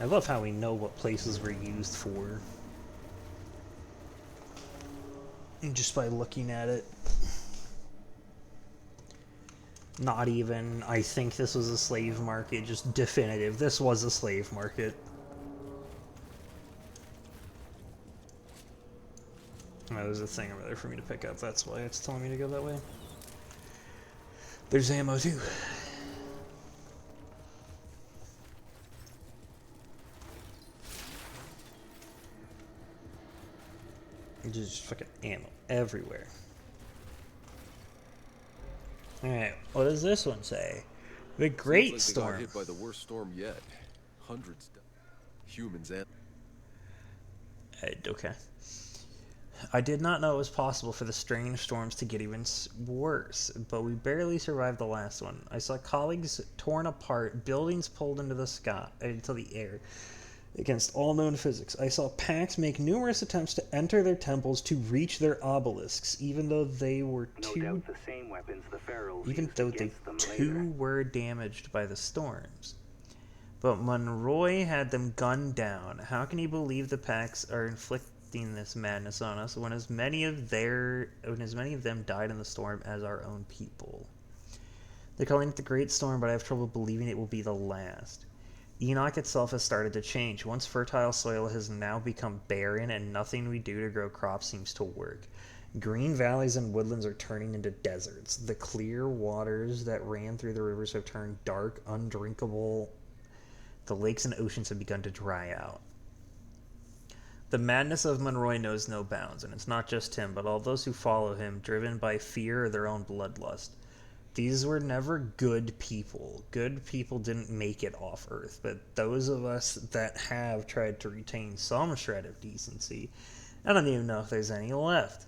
I love how we know what places were used for. Just by looking at it. Not even, I think this was a slave market, just definitive. This was a slave market. Oh, there's a thing over there for me to pick up, that's why it's telling me to go that way. There's ammo too. Just fucking ammo everywhere. Alright, what does this one say? The Great Seems like Storm. They got hit by the worst storm yet. Hundreds died. Humans and... Okay. I did not know it was possible for the strange storms to get even worse, but we barely survived the last one. I saw colleagues torn apart, buildings pulled into the sky, into the air, against all known physics. I saw packs make numerous attempts to enter their temples to reach their obelisks, even though they were were damaged by the storms. But Monroy had them gunned down. How can you believe the packs are inflicting this madness on us when as many of them died in the storm as our own people? They're calling it the Great Storm, but I have trouble believing it will be the last. Enoch itself has started to change. Once fertile soil has now become barren, and nothing we do to grow crops seems to work. Green valleys and woodlands are turning into deserts. The clear waters that ran through the rivers have turned dark, undrinkable. The lakes and oceans have begun to dry out. The madness of Monroy knows no bounds, and it's not just him, but all those who follow him, driven by fear or their own bloodlust. These were never good people. Good people didn't make it off Earth, but those of us that have tried to retain some shred of decency, I don't even know if there's any left.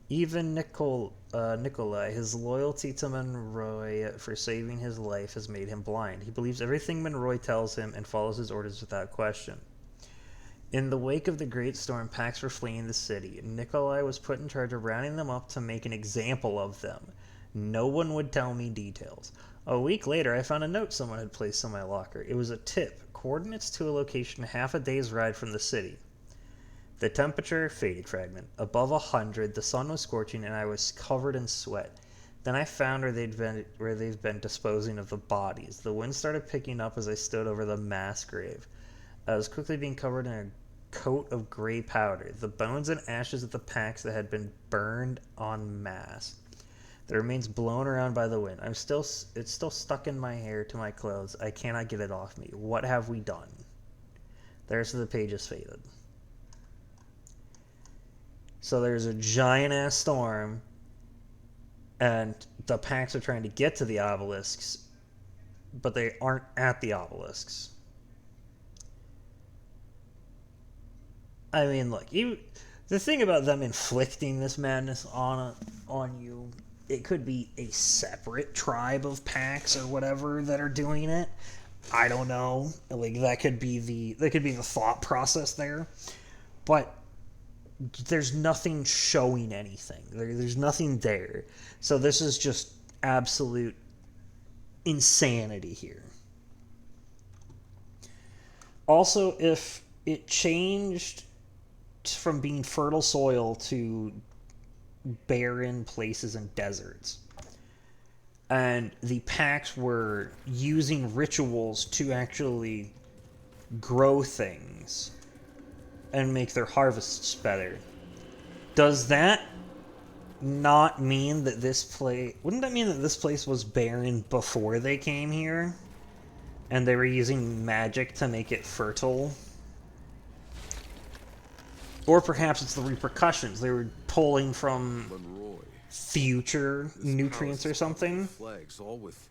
Even Nikolai, his loyalty to Monroy for saving his life has made him blind. He believes everything Monroy tells him and follows his orders without question. In the wake of the Great Storm, packs were fleeing the city. Nikolai was put in charge of rounding them up to make an example of them. No one would tell me details. A week later, I found a note someone had placed in my locker. It was a tip, coordinates to a location half a day's ride from the city. The temperature, faded fragment, above 100, the sun was scorching, and I was covered in sweat. Then I found where they've been disposing of the bodies. The wind started picking up as I stood over the mass grave. I was quickly being covered in a coat of gray powder, the bones and ashes of the packs that had been burned en masse. The remains blown around by the wind. It's still stuck in my hair to my clothes. I cannot get it off me. What have we done? The rest of the page is faded. So there's a giant-ass storm, and the packs are trying to get to the obelisks, but they aren't at the obelisks. I mean, look, the thing about them inflicting this madness on you, it could be a separate tribe of packs or whatever that are doing it. I don't know. Like that could be the thought process there, but there's nothing showing anything. There's nothing there. So this is just absolute insanity here. Also, if it changed from being fertile soil to barren places and deserts, and the packs were using rituals to actually grow things and make their harvests better, does that not mean that this place... Wouldn't that mean that this place was barren before they came here? And they were using magic to make it fertile? Or perhaps it's the repercussions. They were pulling from future nutrients or something? Flags, all with...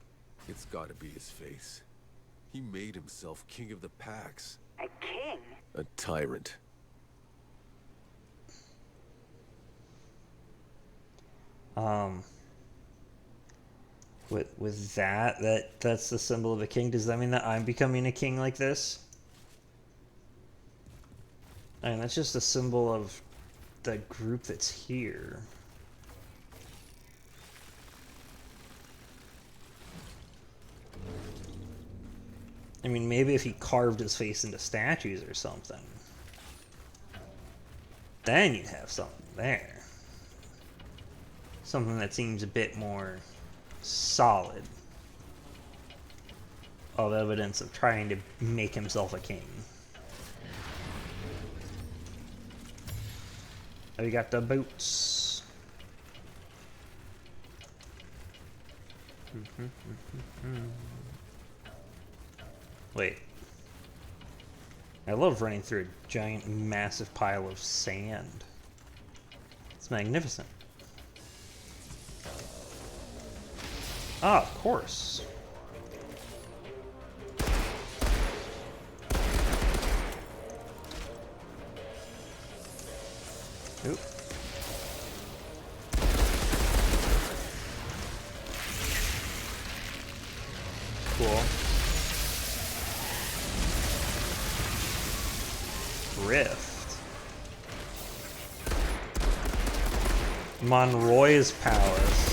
It's gotta be his face. He made himself king of the packs. A king? A tyrant. With that's the symbol of a king. Does that mean that I'm becoming a king like this? I mean, that's just a symbol of the group that's here. I mean, maybe if he carved his face into statues or something, then you'd have something there. Something that seems a bit more solid of evidence of trying to make himself a king. Oh, we got the boots. Wait. I love running through a giant, massive pile of sand. It's magnificent. Ah, of course. Oop. Cool. Rift. Monroy's Palace.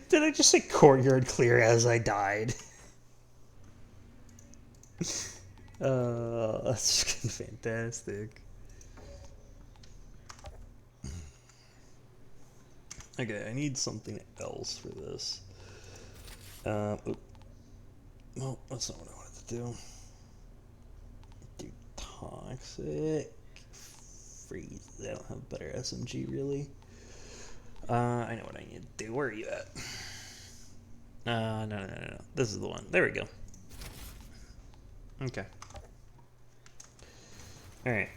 Did I just say courtyard clear as I died? That's fucking fantastic. Okay, I need something else for this. Well, that's not what I wanted to do. Do toxic. Freeze. I don't have a better SMG, really. I know what I need to do. Where are you at? No. This is the one. There we go. Okay. Alright.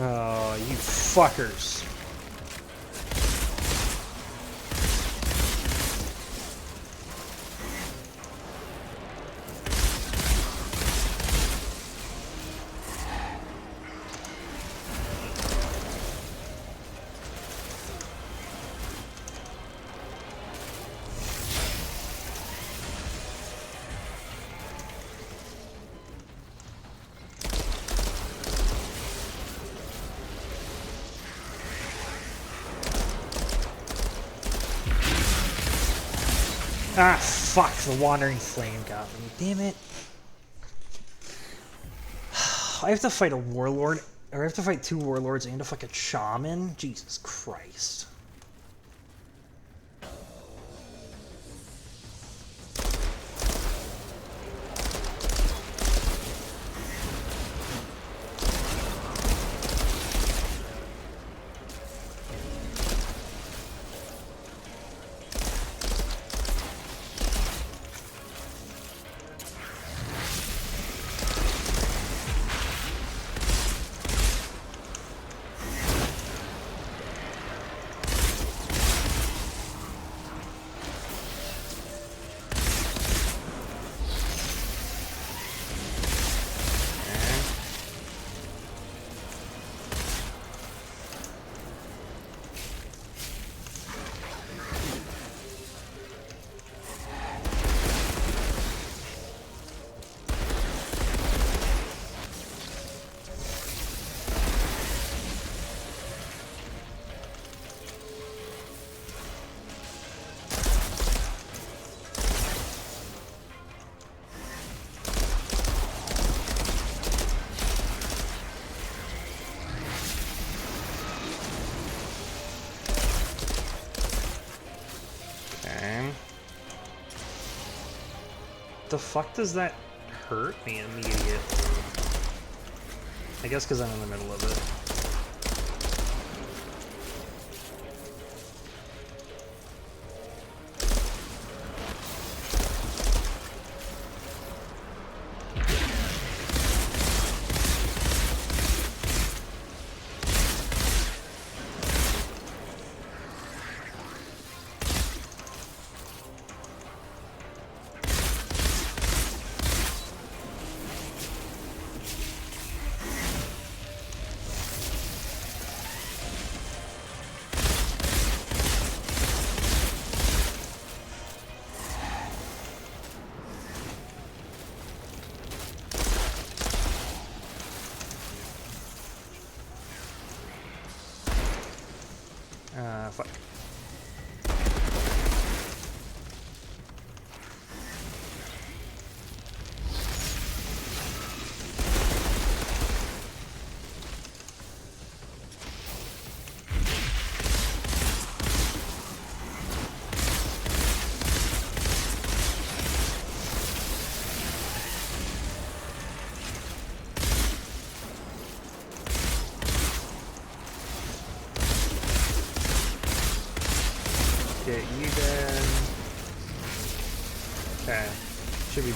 Oh, you fuckers. Ah, fuck, the Wandering Flame got me. Damn it. I have to fight a Warlord, or I have to fight 2 Warlords and a fucking Shaman? Jesus Christ. The fuck does that hurt me immediately? I guess because I'm in the middle of it.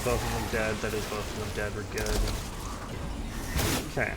both of them dead. That is both of them dead. We're good. Okay.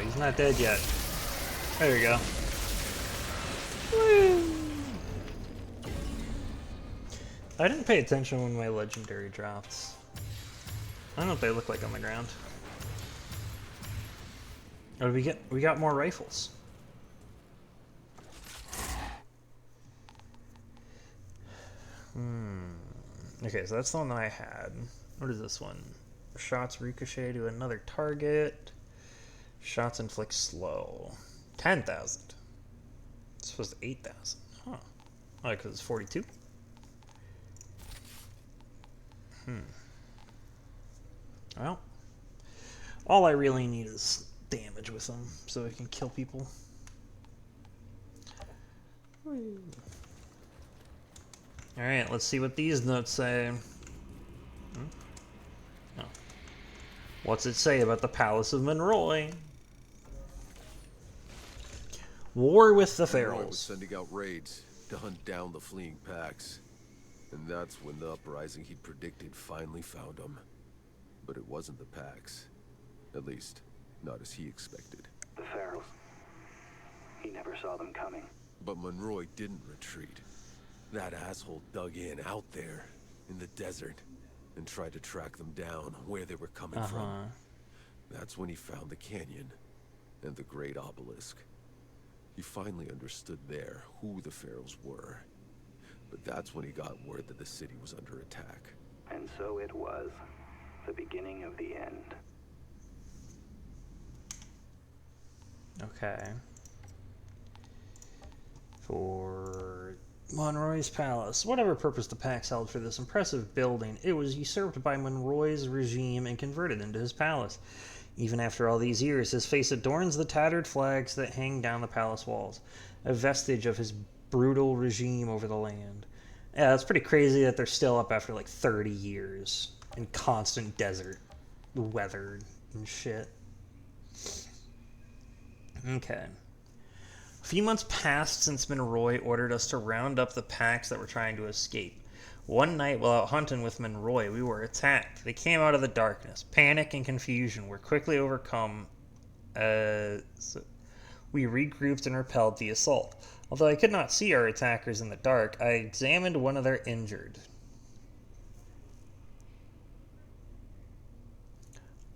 He's not dead yet. There we go. Woo. I didn't pay attention when my legendary dropped. I don't know what they look like on the ground. What did we get? We got more rifles. Okay, so that's the one that I had. What is this one? Shots ricochet to another target. Shots inflict slow. 10,000. This was 8,000. Huh. Oh, because it's 42? Well, all I really need is damage with them so I can kill people. Alright, let's see what these notes say. Oh. What's it say about the Palace of Monroy? War with the Monroy was Ferals. sending out raids to hunt down the fleeing packs. And that's when the uprising he predicted finally found him. But it wasn't the Pax. At least, not as he expected. The Pharaohs. He never saw them coming. But Monroy didn't retreat. That asshole dug in out there, in the desert, and tried to track them down where they were coming from. That's when he found the canyon and the great obelisk. He finally understood there who the Pharaohs were. But that's when he got word that the city was under attack. And so it was. The beginning of the end. Okay. For Monroy's palace. Whatever purpose the Pax held for this impressive building, it was usurped by Monroy's regime and converted into his palace. Even after all these years, his face adorns the tattered flags that hang down the palace walls, a vestige of his brutal regime over the land. Yeah, it's pretty crazy that they're still up after like 30 years in constant desert weather and shit. Okay. A few months passed since Monroy ordered us to round up the Pax that were trying to escape. One night, while out hunting with Monroy, we were attacked. They came out of the darkness. Panic and confusion were quickly overcome. We regrouped and repelled the assault. Although I could not see our attackers in the dark, I examined one of their injured.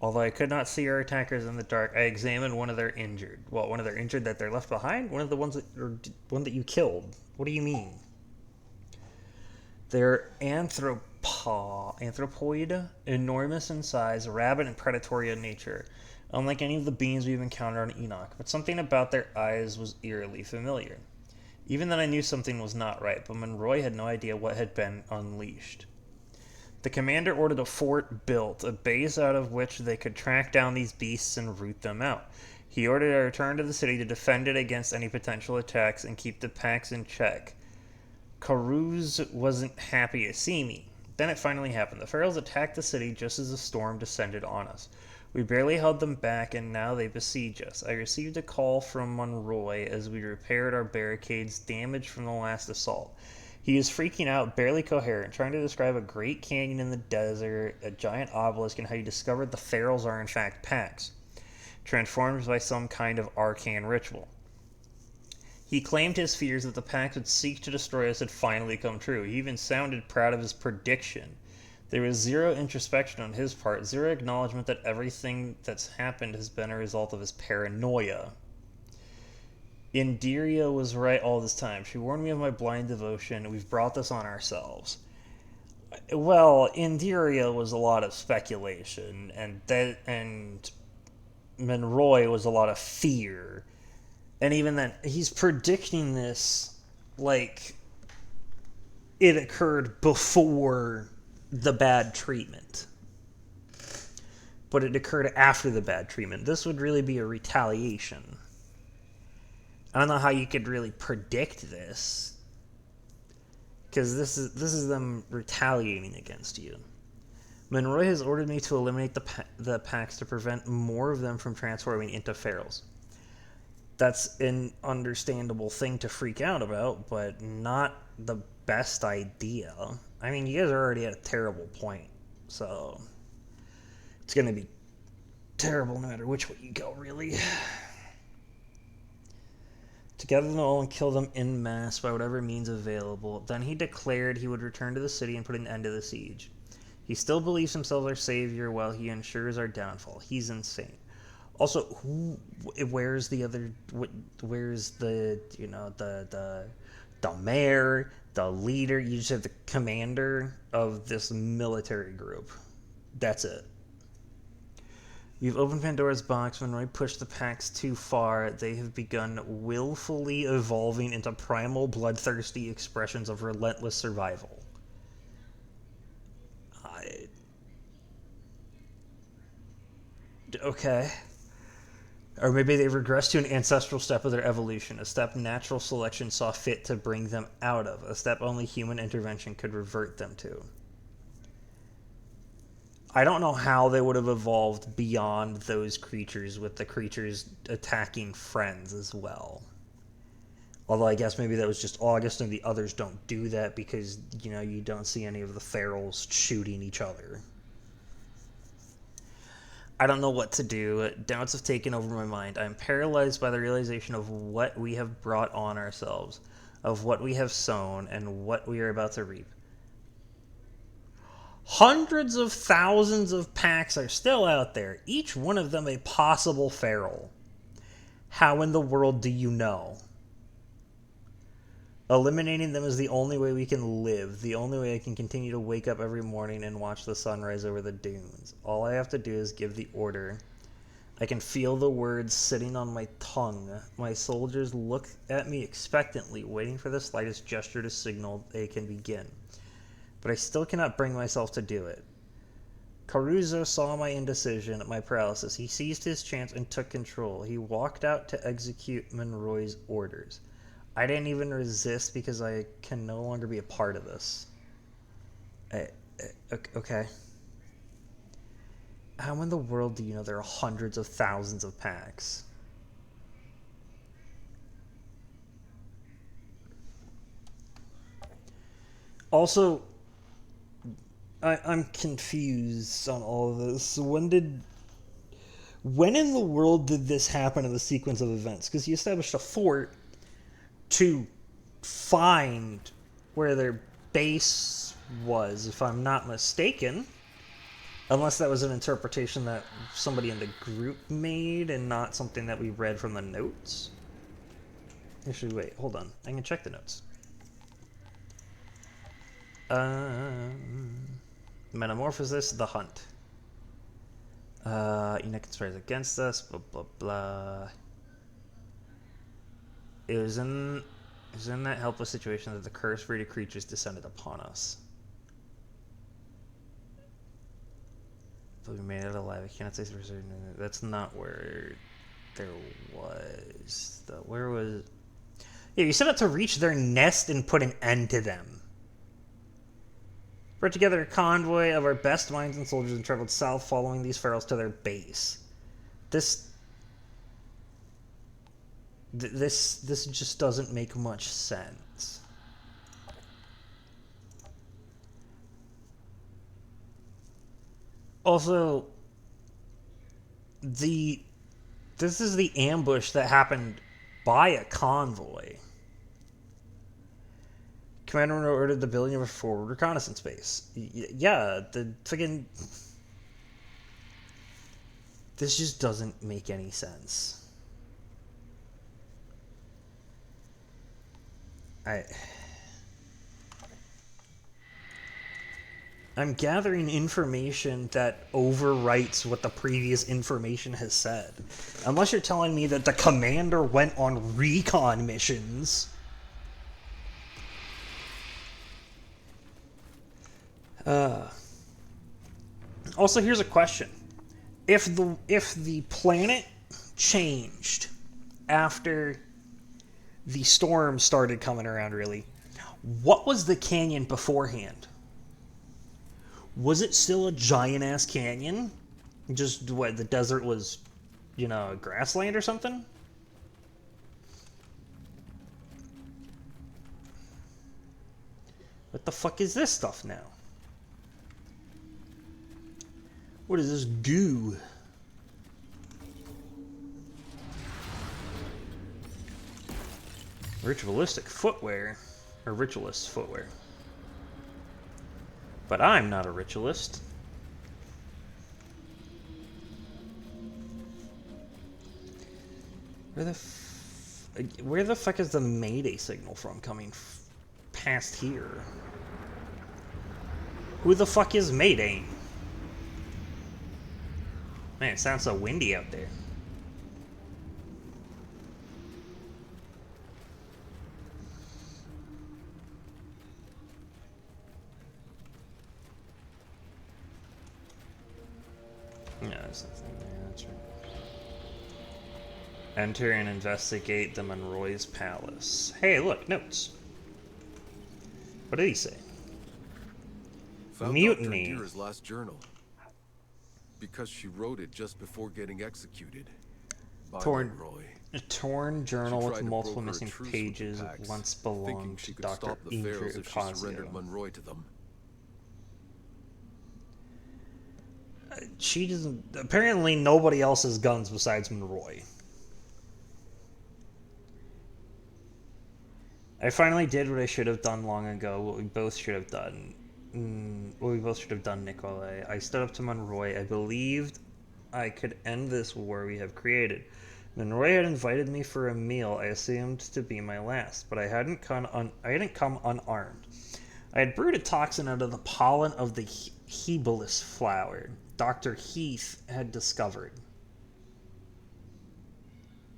Although I could not see our attackers in the dark, I examined one of their injured. Well, one of their injured that they're left behind? One of the ones that, or one that you killed? What do you mean? They're anthropoid, enormous in size, rabid and predatory in nature, unlike any of the beings we've encountered on Enoch, but something about their eyes was eerily familiar. Even then I knew something was not right, but Monroy had no idea what had been unleashed. The commander ordered a fort built, a base out of which they could track down these beasts and root them out. He ordered a return to the city to defend it against any potential attacks and keep the Pax in check. Caruz wasn't happy to see me. Then it finally happened. The Pharaohs attacked the city just as the storm descended on us. We barely held them back, and now they besiege us. I received a call from Monroy as we repaired our barricades damaged from the last assault. He was freaking out, barely coherent, trying to describe a great canyon in the desert, a giant obelisk, and how he discovered the Pharaohs are in fact Pax, transformed by some kind of arcane ritual. He claimed his fears that the Pax would seek to destroy us had finally come true. He even sounded proud of his prediction. There was zero introspection on his part, zero acknowledgement that everything that's happened has been a result of his paranoia. Indiria was right all this time. She warned me of my blind devotion. We've brought this on ourselves. Well, Indiria was a lot of speculation, and Monroy was a lot of fear. And even then, he's predicting this like it occurred before the bad treatment. But it occurred after the bad treatment. This would really be a retaliation. I don't know how you could really predict this, because this is them retaliating against you. Monroy has ordered me to eliminate the Pax to prevent more of them from transforming into Pharaohs. That's an understandable thing to freak out about, but not the best idea. I mean, you guys are already at a terrible point, so it's going to be terrible no matter which way you go, really. Together they'll all kill them en masse by whatever means available. Then he declared he would return to the city and put an end to the siege. He still believes himself our savior while he ensures our downfall. He's insane. Also, where's the mayor, the leader? You just have the commander of this military group. That's it. We've opened Pandora's box. Monroy pushed the Pax too far. They have begun willfully evolving into primal, bloodthirsty expressions of relentless survival. Okay. Or maybe they regressed to an ancestral step of their evolution, a step natural selection saw fit to bring them out of, a step only human intervention could revert them to. I don't know how they would have evolved beyond those creatures, with the creatures attacking friends as well. Although I guess maybe that was just August and the others don't do that because, you don't see any of the Pharaohs shooting each other. I don't know what to do. Doubts have taken over my mind. I am paralyzed by the realization of what we have brought on ourselves, of what we have sown, and what we are about to reap. Hundreds of thousands of packs are still out there, each one of them a possible feral. How in the world do you know? Eliminating them is the only way we can live, the only way I can continue to wake up every morning and watch the sunrise over the dunes. All I have to do is give the order. I can feel the words sitting on my tongue. My soldiers look at me expectantly, waiting for the slightest gesture to signal they can begin. But I still cannot bring myself to do it. Caruso saw my indecision, my paralysis. He seized his chance and took control. He walked out to execute Monroy's orders. I didn't even resist because I can no longer be a part of this. Okay. How in the world do you know there are hundreds of thousands of packs? Also, I'm confused on all of this. When in the world did this happen in the sequence of events? Because you established a fort to find where their base was, if I'm not mistaken. Unless that was an interpretation that somebody in the group made and not something that we read from the notes. Actually, wait, hold on. I can check the notes. Metamorphosis, the hunt. Enoch conspires against us, blah, blah, blah. It was in that helpless situation that the cursed breed of creatures descended upon us. But we made it alive. I cannot say for certain. That's not where there was. Where was... Yeah, you set out to reach their nest and put an end to them. Brought together a convoy of our best minds and soldiers and traveled south following these ferals to their base. This just doesn't make much sense. Also, this is the ambush that happened by a convoy. Commander Monroe ordered the building of a forward reconnaissance base. Yeah, the friggin... This just doesn't make any sense. I'm gathering information that overwrites what the previous information has said. Unless you're telling me that the commander went on recon missions. Also, here's a question. If the planet changed after the storm started coming around, really, what was the canyon beforehand? Was it still a giant-ass canyon? Just, what, the desert was, you know, grassland or something? What the fuck is this stuff now? What is this goo? Ritualistic footwear. Or ritualist footwear. But I'm not a ritualist. Where the fuck is the Mayday signal from coming past here? Who the fuck is Mayday? Man, it sounds so windy out there. No, there's nothing there, that's right. Enter and investigate the Monroy's palace. Hey, look, notes. What did he say? Found Mutiny. Dr. Deer's last journal. Because she wrote it just before getting executed. By Monroy. A torn journal with multiple missing pages once belonged to Dr. If she surrendered Monroy to them. She doesn't. Apparently, nobody else has guns besides Monroy. I finally did what I should have done long ago. What we both should have done. Nikolai. I stood up to Monroy. I believed I could end this war we have created. Monroy had invited me for a meal I assumed to be my last, but I hadn't come unarmed. I had brewed a toxin out of the pollen of the Hebelis flower Dr. Heath had discovered.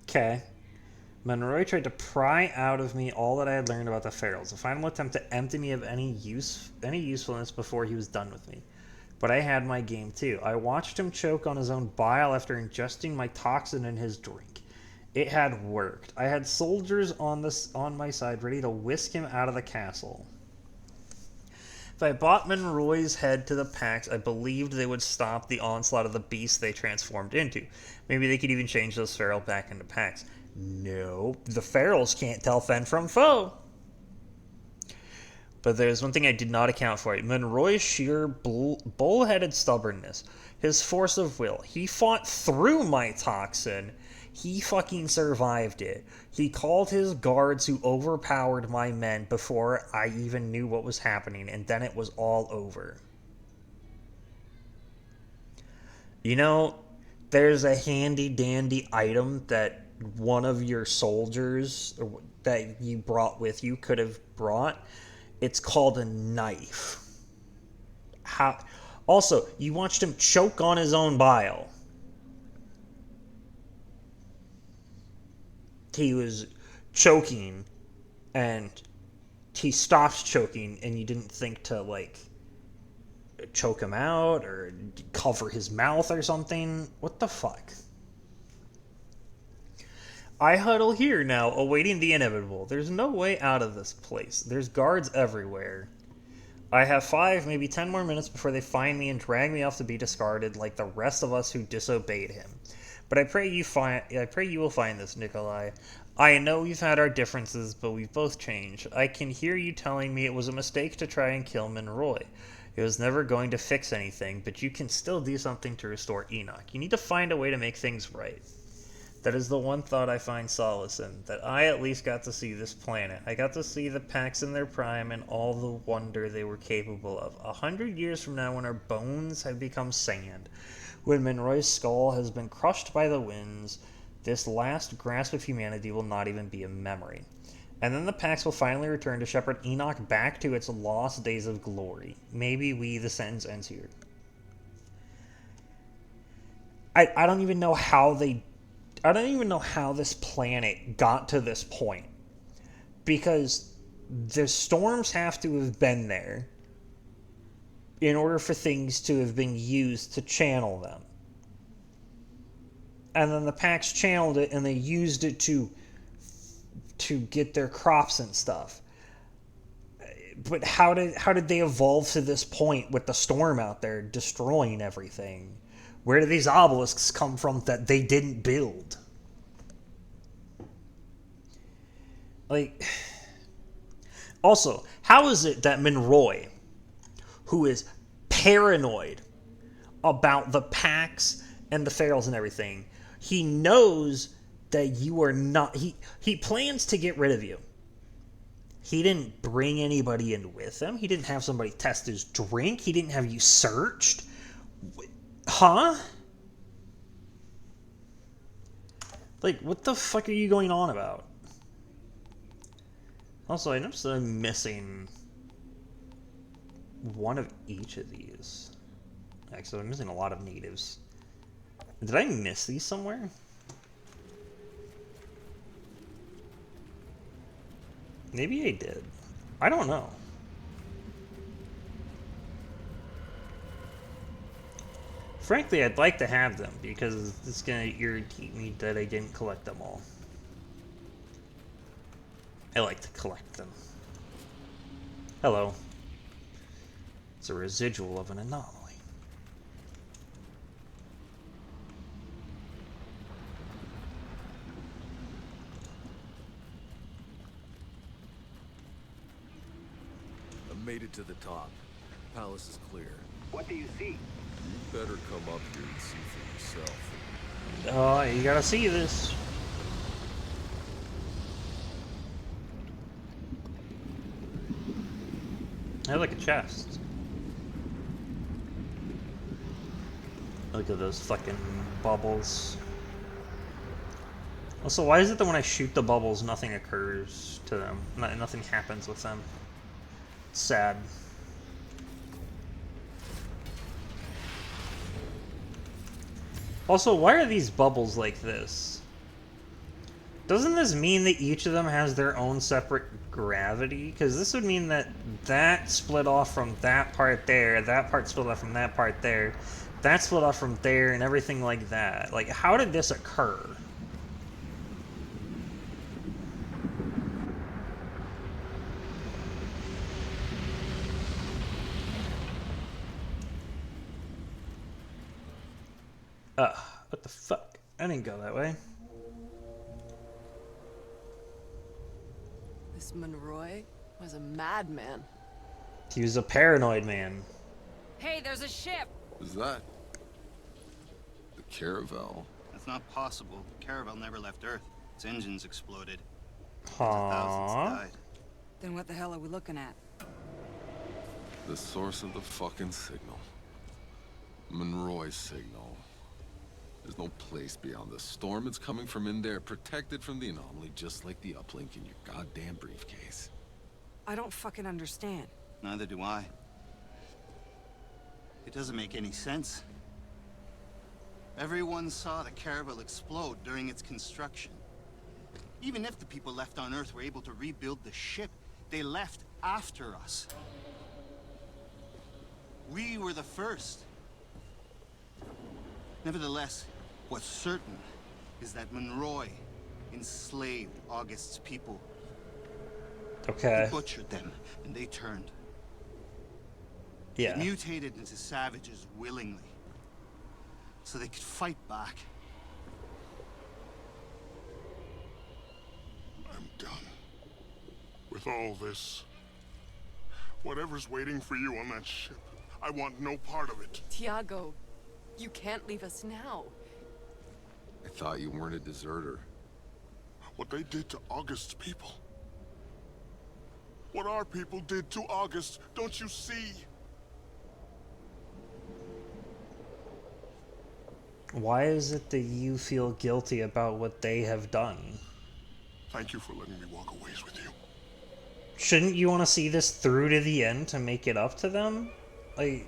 Okay. Monroy tried to pry out of me all that I had learned about the Ferals, a final attempt to empty me of any usefulness before he was done with me. But I had my game too. I watched him choke on his own bile after ingesting my toxin in his drink. It had worked. I had soldiers on my side ready to whisk him out of the castle. If I brought Monroy's head to the Pax, I believed they would stop the onslaught of the beasts they transformed into. Maybe they could even change those Feral back into Pax. No, the Ferals can't tell friend from foe. But there's one thing I did not account for. Monroy's sheer bullheaded stubbornness. His force of will. He fought through my toxin. He fucking survived it. He called his guards who overpowered my men before I even knew what was happening, and then it was all over. You know, there's a handy-dandy item that one of your soldiers that you brought with you could have brought. It's called a knife. Also, you watched him choke on his own bile. He was choking, and he stopped choking, and you didn't think to, like, choke him out or cover his mouth or something. What the fuck? I huddle here now, awaiting the inevitable. There's no way out of this place. There's guards everywhere. I have 5, maybe 10 more minutes before they find me and drag me off to be discarded like the rest of us who disobeyed him. But I pray you will find this, Nikolai. I know we've had our differences, but we've both changed. I can hear you telling me it was a mistake to try and kill Monroy. It was never going to fix anything, but you can still do something to restore Enoch. You need to find a way to make things right. That is the one thought I find solace in, that I at least got to see this planet. I got to see the Pax in their prime and all the wonder they were capable of. 100 years from now, when our bones have become sand, when Monroy's skull has been crushed by the winds, this last grasp of humanity will not even be a memory. And then the Pax will finally return to shepherd Enoch back to its lost days of glory. Maybe the sentence ends here. I don't even know how this planet got to this point. Because the storms have to have been there in order for things to have been used to channel them. And then the Pax channeled it and they used it to get their crops and stuff. But how did they evolve to this point with the storm out there destroying everything? Where do these obelisks come from that they didn't build? Like, also, how is it that Monroy, who is paranoid about the Pax and the Ferals and everything, he knows that you are not... He plans to get rid of you. He didn't bring anybody in with him. He didn't have somebody test his drink. He didn't have you searched. Huh? Like, what the fuck are you going on about? Also, I noticed that I'm missing one of each of these. Actually, I'm missing a lot of natives. Did I miss these somewhere? Maybe I did. I don't know. Frankly, I'd like to have them, because it's gonna irritate me that I didn't collect them all. I like to collect them. Hello. It's a residual of an anomaly. I made it to the top. Palace is clear. What do you see? better come up here and see for yourself. Oh, you gotta see this. I like a chest. Look at those fucking bubbles. Also, why is it that when I shoot the bubbles, nothing occurs to them? Nothing happens with them. It's sad. Also, why are these bubbles like this? Doesn't this mean that each of them has their own separate gravity? Because this would mean that that split off from that part there, that part split off from that part there, that split off from there, and everything like that. Like, how did this occur? What the fuck? I didn't go that way. This Monroy was a madman. He was a paranoid man. Hey, there's a ship! Who's that? The Caravel? That's not possible. The Caravel never left Earth. Its engines exploded. Aww. Thousands died. Then what the hell are we looking at? The source of the fucking signal. Monroy's signal. There's no place beyond the storm. It's coming from in there, protected from the anomaly, just like the uplink in your goddamn briefcase. I don't fucking understand. Neither do I. It doesn't make any sense. Everyone saw the Caravel explode during its construction. Even if the people left on Earth were able to rebuild the ship, they left after us. We were the first. Nevertheless, what's certain is that Monroy enslaved August's people. Okay. He butchered them, and they turned. Yeah. They mutated into savages willingly, so they could fight back. I'm done with all this. Whatever's waiting for you on that ship, I want no part of it. Tiago, you can't leave us now. I thought you weren't a deserter. What they did to August's people. What our people did to August, don't you see? Why is it that you feel guilty about what they have done? Thank you for letting me walk a ways with you. Shouldn't you want to see this through to the end to make it up to them? Like...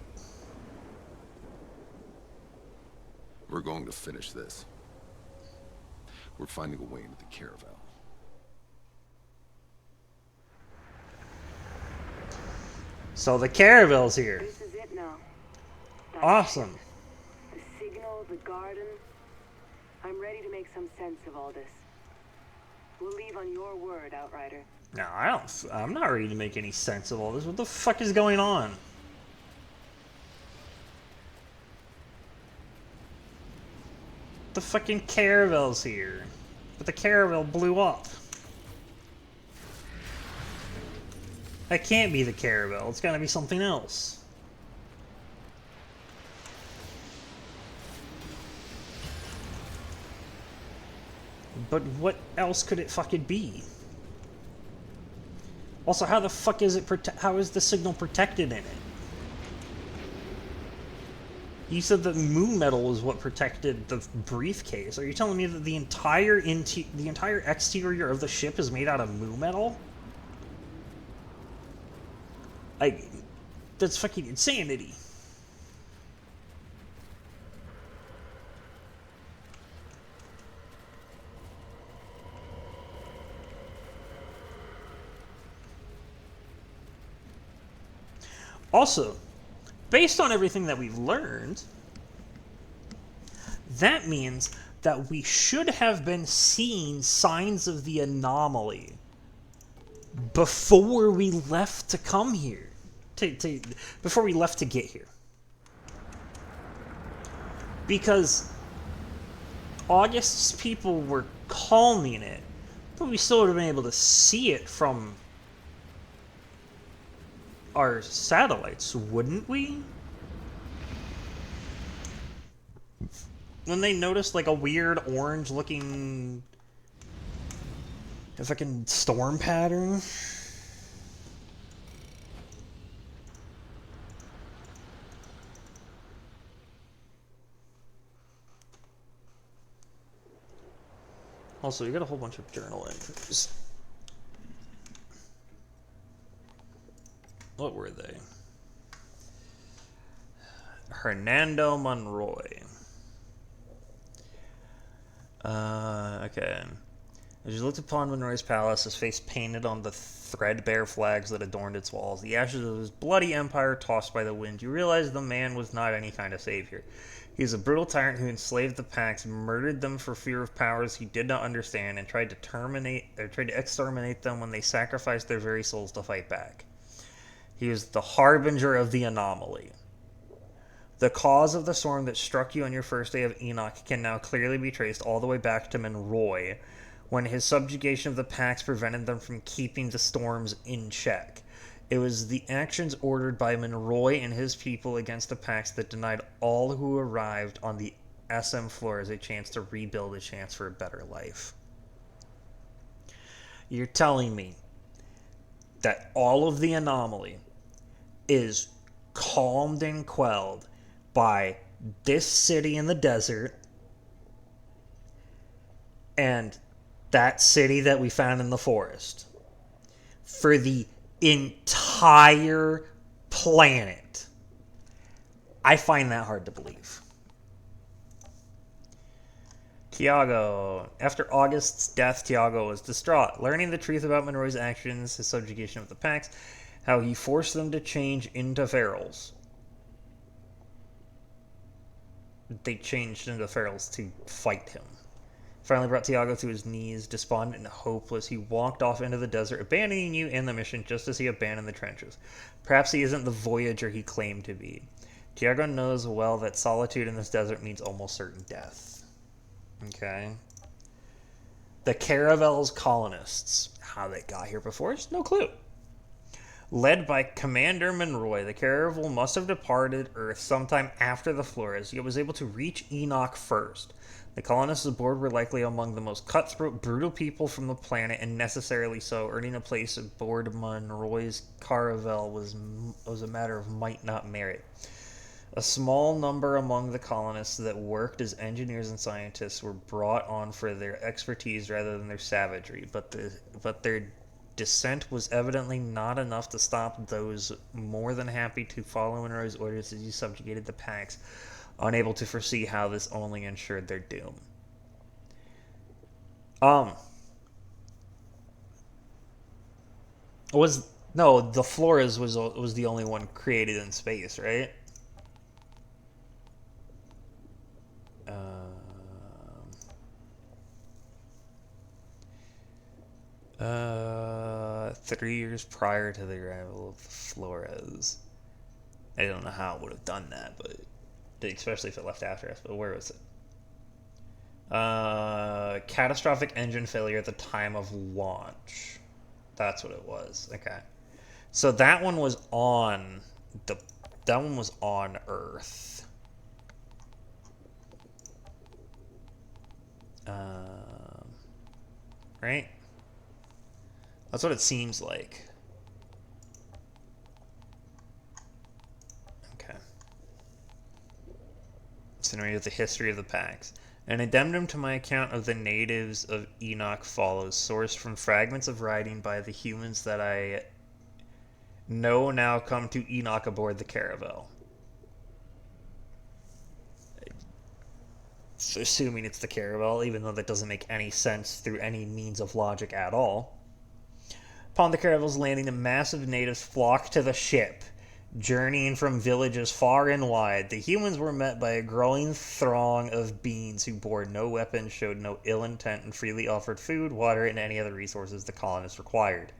We're going to finish this. We're finding a way into the Caravel. So the Caravel's here. This is it now. That Awesome. ship, the signal, the garden. I'm ready to make some sense of all this. We'll leave on your word, Outrider. No, I'm not ready to make any sense of all this. What the fuck is going on? The fucking Caravel's here. But the Caravel blew up. That can't be the Caravel. It's gotta be something else. But what else could it fucking be? Also, how the fuck is it how is the signal protected in it? You said that moon metal was what protected the briefcase. Are you telling me that the entire exterior of the ship is made out of moon metal? That's fucking insanity. Also, based on everything that we've learned, that means that we should have been seeing signs of the anomaly before we left to come here. Before we left to get here. Because August's people were calming it, but we still would have been able to see it from our satellites, wouldn't we? when they noticed like a weird orange looking fucking storm pattern. Also, you got a whole bunch of journal entries. What were they? Hernando Monroy. Okay. As you looked upon Monroy's palace, his face painted on the threadbare flags that adorned its walls, the ashes of his bloody empire tossed by the wind, you realized the man was not any kind of savior. He was a brutal tyrant who enslaved the Pax, murdered them for fear of powers he did not understand, and tried to exterminate them when they sacrificed their very souls to fight back. He was the harbinger of the anomaly. The cause of the storm that struck you on your first day of Enoch can now clearly be traced all the way back to Monroy, when his subjugation of the Pax prevented them from keeping the storms in check. It was the actions ordered by Monroy and his people against the Pax that denied all who arrived on the SM Flores a chance to rebuild, a chance for a better life. You're telling me that all of the anomaly is calmed and quelled by this city in the desert and that city that we found in the forest for the entire planet? I find that hard to believe. Tiago. After August's death, Tiago was distraught, learning the truth about Monroy's actions, his subjugation of the Pax, how he forced them to change into ferals. They changed into ferals to fight him. Finally brought Tiago to his knees, despondent and hopeless. He walked off into the desert, abandoning you and the mission just as he abandoned the trenches. Perhaps he isn't the voyager he claimed to be. Tiago knows well that solitude in this desert means almost certain death. Okay. The Caravel's colonists. How they got here before us? No clue. Led by Commander Monroy, the Caravel must have departed Earth sometime after the Flores, yet was able to reach Enoch first. The colonists aboard were likely among the most cutthroat, brutal people from the planet, and necessarily so. Earning a place aboard Monroy's Caravel was a matter of might, not merit. A small number among the colonists that worked as engineers and scientists were brought on for their expertise rather than their savagery, but their descent was evidently not enough to stop those more than happy to follow Monroy's orders as he subjugated the Pax, unable to foresee how this only ensured their doom. The Flores was the only one created in space, right? 3 years prior to the arrival of the Flores. I don't know how it would have done that, but especially if it left after us. But where was it? Catastrophic engine failure at the time of launch. That's what it was. Okay, so that one was on Earth. Right? That's what it seems like. Okay. Summary of the history of the Pax. An addendum to my account of the natives of Enoch follows, sourced from fragments of writing by the humans that I know now come to Enoch aboard the Caravel. Assuming it's the Caravel, even though that doesn't make any sense through any means of logic at all. Upon the Caravel's landing, the massive natives flocked to the ship, journeying from villages far and wide. The humans were met by a growing throng of beings who bore no weapons, showed no ill intent, and freely offered food, water, and any other resources the colonists required.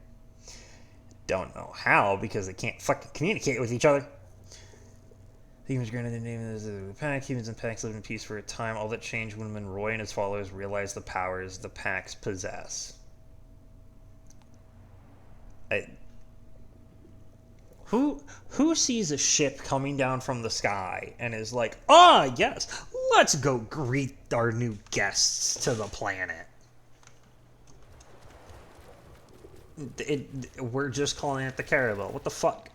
Don't know how, because they can't fucking communicate with each other. The humans granted the name of the Pax. Humans and Pax lived in peace for a time. All that changed when Monroy and his followers realized the powers the Pax possess. Who sees a ship coming down from the sky and is like, ah, yes, Let's go greet our new guests to the planet. We're just calling it the Caravel. What the fuck?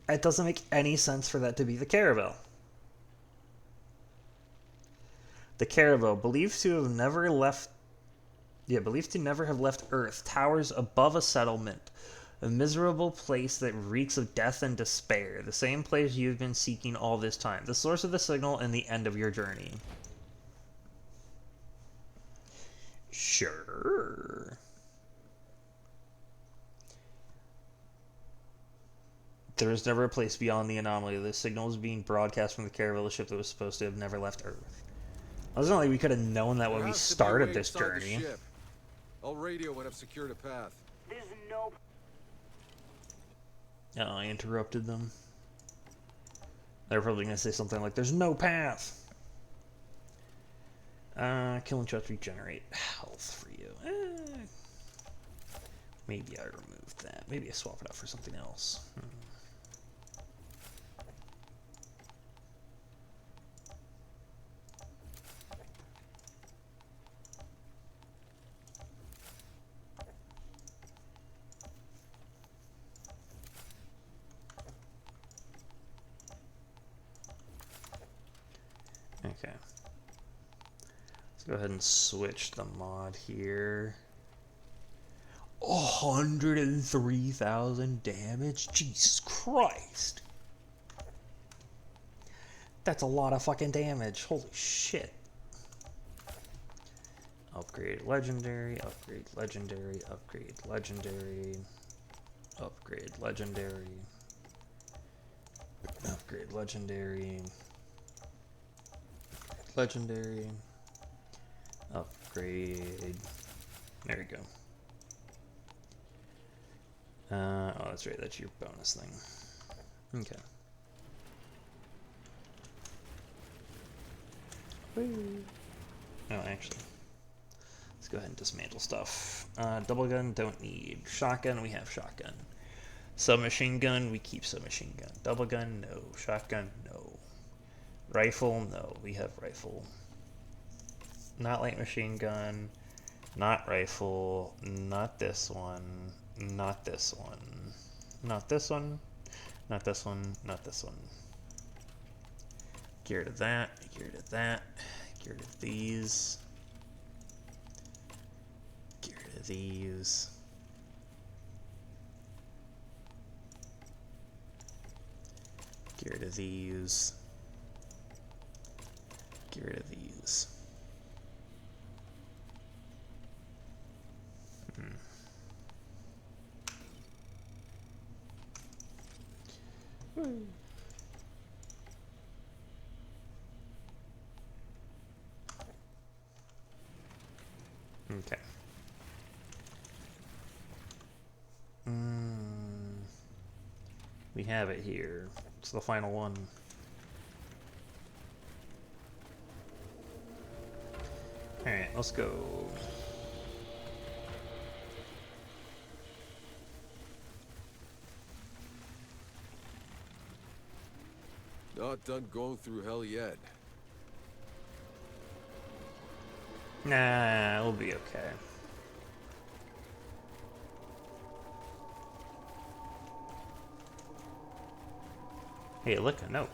It doesn't make any sense for that to be the Caravel. The Caravel, believed to never have left Earth, towers above a settlement. A miserable place that reeks of death and despair. The same place you've been seeking all this time. The source of the signal and the end of your journey. Sure. There is never a place beyond the anomaly. The signal is being broadcast from the Caravel ship that was supposed to have never left Earth. I was like we could have known that when we started this journey. I'll radio when I've secured a path. There's no... Oh, I interrupted them. They're probably going to say something like, there's no path. Killing shots regenerate health for you. Maybe I removed that. Maybe I swap it out for something else. Okay. Let's go ahead and switch the mod here. 103,000 damage? Jesus Christ. That's a lot of fucking damage. Holy shit. Upgrade legendary, upgrade legendary, upgrade legendary, upgrade legendary, upgrade legendary. Legendary. Upgrade. There we go. Oh, that's right. That's your bonus thing. Okay. Woo. Oh, actually. Let's go ahead and dismantle stuff. Double gun, don't need. Shotgun, we have shotgun. Submachine gun, we keep submachine gun. Double gun, no. Shotgun, no. Rifle, no, we have rifle. Not light machine gun, not rifle, not this one, not this one, not this one, not this one, not this one. Get rid of that, get rid of that, get rid of these, get rid of these. Get rid of these. Get rid of these. Okay. We have it here. It's the final one. Alright, let's go. Not done going through hell yet. Nah, we'll be okay. Hey, look, a note.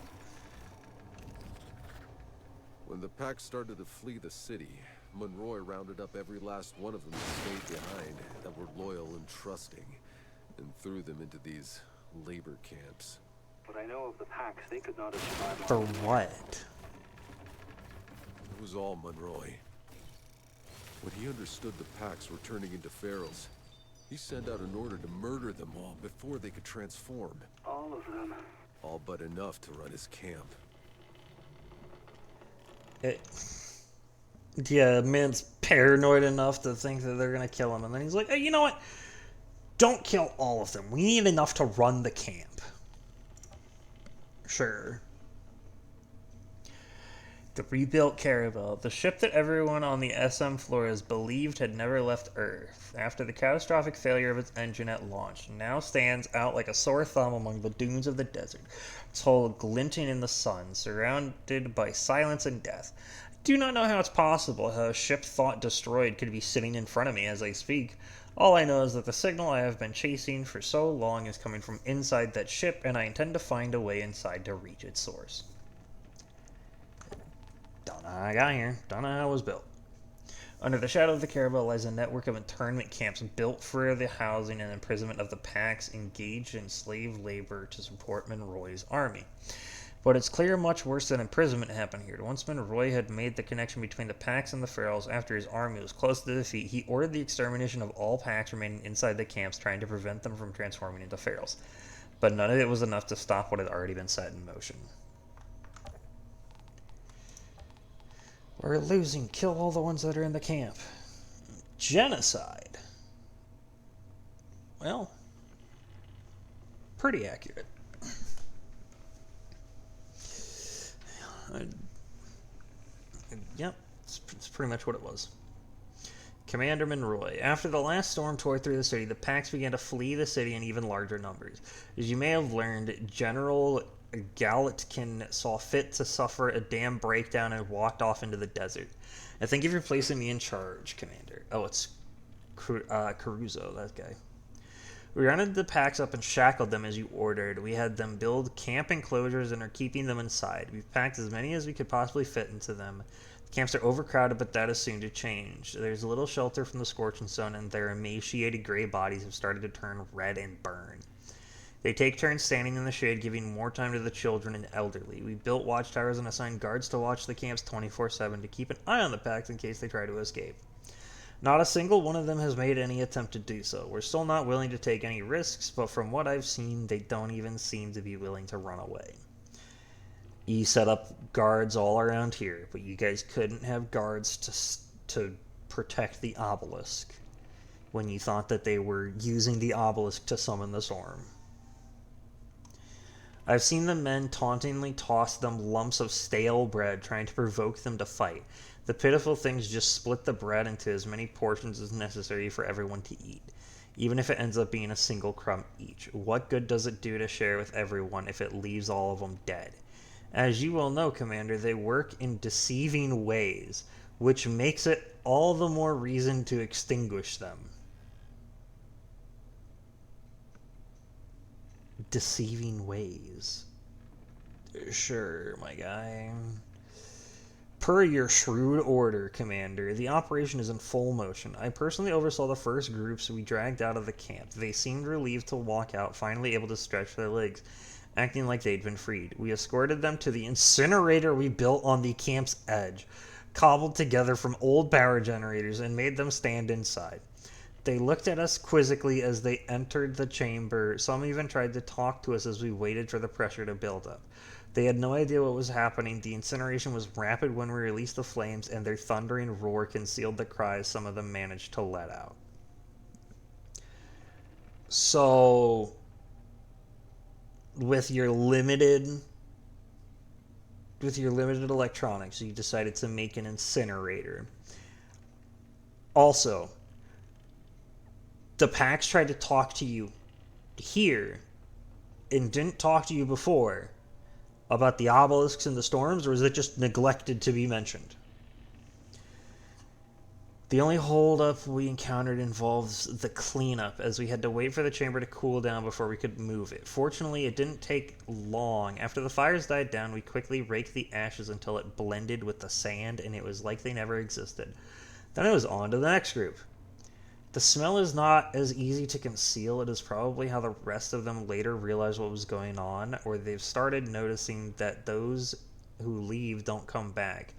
When the pack started to flee the city, Monroy rounded up every last one of them that stayed behind, that were loyal and trusting, and threw them into these labor camps. But I know of the packs, they could not have survived. For what? It was all Monroy. When he understood the packs were turning into ferals, he sent out an order to murder them all before they could transform. All of them. All but enough to run his camp. Yeah, man's paranoid enough to think that they're gonna kill him, and then he's like, hey, you know what? Don't kill all of them. We need enough to run the camp. Sure. The rebuilt Caravel, the ship that everyone on the SM Flores believed had never left Earth, after the catastrophic failure of its engine at launch, now stands out like a sore thumb among the dunes of the desert, its hull glinting in the sun, surrounded by silence and death. I do not know how it's possible how a ship thought destroyed could be sitting in front of me as I speak. All I know is that the signal I have been chasing for so long is coming from inside that ship, and I intend to find a way inside to reach its source. Don't know how I got here. Don't know how it was built. Under the shadow of the Caravel lies a network of internment camps built for the housing and imprisonment of the Pax engaged in slave labor to support Monroy's army. But it's clear much worse than imprisonment happened here. Once Monroy had made the connection between the Pax and the Ferals after his army was close to defeat, he ordered the extermination of all Pax remaining inside the camps, trying to prevent them from transforming into Ferals. But none of it was enough to stop what had already been set in motion. We're losing. Kill all the ones that are in the camp. Genocide. Well, pretty accurate. Yep, it's pretty much what it was. Commander Monroy. After the last storm tore through the city, the Pax began to flee the city in even larger numbers. As you may have learned, General Galatkin saw fit to suffer a dam breakdown and walked off into the desert. I thank you for placing me in charge, Commander. Oh, it's Caruso, that guy. We rounded the Pax up and shackled them as you ordered. We had them build camp enclosures and are keeping them inside. We've packed as many as we could possibly fit into them. The camps are overcrowded, but that is soon to change. There's little shelter from the scorching sun, and their emaciated gray bodies have started to turn red and burn. They take turns standing in the shade, giving more time to the children and elderly. We built watchtowers and assigned guards to watch the camps 24/7 to keep an eye on the Pax in case they try to escape. Not a single one of them has made any attempt to do so. We're still not willing to take any risks, but from what I've seen, they don't even seem to be willing to run away. You set up guards all around here, but you guys couldn't have guards to protect the obelisk when you thought that they were using the obelisk to summon the storm. I've seen the men tauntingly toss them lumps of stale bread, trying to provoke them to fight. The pitiful things just split the bread into as many portions as necessary for everyone to eat, even if it ends up being a single crumb each. What good does it do to share with everyone if it leaves all of them dead? As you well know, Commander, they work in deceiving ways, which makes it all the more reason to extinguish them. Deceiving ways. Sure, my guy. Per your shrewd order, Commander, the operation is in full motion. I personally oversaw the first groups we dragged out of the camp. They seemed relieved to walk out, finally able to stretch their legs, acting like they'd been freed. We escorted them to the incinerator we built on the camp's edge, cobbled together from old power generators, and made them stand inside. They looked at us quizzically as they entered the chamber. Some even tried to talk to us as we waited for the pressure to build up. They had no idea what was happening. The incineration was rapid when we released the flames, and their thundering roar concealed the cries some of them managed to let out. So, with your limited electronics, you decided to make an incinerator. Also, the Pax tried to talk to you here and didn't talk to you before about the obelisks and the storms, or is it just neglected to be mentioned? The only holdup we encountered involves the cleanup, as we had to wait for the chamber to cool down before we could move it. Fortunately, it didn't take long. After the fires died down, we quickly raked the ashes until it blended with the sand, and it was like they never existed. Then it was on to the next group. The smell is not as easy to conceal. It is probably how the rest of them later realized what was going on, or they've started noticing that those who leave don't come back.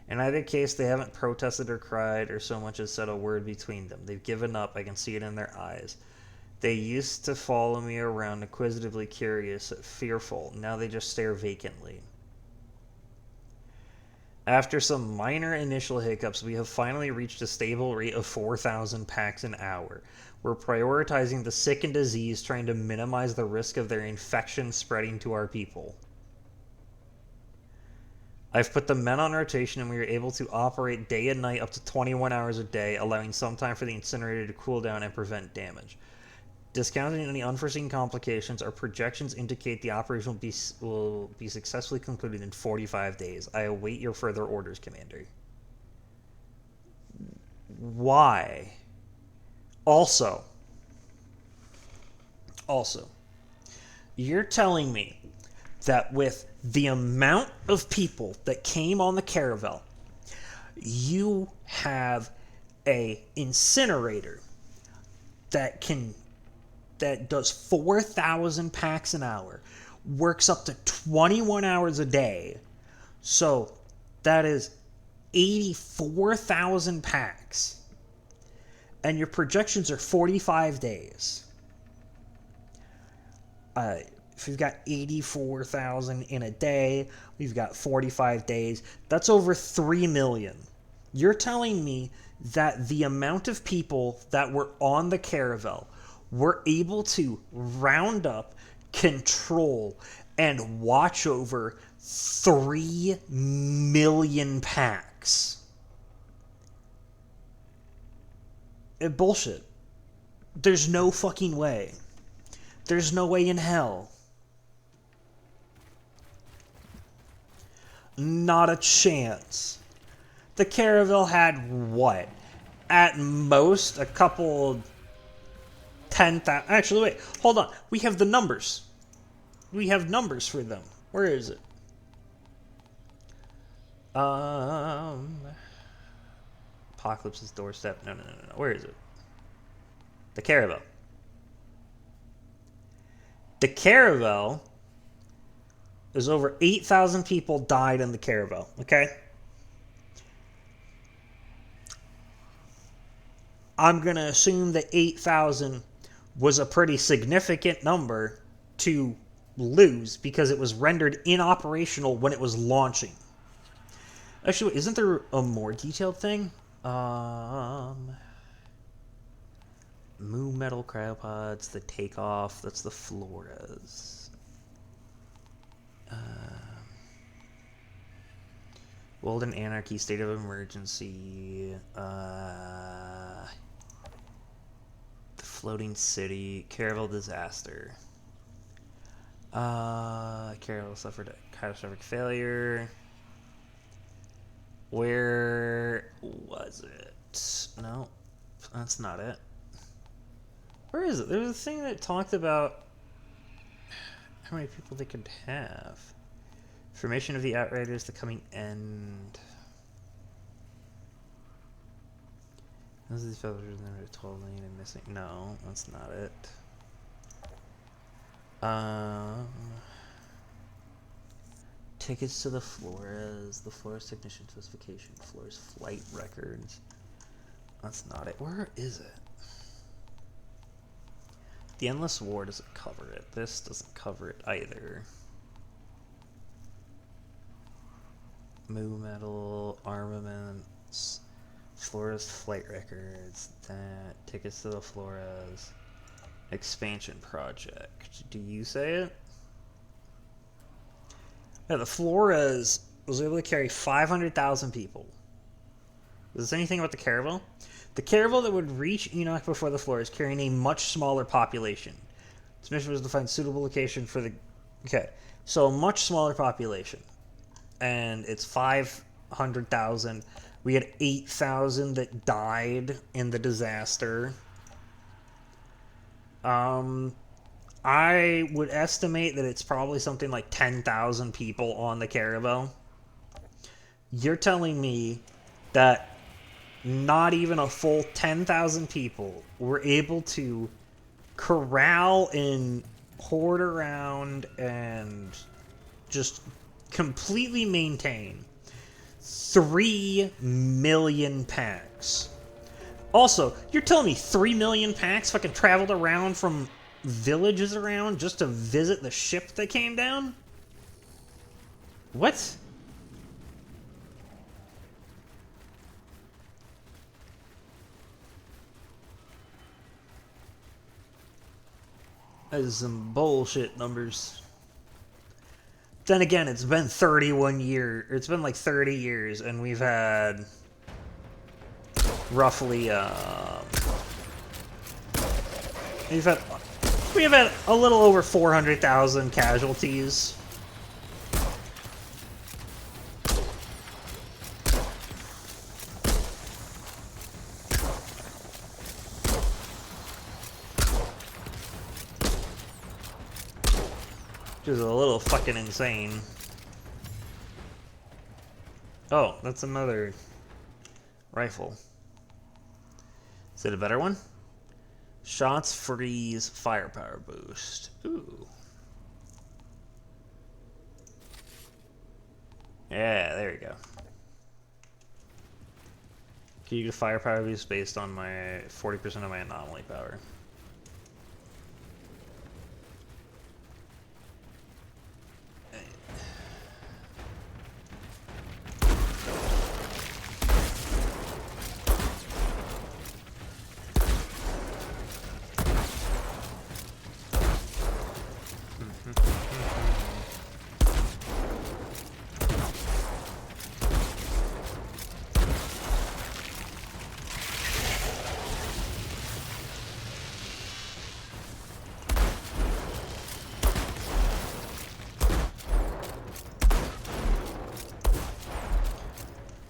In either case, they haven't protested or cried or so much as said a word between them. They've given up. I can see it in their eyes. They used to follow me around, inquisitively curious, fearful. Now they just stare vacantly. After some minor initial hiccups, we have finally reached a stable rate of 4,000 packs an hour. We're prioritizing the sick and diseased, trying to minimize the risk of their infection spreading to our people. I've put the men on rotation and we are able to operate day and night up to 21 hours a day, allowing some time for the incinerator to cool down and prevent damage. Discounting any unforeseen complications, our projections indicate the operation will be successfully concluded in 45 days. I await your further orders, Commander. Why? Also, you're telling me that with the amount of people that came on the Caravel, you have a incinerator that does 4,000 packs an hour, works up to 21 hours a day. So that is 84,000 packs. And your projections are 45 days. If we've got 84,000 in a day, we've got 45 days. That's over 3 million. You're telling me that the amount of people that were on the Caravel were able to round up, control, and watch over 3 million packs. Bullshit. There's no fucking way. There's no way in hell. Not a chance. The Caravel had what? At most, a couple 10,000. Actually, wait. Hold on. We have the numbers. We have numbers for them. Where is it? Apocalypse's doorstep. No. Where is it? The Caravel. The Caravel is over 8,000 people died in the Caravel. Okay? I'm going to assume that 8,000 was a pretty significant number to lose because it was rendered inoperational when it was launching. Actually, isn't there a more detailed thing? Moo metal cryopods, the takeoff, that's the Flores. World and Anarchy, State of Emergency, the Floating City, Caravel Disaster. Caravel suffered a catastrophic failure. Where was it? No, that's not it. Where is it? There was a thing that talked about how many people they could have. Formation of the Outriders, the coming end. Those are these fellows are 12 million and missing. No, that's not it. Tickets to the Flores, the Flores technician specification, Flores flight records. That's not it. Where is it? The Endless War doesn't cover it. This doesn't cover it either. Moo metal, armaments, Flores flight records, that, tickets to the Flores, expansion project. Do you say it? Yeah, the Flores was able to carry 500,000 people. Is this anything about the Caravel? The Caravel that would reach Enoch before the Flores, carrying a much smaller population. Its mission was to find suitable location for the... Okay, so a much smaller population. And it's 500,000. We had 8,000 that died in the disaster. I would estimate that it's probably something like 10,000 people on the Caravel. You're telling me that not even a full 10,000 people were able to corral and hoard around and just completely maintain 3 million packs. Also, you're telling me 3 million packs fucking traveled around from villages around just to visit the ship that came down? What? That is some bullshit numbers. Then again, it's been 31 years. It's been like 30 years, and we've had roughly we have had a little over 400,000 casualties. Which is a little fucking insane. Oh, that's another rifle. Is it a better one? Shots freeze firepower boost. Ooh. Yeah, there you go. Can you get firepower boost based on my 40% of my anomaly power?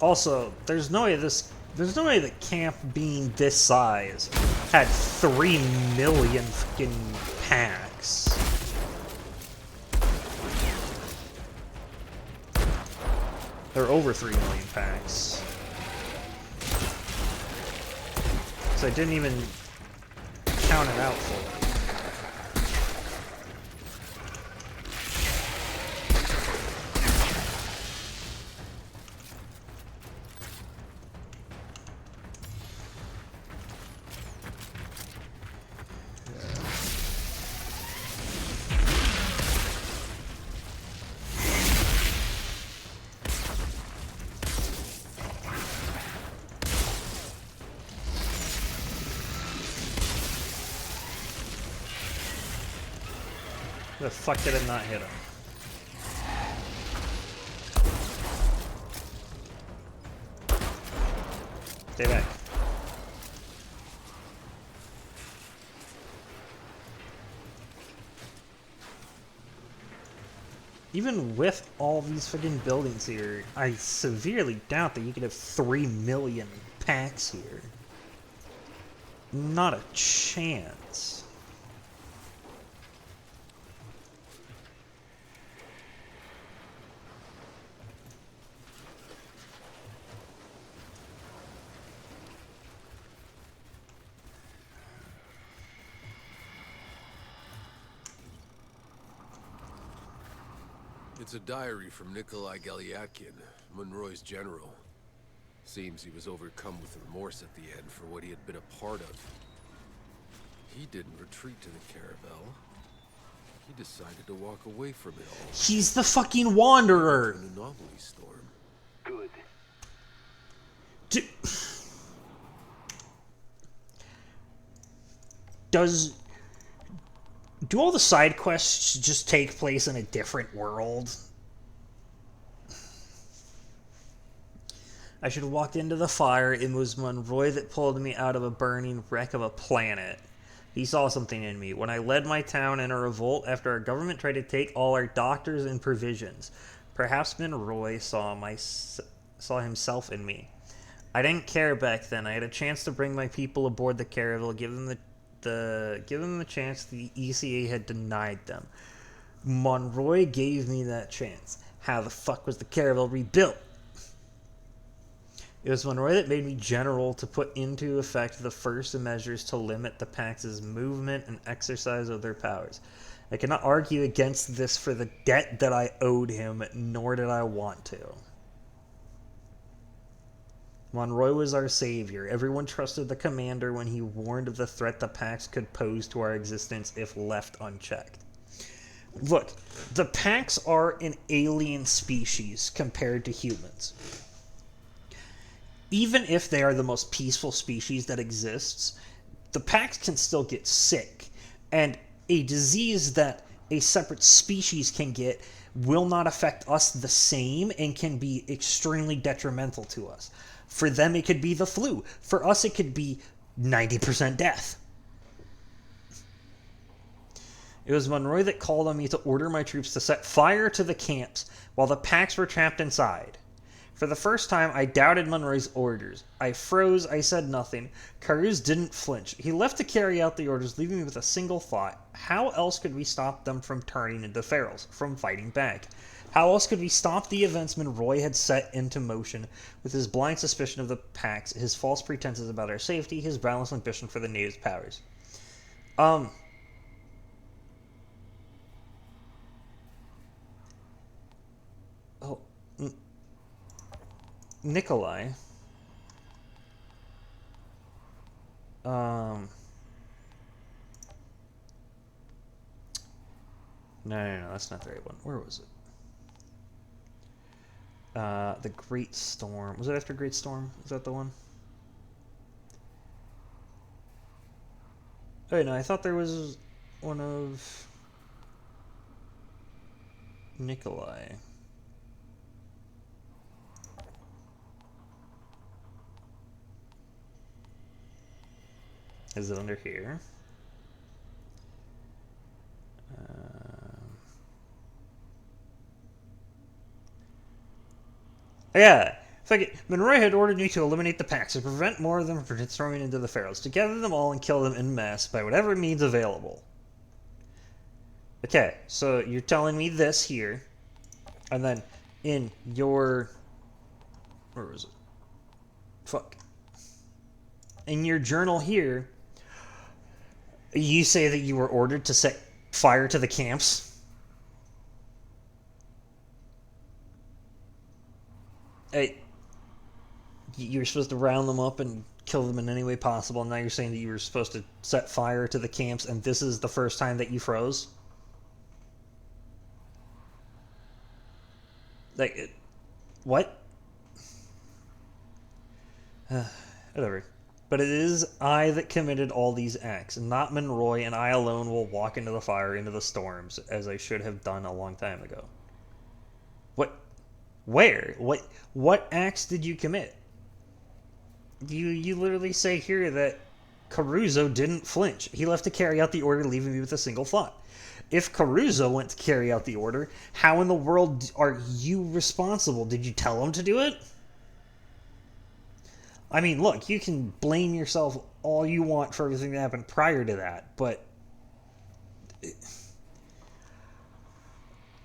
Also, there's no way the camp being this size had 3 million fucking packs. They're over 3 million packs. So I didn't even count it out fully. The fuck did it not hit him? Stay back. Even with all these fucking buildings here, I severely doubt that you could have 3 million packs here. Not a chance. It's a diary from Nikolai Galyatkin, Monroy's general. Seems he was overcome with remorse at the end for what he had been a part of. He didn't retreat to the Caravel. He decided to walk away from it all. He's the fucking Wanderer! An anomaly storm. Good. Do all the side quests just take place in a different world? I should have walked into the fire. It was Monroy that pulled me out of a burning wreck of a planet. He saw something in me. When I led my town in a revolt after our government tried to take all our doctors and provisions. Perhaps Monroy saw himself in me. I didn't care back then. I had a chance to bring my people aboard the Caravel, give them the chance the ECA had denied them. Monroy gave me that chance. How the fuck was the Caravel rebuilt? It was Monroy that made me general to put into effect the first measures to limit the Pax's movement and exercise of their powers. I cannot argue against this for the debt that I owed him, nor did I want to. Monroy was our savior. Everyone trusted the commander when he warned of the threat the Pax could pose to our existence if left unchecked. Look, the Pax are an alien species compared to humans. Even if they are the most peaceful species that exists, the Pax can still get sick. And a disease that a separate species can get will not affect us the same and can be extremely detrimental to us. For them, it could be the flu. For us, it could be 90% death. It was Monroy that called on me to order my troops to set fire to the camps while the packs were trapped inside. For the first time, I doubted Monroy's orders. I froze, I said nothing. Caruz didn't flinch. He left to carry out the orders, leaving me with a single thought. How else could we stop them from turning into ferals, from fighting back? How else could we stop the events Monroy had set into motion with his blind suspicion of the packs, his false pretenses about our safety, his boundless ambition for the natives' powers? Nikolai. No, that's not the right one. Where was it? The Great Storm. Was it after Great Storm? Is that the one? Oh, no, I thought there was one of Nikolai. Is it under here? Yeah. Monroy had ordered me to eliminate the packs to prevent more of them from transforming into the pharaohs, to gather them all and kill them en masse by whatever means available. Okay, so you're telling me this here, and then in your... Where was it? Fuck. In your journal here, you say that you were ordered to set fire to the camps. You were supposed to round them up and kill them in any way possible. Now you're saying that you were supposed to set fire to the camps, and this is the first time that you froze? What? Whatever. But it is I that committed all these acts, and not Monroy, and I alone will walk into the fire, into the storms, as I should have done a long time ago. What? Where? What acts did you commit? You literally say here that Caruso didn't flinch. He left to carry out the order, leaving me with a single thought. If Caruso went to carry out the order, how in the world are you responsible? Did you tell him to do it? I mean, look, you can blame yourself all you want for everything that happened prior to that, but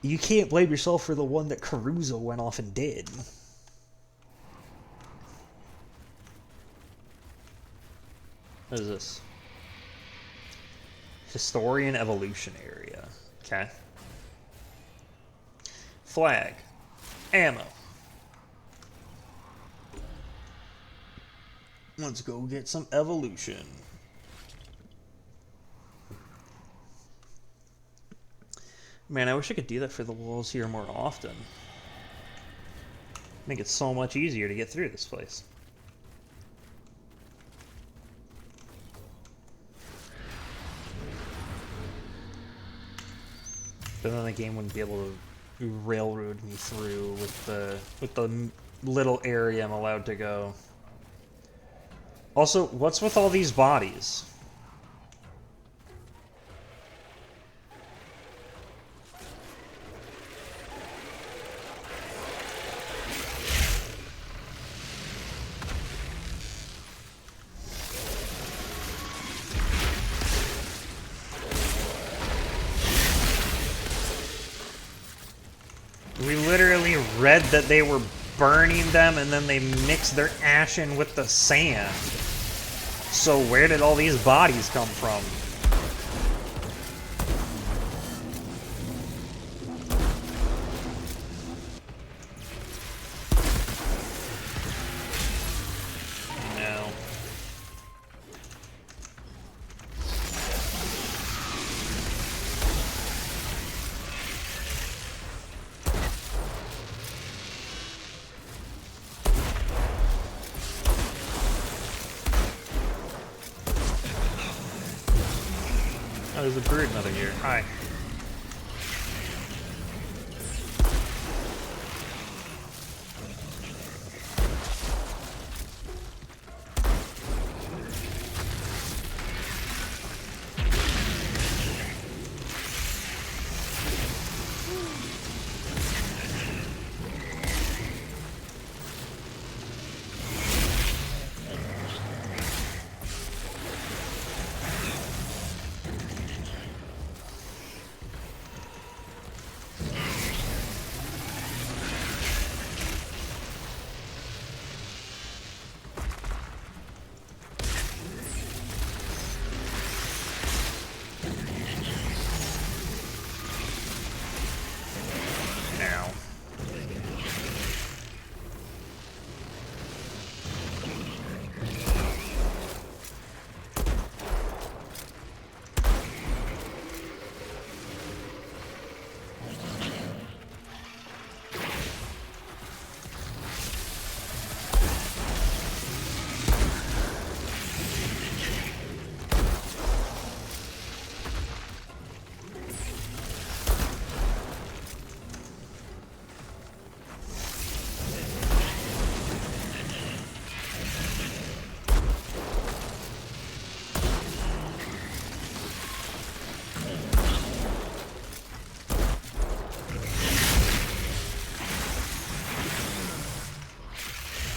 you can't blame yourself for the one that Caruso went off and did. What is this? Historian Evolution Area. Okay. Flag. Ammo. Let's go get some evolution. Man, I wish I could do that for the walls here more often. Make it so much easier to get through this place. But then the game wouldn't be able to railroad me through with the little area I'm allowed to go. Also, what's with all these bodies? We literally read that they were burning them and then they mixed their ash in with the sand. So where did all these bodies come from? No. Oh, there's a bird mother here. Hi.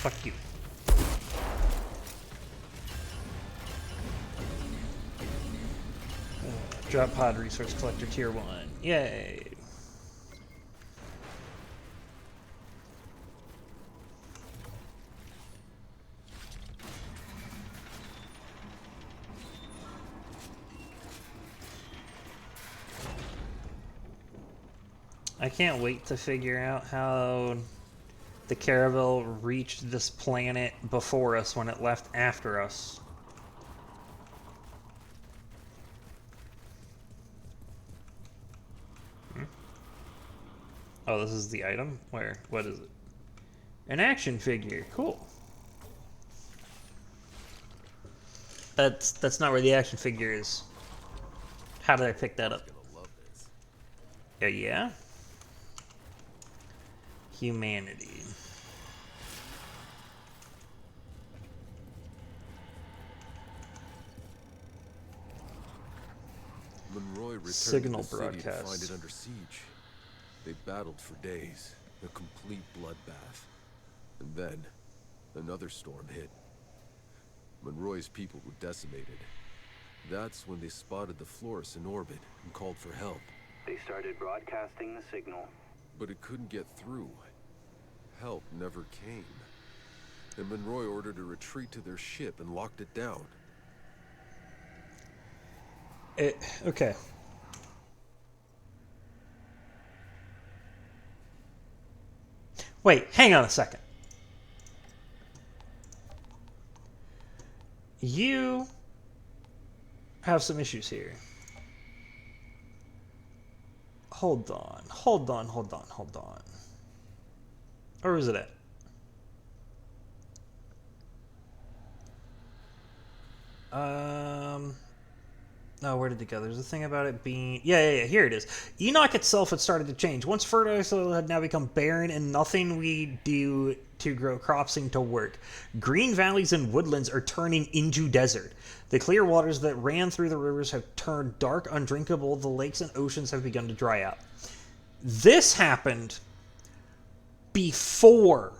Fuck you. Drop pod resource collector tier 1. Yay. I can't wait to figure out how the Caravel reached this planet before us when it left after us. Oh, this is the item? Where? What is it? An action figure. Cool. That's not where the action figure is. How did I pick that up? Yeah? Humanity. Monroy returned Signal to the city to broadcast. find it under siege. They battled for days, a complete bloodbath. And then, another storm hit. Monroy's people were decimated. That's when they spotted the Flores in orbit and called for help. They started broadcasting the signal. But it couldn't get through. Help never came. And Monroy ordered a retreat to their ship and locked it down. Okay. Wait, hang on a second. You have some issues here. Hold on. Or is it it? Oh, where did it go? There's a thing about it being... Yeah, here it is. Enoch itself had started to change. Once fertile soil had now become barren and nothing we do to grow crops seemed to work. Green valleys and woodlands are turning into desert. The clear waters that ran through the rivers have turned dark, undrinkable. The lakes and oceans have begun to dry out. This happened before.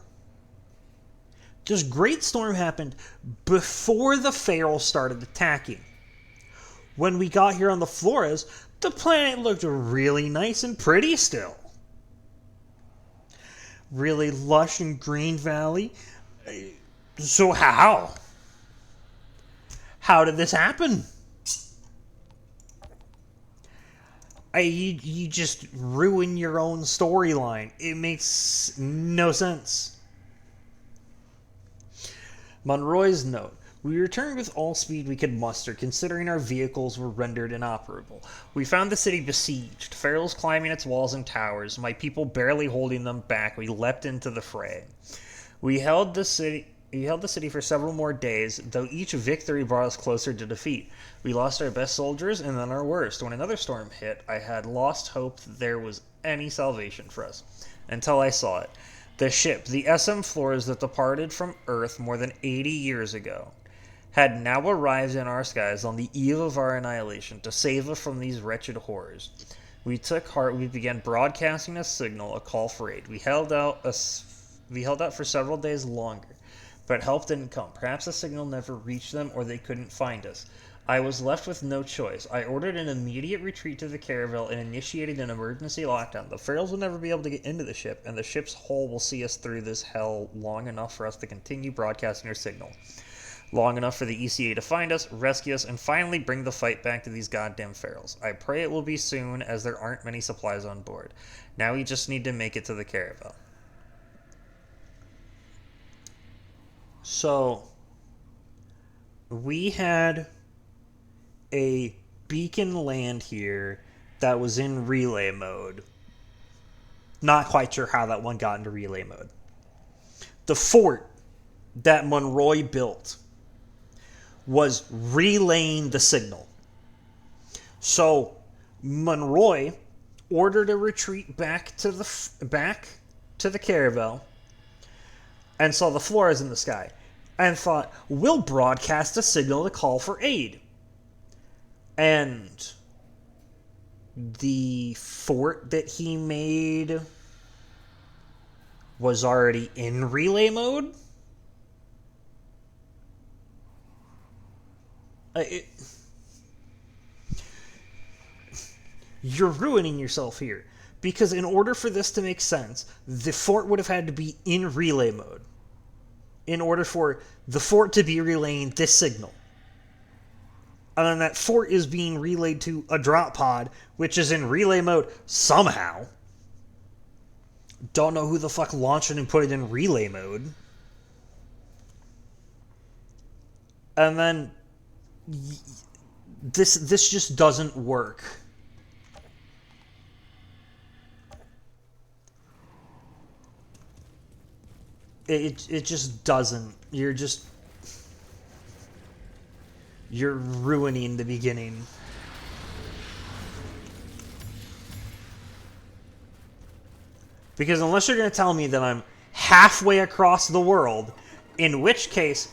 This great storm happened before the Feral started attacking. When we got here on the Flores, the planet looked really nice and pretty still. Really lush and green valley. So how? How did this happen? You just ruin your own storyline. It makes no sense. Monroy's note. We returned with all speed we could muster, considering our vehicles were rendered inoperable. We found the city besieged, ferals climbing its walls and towers, my people barely holding them back. We leapt into the fray. We held the city for several more days, though each victory brought us closer to defeat. We lost our best soldiers and then our worst. When another storm hit, I had lost hope that there was any salvation for us, until I saw it. The ship, the SM Flores that departed from Earth more than 80 years ago, had now arrived in our skies on the eve of our annihilation to save us from these wretched horrors. We took heart. We began broadcasting a signal, a call for aid. We held out for several days longer, but help didn't come. Perhaps the signal never reached them, or they couldn't find us. I was left with no choice. I ordered an immediate retreat to the Caravel and initiated an emergency lockdown. The ferals will never be able to get into the ship, and the ship's hull will see us through this hell long enough for us to continue broadcasting our signal. Long enough for the ECA to find us, rescue us, and finally bring the fight back to these goddamn ferals. I pray it will be soon, as there aren't many supplies on board. Now we just need to make it to the Caravel. So, we had a beacon land here that was in relay mode. Not quite sure how that one got into relay mode. The fort that Monroy built was relaying the signal. So Monroy ordered a retreat back to the Caravel and saw the Flores in the sky and thought, we'll broadcast a signal to call for aid. And the fort that he made was already in relay mode. You're ruining yourself here. Because in order for this to make sense, the fort would have had to be in relay mode. In order for the fort to be relaying this signal. And then that fort is being relayed to a drop pod, which is in relay mode somehow. Don't know who the fuck launched it and put it in relay mode. And then this just doesn't work. It just doesn't. You're ruining the beginning. Because unless you're going to tell me that I'm halfway across the world, in which case,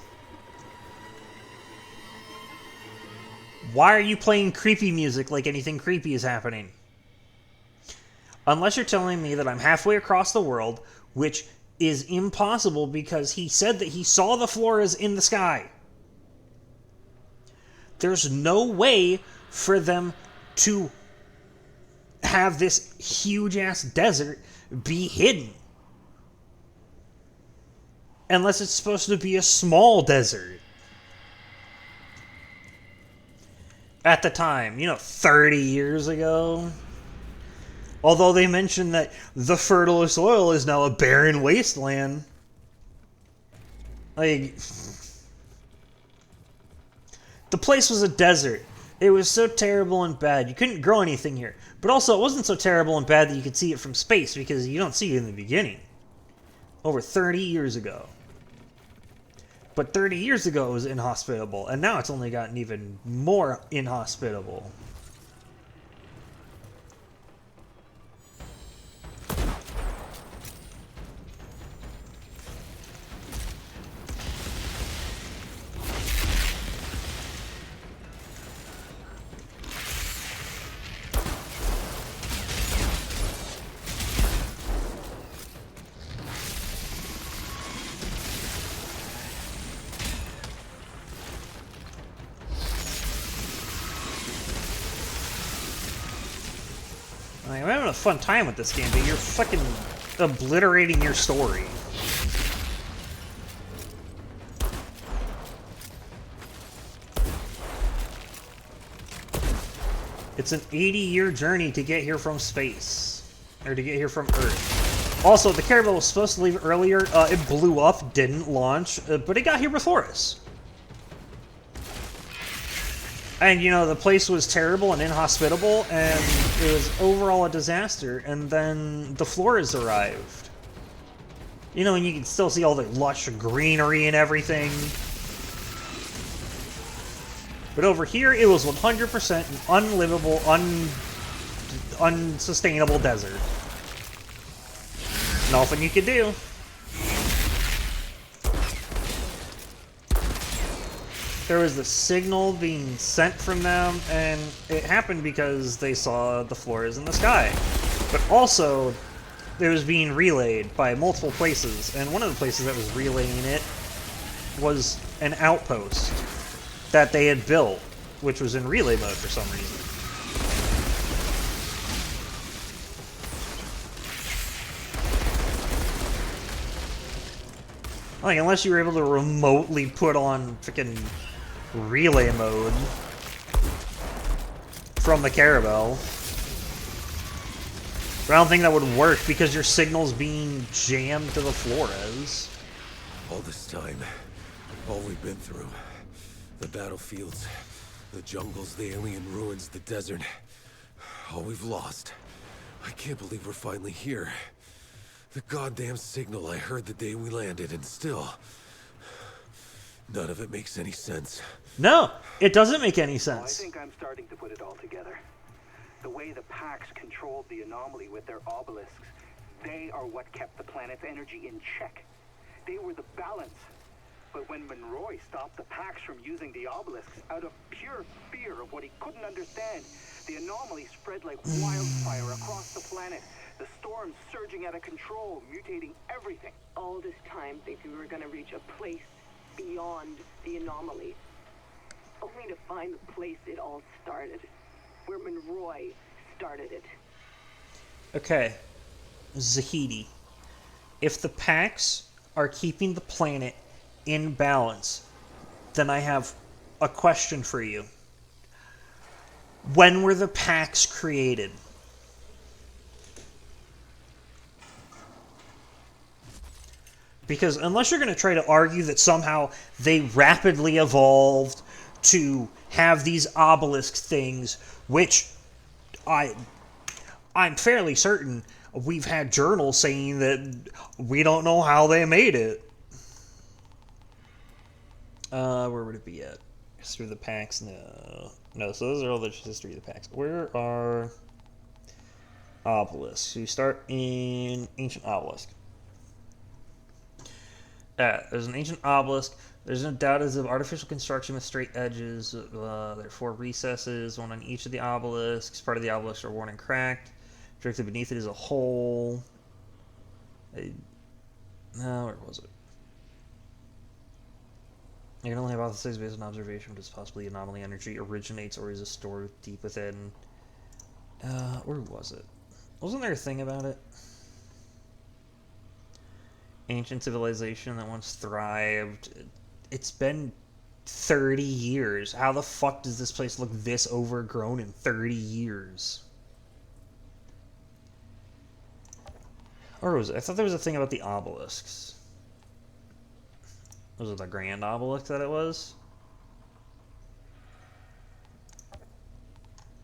why are you playing creepy music like anything creepy is happening? Unless you're telling me that I'm halfway across the world, which is impossible because he said that he saw the floras in the sky. There's no way for them to have this huge-ass desert be hidden. Unless it's supposed to be a small desert. At the time, 30 years ago. Although they mentioned that the fertile soil is now a barren wasteland. Like, the place was a desert. It was so terrible and bad. You couldn't grow anything here. But also, it wasn't so terrible and bad that you could see it from space, because you don't see it in the beginning. Over 30 years ago. But 30 years ago it was inhospitable, and now it's only gotten even more inhospitable. I'm having a fun time with this game, but you're fucking obliterating your story. It's an 80-year journey to get here from space. Or to get here from Earth. Also, the Caravel was supposed to leave earlier. It blew up, didn't launch, but it got here before us. And, the place was terrible and inhospitable, and it was overall a disaster, and then the floras arrived. And you can still see all the lush greenery and everything. But over here, it was 100% an unlivable, unsustainable desert. Nothing you could do. There was the signal being sent from them, and it happened because they saw the floras in the sky. But also, it was being relayed by multiple places, and one of the places that was relaying it was an outpost that they had built, which was in relay mode for some reason. Like, unless you were able to remotely put on freaking relay mode from the Caravel. But I don't think that would work because your signal's being jammed to the floras. All this time, all we've been through, the battlefields, the jungles, the alien ruins, the desert, all we've lost. I can't believe we're finally here. The goddamn signal I heard the day we landed, and still, none of it makes any sense. No, it doesn't make any sense. Well, I think I'm starting to put it all together. The way the Pax controlled the anomaly with their obelisks, they are what kept the planet's energy in check. They were the balance. But when Monroy stopped the Pax from using the obelisks out of pure fear of what he couldn't understand, the anomaly spread like wildfire across the planet. The storms surging out of control, mutating everything. All this time thinking we were going to reach a place beyond the anomaly. only to find the place it all started. Where Monroy started it. Okay. Zahidi. If the Pax are keeping the planet in balance, then I have a question for you. When were the Pax created? Because unless you're going to try to argue that somehow they rapidly evolved to have these obelisk things, which I'm fairly certain we've had journals saying that we don't know how they made it. Where would it be at? History of the Pax? No. No, so those are all the history of the Pax. Where are obelisks? You start in Ancient Obelisk. There's an ancient obelisk. There's no doubt it's of artificial construction with straight edges. There are 4 recesses, one on each of the obelisks. Part of the obelisks are worn and cracked. Directly beneath it is a hole. No, where was it? You can only hypothesize based on observation, but it's possibly anomaly energy originates or is stored deep within. Where was it? Wasn't there a thing about it? Ancient civilization that once thrived. It's been 30 years. How the fuck does this place look this overgrown in 30 years? Or was it? I thought there was a thing about the obelisks. Was it the Grand Obelisk that it was?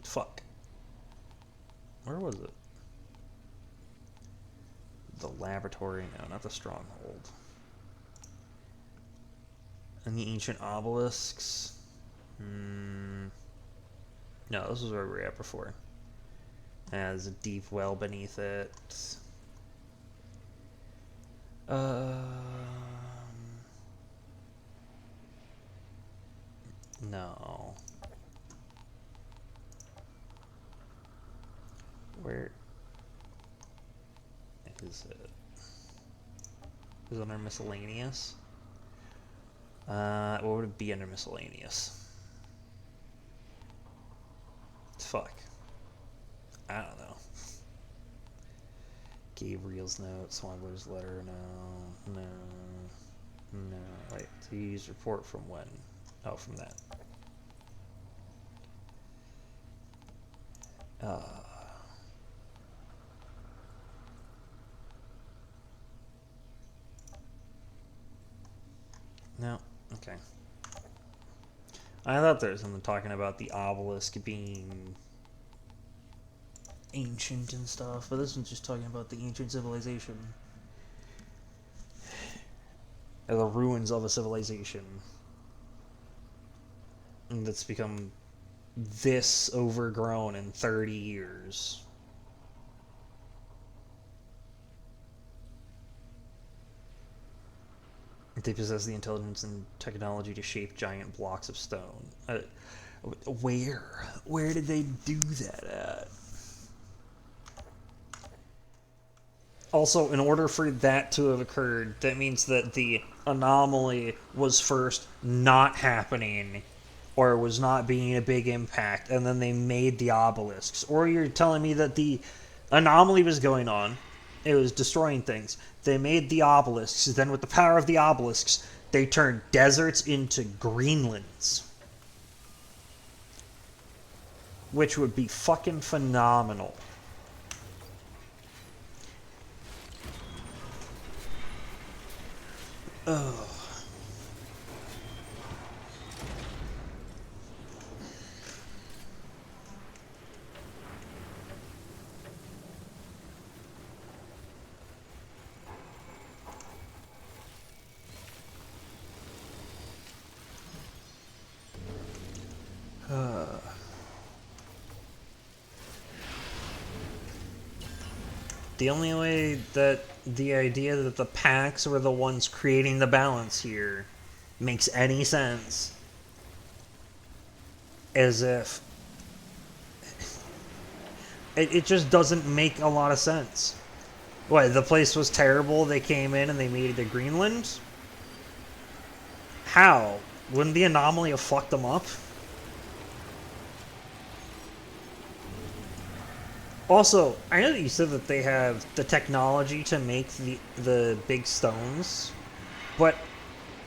Fuck. Where was it? The laboratory? No, not the stronghold. And the ancient obelisks? No, this is where we were at before. There's a deep well beneath it. No. Where is it? Is it under miscellaneous? What would it be under miscellaneous? Fuck. I don't know. Gabriel's note, Swansburg's letter, no. Wait, please report from when? Oh, from that. No, okay. I thought there was something talking about the obelisk being ancient and stuff, but this one's just talking about the ancient civilization. Or the ruins of a civilization that's become this overgrown in 30 years. They possess the intelligence and technology to shape giant blocks of stone. Where did they do that at? Also, in order for that to have occurred, that means that the anomaly was first not happening, or was not being a big impact, and then they made the obelisks. Or you're telling me that the anomaly was going on, it was destroying things, they made the obelisks, then with the power of the obelisks, they turned deserts into Greenlands. Which would be fucking phenomenal. Oh. The only way that the idea that the Pax were the ones creating the balance here makes any sense is if it just doesn't make a lot of sense. What, the place was terrible, they came in and they made it to Greenland? How? Wouldn't the anomaly have fucked them up? Also, I know that you said that they have the technology to make the big stones, but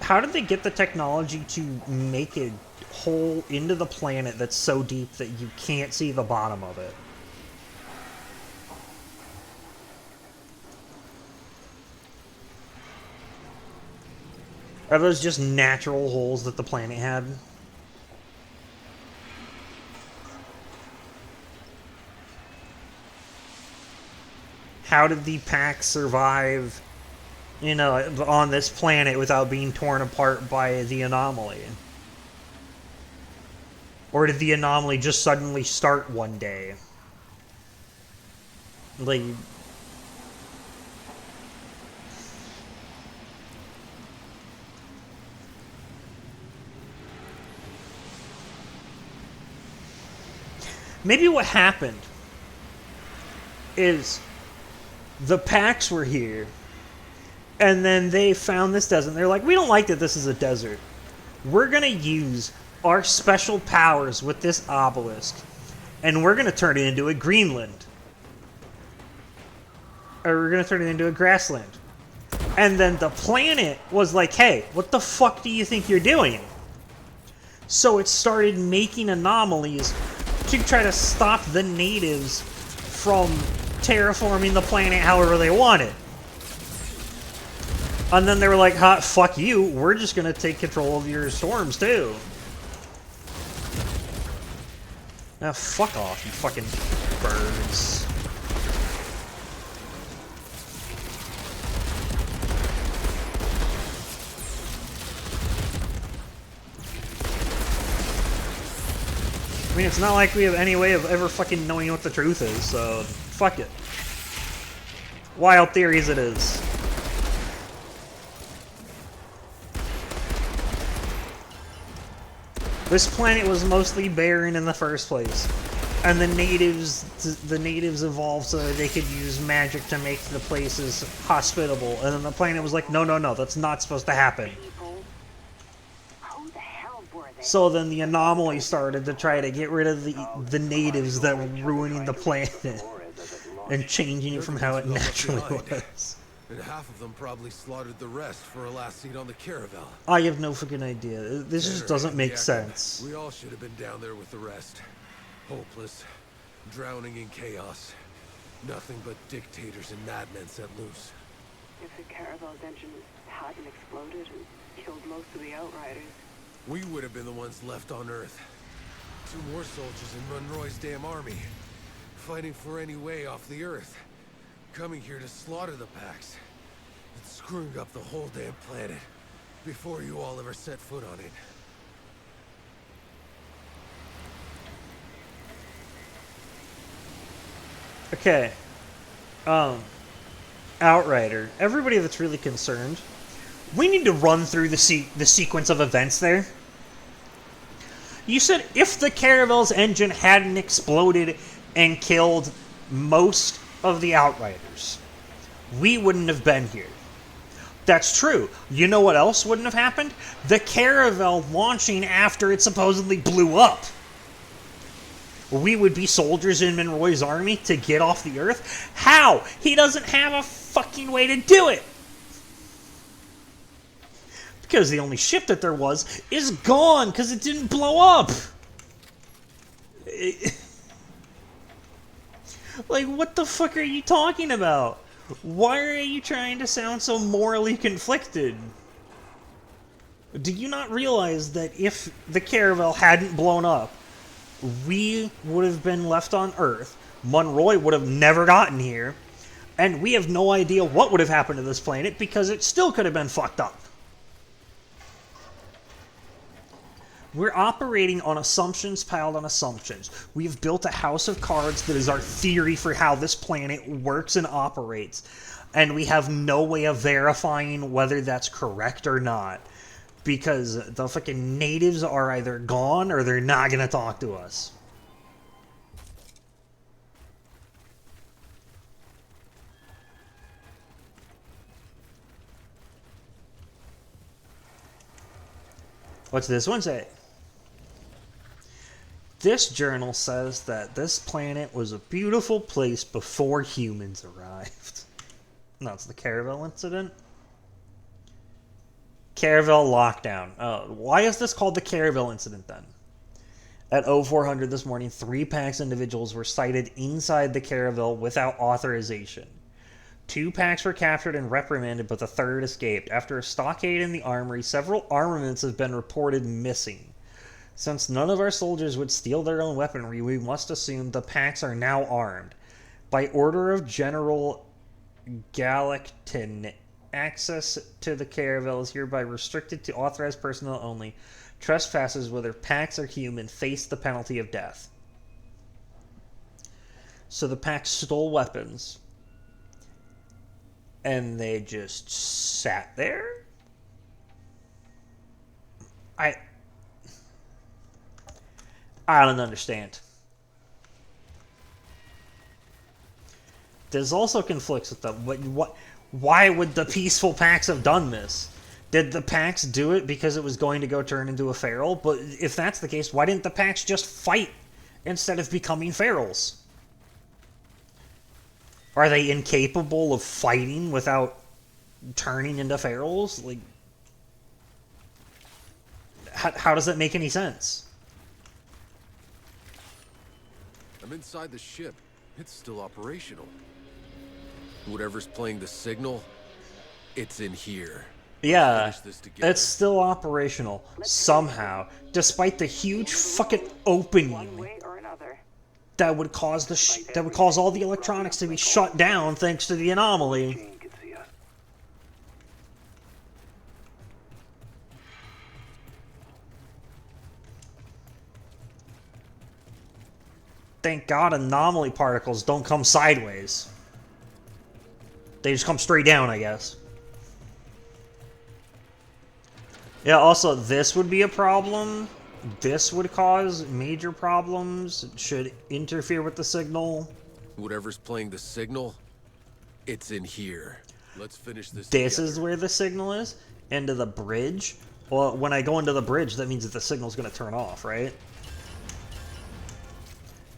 how did they get the technology to make a hole into the planet that's so deep that you can't see the bottom of it? Are those just natural holes that the planet had? How did the pack survive, you know, on this planet without being torn apart by the anomaly? Or did the anomaly just suddenly start one day? Like... Maybe what happened is the packs were here, and then they found this desert. They're like, we don't like that this is a desert. We're going to use our special powers with this obelisk, and we're going to turn it into a Greenland. Or we're going to turn it into a grassland. And then the planet was like, hey, what the fuck do you think you're doing? So it started making anomalies to try to stop the natives from terraforming the planet however they wanted. And then they were like, ha, fuck you, we're just gonna take control of your storms too. Now fuck off, you fucking birds. I mean, it's not like we have any way of ever fucking knowing what the truth is, so fuck it. Wild theories it is. This planet was mostly barren in the first place, and the natives evolved so that they could use magic to make the places hospitable, and then the planet was like, no, no, no, that's not supposed to happen. So then the anomaly started to try to get rid of the natives that were ruining the planet and changing it from how it naturally was. And half of them probably slaughtered the rest for a last seat on the Caravel. I have no fucking idea. This just doesn't make sense. We all should have been down there with the rest. Hopeless, drowning in chaos. Nothing but dictators and madmen set loose. If the Caravel's engine hadn't exploded and killed most of the Outriders, we would have been the ones left on Earth. 2 more soldiers in Monroy's damn army. Fighting for any way off the Earth. Coming here to slaughter the packs. And screwing up the whole damn planet. Before you all ever set foot on it. Okay. Outrider. Everybody that's really concerned, we need to run through the sequence of events there. You said if the Caravel's engine hadn't exploded and killed most of the Outriders, we wouldn't have been here. That's true. You know what else wouldn't have happened? The Caravel launching after it supposedly blew up. We would be soldiers in Monroy's army to get off the Earth? How? He doesn't have a fucking way to do it. Because the only ship that there was is gone because it didn't blow up. Like, what the fuck are you talking about? Why are you trying to sound so morally conflicted? Do you not realize that if the Caravel hadn't blown up, we would have been left on Earth, Monroy would have never gotten here, and we have no idea what would have happened to this planet because it still could have been fucked up. We're operating on assumptions piled on assumptions. We have built a house of cards that is our theory for how this planet works and operates. And we have no way of verifying whether that's correct or not. Because the fucking natives are either gone or they're not going to talk to us. What's this one say? This journal says that this planet was a beautiful place before humans arrived. No, it's the Caravel incident. Caravel lockdown. Why is this called the Caravel incident then? At 0400 this morning, 3 Pax individuals were sighted inside the Caravel without authorization. 2 Pax were captured and reprimanded, but the 3rd escaped. After a stockade in the armory, several armaments have been reported missing. Since none of our soldiers would steal their own weaponry, we must assume the Pax are now armed. By order of General Galactin, access to the Caravel is hereby restricted to authorized personnel only. Trespassers, whether Pax or human, face the penalty of death. So the Pax stole weapons, and they just sat there? I don't understand. This also conflicts with them. Why would the peaceful Pax have done this? Did the Pax do it because it was going to go turn into a feral? But if that's the case, why didn't the Pax just fight instead of becoming ferals? Are they incapable of fighting without turning into ferals? Like, how does that make any sense? I'm inside the ship. It's still operational. Whatever's playing the signal, it's in here. Yeah, it's still operational somehow, despite the huge fucking opening that would cause all the electronics to be shut down thanks to the anomaly. Thank God anomaly particles don't come sideways. They just come straight down, I guess. Yeah, also, this would be a problem. This would cause major problems. It should interfere with the signal. Whatever's playing the signal, it's in here. Let's finish this. This is where the signal is? Into the bridge? Well, when I go into the bridge, that means that the signal's going to turn off, right?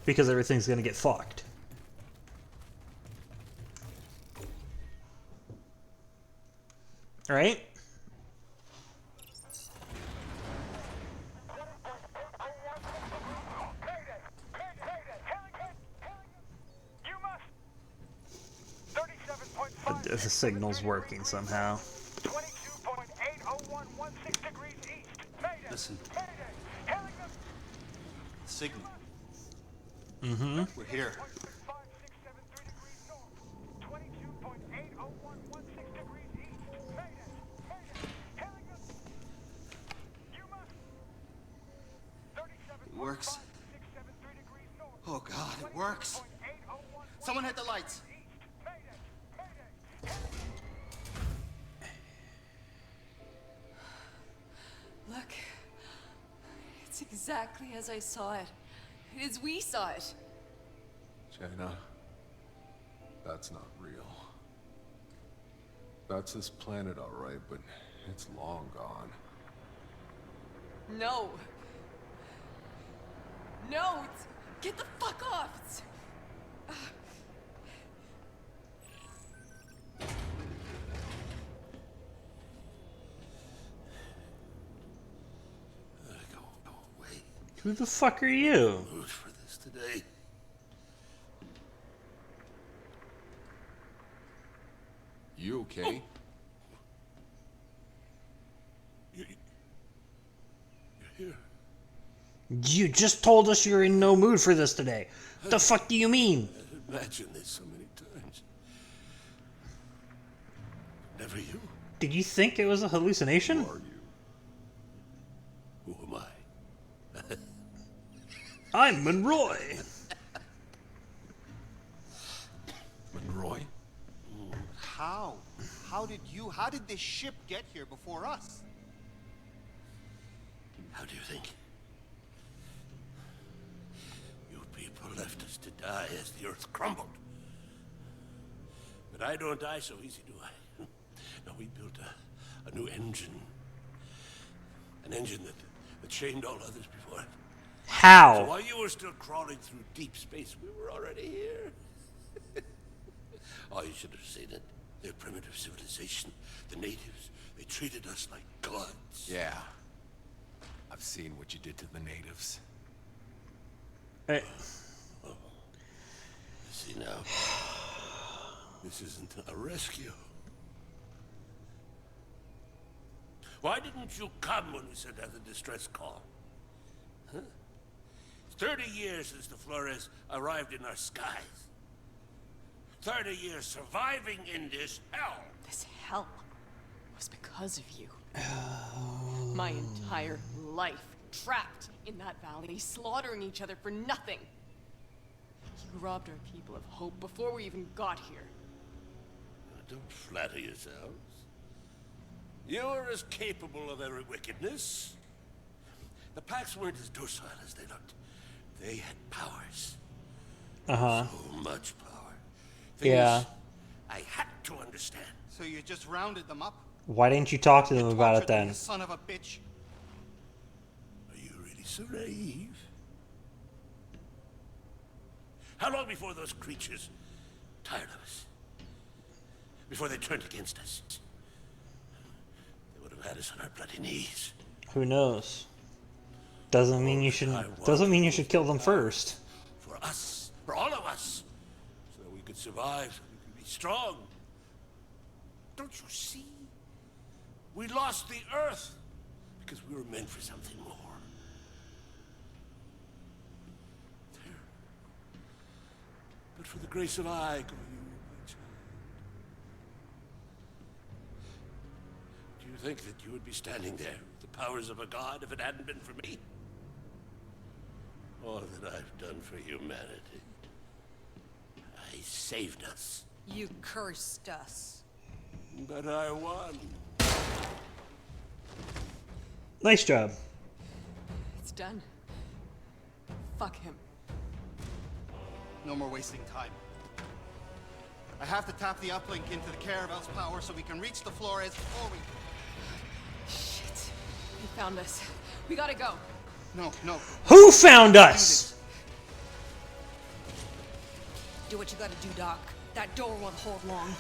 Because everything's going to get fucked. Right? The signal's working somehow. Listen. Signal. Mm-hmm. We're here. It works. Oh God, it works. Someone hit the lights. Look. It's exactly as I saw it. As we saw it. China, that's not real. That's this planet, all right, but it's long gone. No. No, get the fuck off. Go away. Who the fuck are you? Mood for this today. You okay? You're here. You just told us you're in no mood for this today. What the fuck do you mean? I've imagined this so many times. Never you. Did you think it was a hallucination? Who are you? Who am I? I'm Monroy. Monroy? How? How did this ship get here before us? How do you think? You people left us to die as the Earth crumbled. But I don't die so easy, do I? No, we built a new engine. An engine that chained all others before it. How? So while you were still crawling through deep space, we were already here. Oh, you should have seen it. Their primitive civilization, the natives, they treated us like gods. Yeah. I've seen what you did to the natives. Hey. See now, this isn't a rescue. Why didn't you come when we sent out the distress call? Huh? 30 years since the Flores arrived in our skies. 30 years surviving in this hell. This hell was because of you. My entire life trapped in that valley, slaughtering each other for nothing. You robbed our people of hope before we even got here. Don't flatter yourselves. You were as capable of every wickedness. The Pax weren't as docile as they looked. They had powers. So much power. Things Yeah. I had to understand. So you just rounded them up? Why didn't you talk to them about it Tortured them, then? you son of a bitch. Are you really so naive? How long before those creatures tired of us? Before they turned against us? They would have had us on our bloody knees. Who knows? Doesn't mean you should. Doesn't mean you should kill them first. For us, for all of us, so that we could survive, so we could be strong. Don't you see? We lost the Earth because we were meant for something more. There. But for the grace of I, go you, my child. Do you think that you would be standing there with the powers of a god if it hadn't been for me? All that I've done for humanity. I saved us. You cursed us. But I won. Nice job. It's done. Fuck him. No more wasting time. I have to tap the uplink into the Caravel's power so we can reach the Flores before we... Shit. He found us. We gotta go. No, no. Who found us? Do what you gotta do, Doc. That door won't hold long.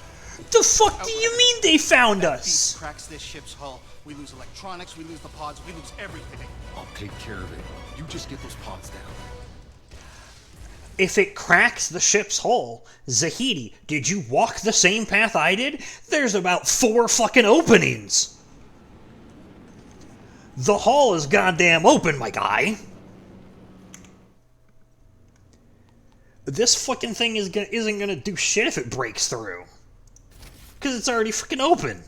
The fuck do you mean they found That us? beast cracks this ship's hull. We lose electronics, we lose the pods, we lose everything. I'll take care of it. You just get those pods down. If it cracks the ship's hull, Zahidi, did you walk the same path I did? There's about 4 fucking openings. The hull is goddamn open, my guy. This fucking thing isn't gonna do shit if it breaks through. Because it's already freaking open.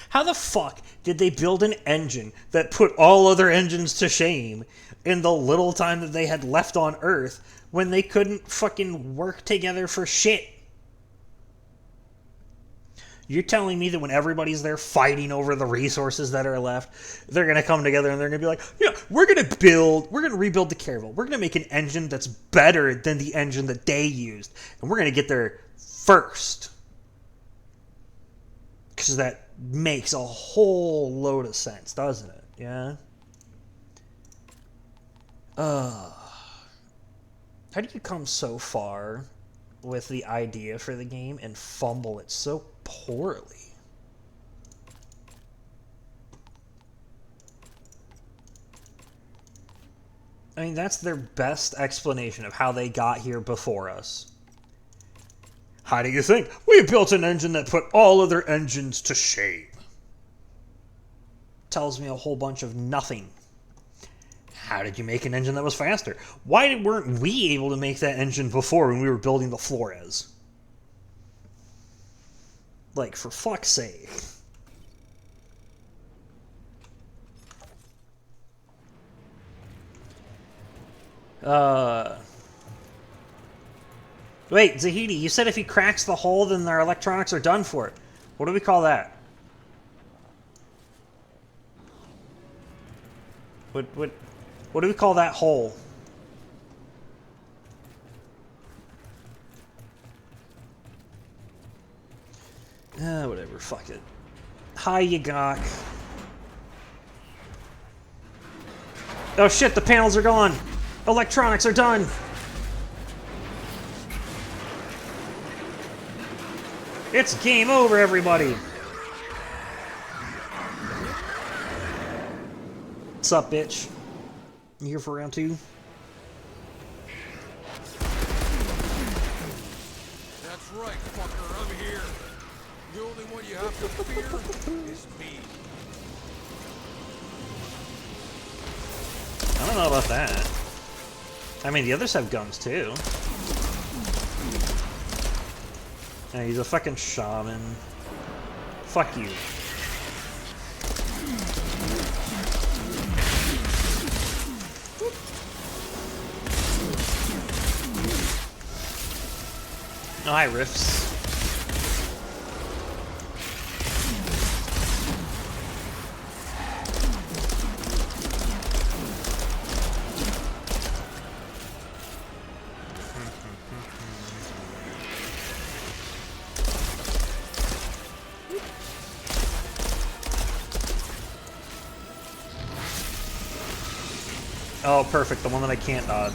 How the fuck did they build an engine that put all other engines to shame in the little time that they had left on Earth when they couldn't fucking work together for shit? You're telling me that when everybody's there fighting over the resources that are left, they're going to come together and they're going to be like, yeah, we're going to rebuild the Caravel. We're going to make an engine that's better than the engine that they used. And we're going to get there first. Because that makes a whole load of sense, doesn't it? Yeah? How do you come so far with the idea for the game and fumble it so poorly? I mean, that's their best explanation of how they got here before us. How do you think? We built an engine that put all other engines to shame. Tells me a whole bunch of nothing. How did you make an engine that was faster? Why weren't we able to make that engine before when we were building the Flores? Like, for fuck's sake. Wait, Zahidi, you said if he cracks the hull, then their electronics are done for. What do we call that? What do we call that hole? Whatever, fuck it. Hi, Yagok. Oh shit, the panels are gone! Electronics are done! It's game over, everybody! What's up, bitch? You here for round 2? That's right, fucker, I'm here. The only one you have to fear is me. I don't know about that. I mean, the others have guns, too. Yeah, he's a fucking shaman. Fuck you. Oh, hi, Riffs. Oh, perfect. The one that I can't dodge.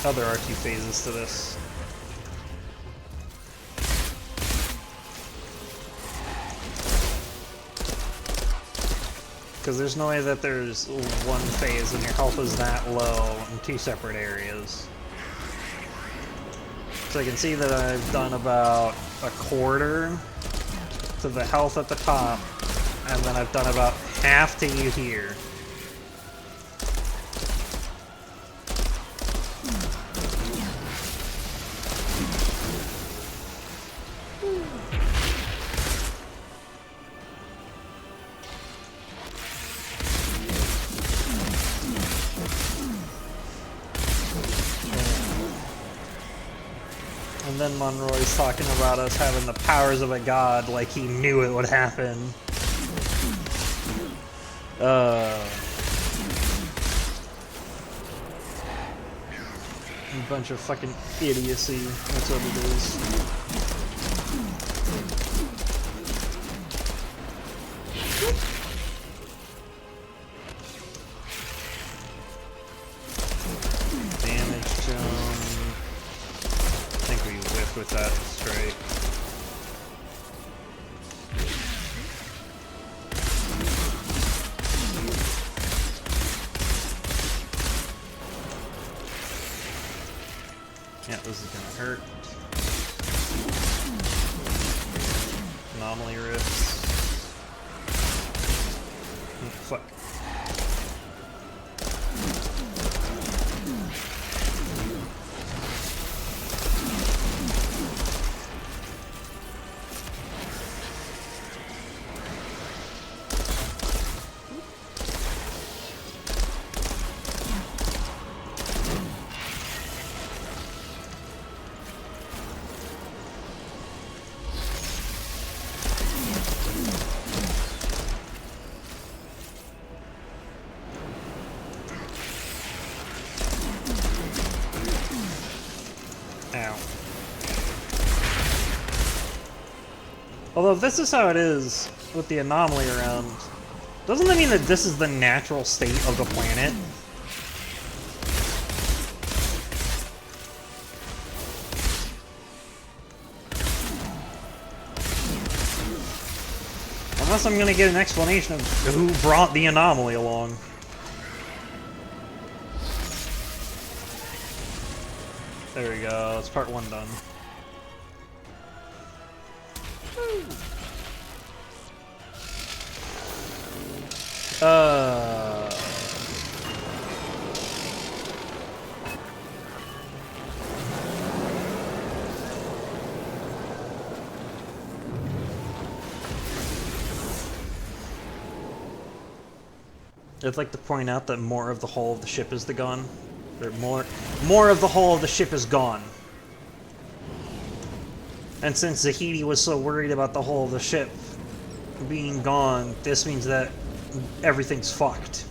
Oh, there are 2 phases to this. Because there's no way that there's one phase and your health is that low in 2 separate areas. So I can see that I've done about a quarter to the health at the top, and then I've done about half to you here. And then Monroy's talking about us having the powers of a god like he knew it would happen. A bunch of fucking idiocy. That's what it is. Damage jump. I think we whiffed with that straight. Yeah, this is gonna hurt. Anomaly rifts. Oh, fuck. Ow. Although if this is how it is with the anomaly around, doesn't that mean that this is the natural state of the planet? Unless I'm gonna get an explanation of who brought the anomaly along. There we go, that's part 1 done. I'd like to point out that more of the hull of the ship is gone. Or more of the hull of the ship is gone. And since Zahedi was so worried about the hull of the ship being gone, this means that everything's fucked.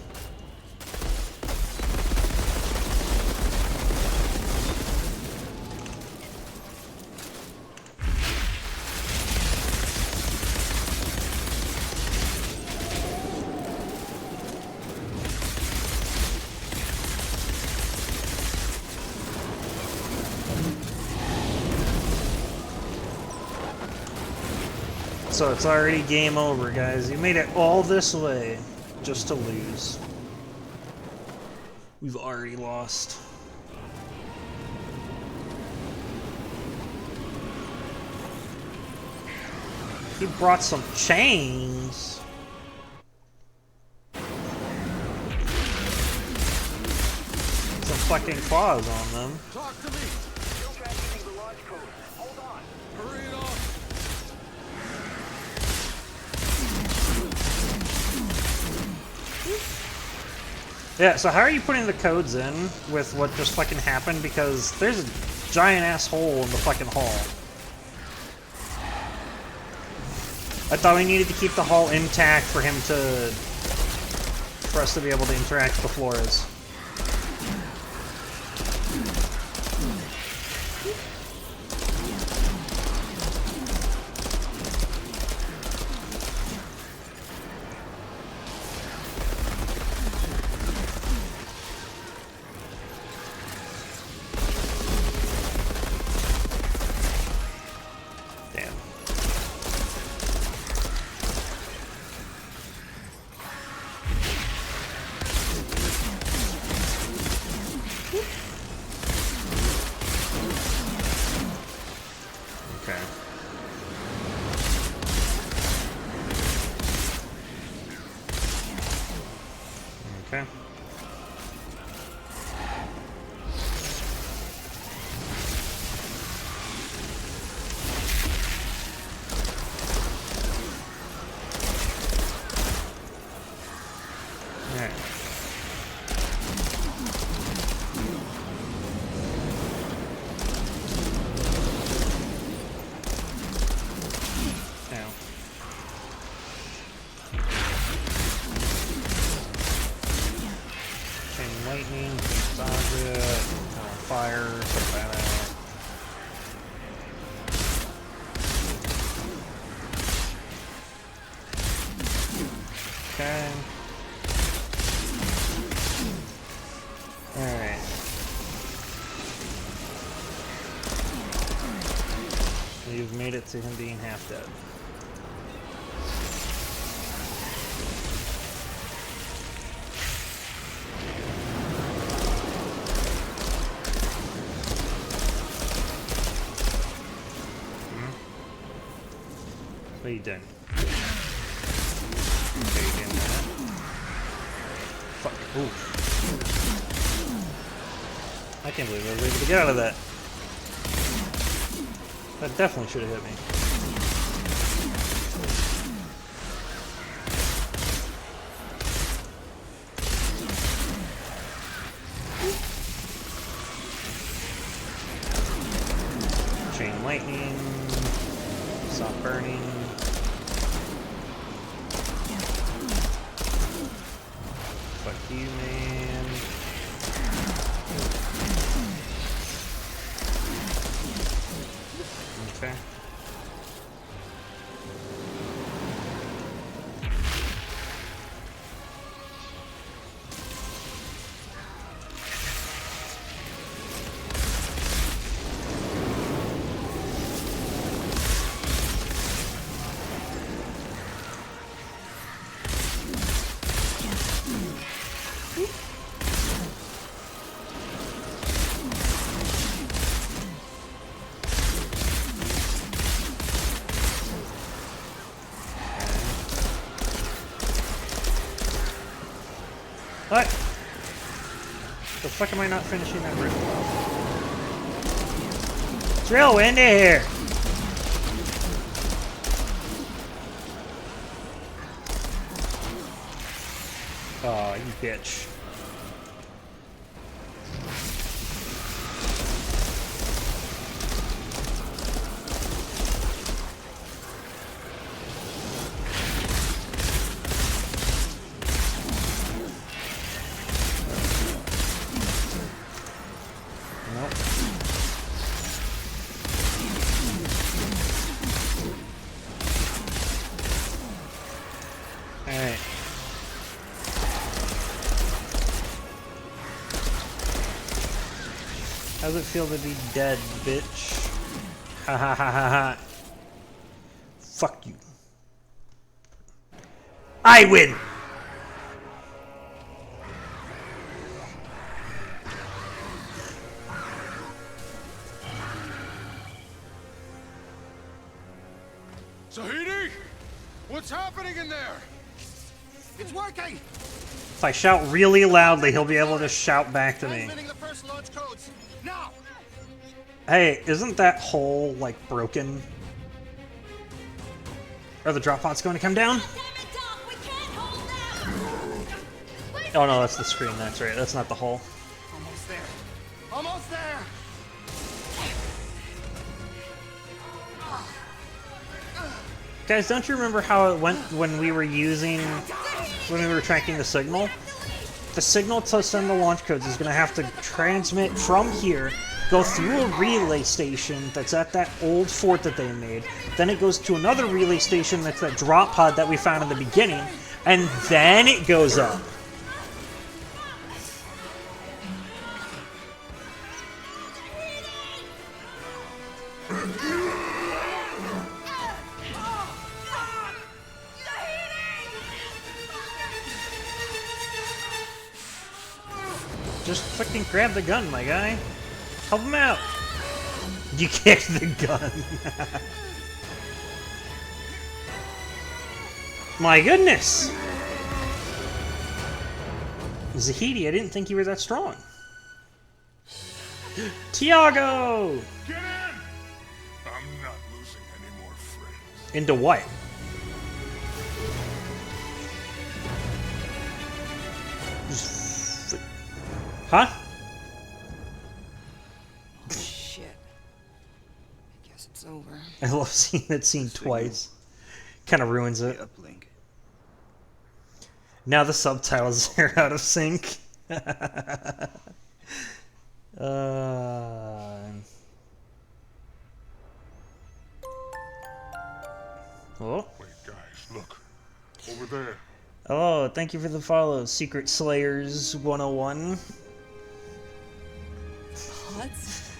So it's already game over, guys. You made it all this way just to lose. We've already lost. He brought some chains. Some fucking claws on them. Talk to me. Still transmitting the launch code. Hold on. Hurry it up. Yeah, so how are you putting the codes in with what just fucking happened? Because there's a giant ass hole in the fucking hull. I thought we needed to keep the hull intact for him to... for us to be able to interact with the Flores. Okay. Alright. Now. Lightning, dodge it, fire, put that out. Okay. Alright. You've made it to him being half dead. What are you doing? Okay, you're doing that. Fuck. Ooh. I can't believe I was able to get out of that. That definitely should have hit me. Chain lightning. Stop burning. Fuck you, man. Okay. What? The fuck am I not finishing that bridge? It's real windy here! Aw, you bitch. Nope. Alright. How's it feel to be dead, bitch? Ha ha ha ha ha. Fuck you. I win! Zahidi? What's happening in there? It's working! If I shout really loudly, he'll be able to shout back to me. Transmitting the first launch codes. Now! Hey, isn't that hole, like, broken? Are the drop pods going to come down? Oh no, that's the screen, that's right. That's not the hole. Almost there. Almost there! Guys, don't you remember how it went when we were tracking the signal? The signal to send the launch codes is going to have to transmit from here, go through a relay station that's at that old fort that they made, then it goes to another relay station that's that drop pod that we found in the beginning, and then it goes up. Just fucking grab the gun, my guy. Help him out. You kicked the gun. My goodness. Zahidi, I didn't think you were that strong. Tiago! Get in! I'm not losing any more friends. Into what? Huh? Shit. I guess it's over. I love seeing that scene twice. Kind of ruins it. Uplink. Now the subtitles are out of sync. Oh. Wait, guys, look. Over there. Oh, thank you for the follow, Secret Slayers 101. Pods?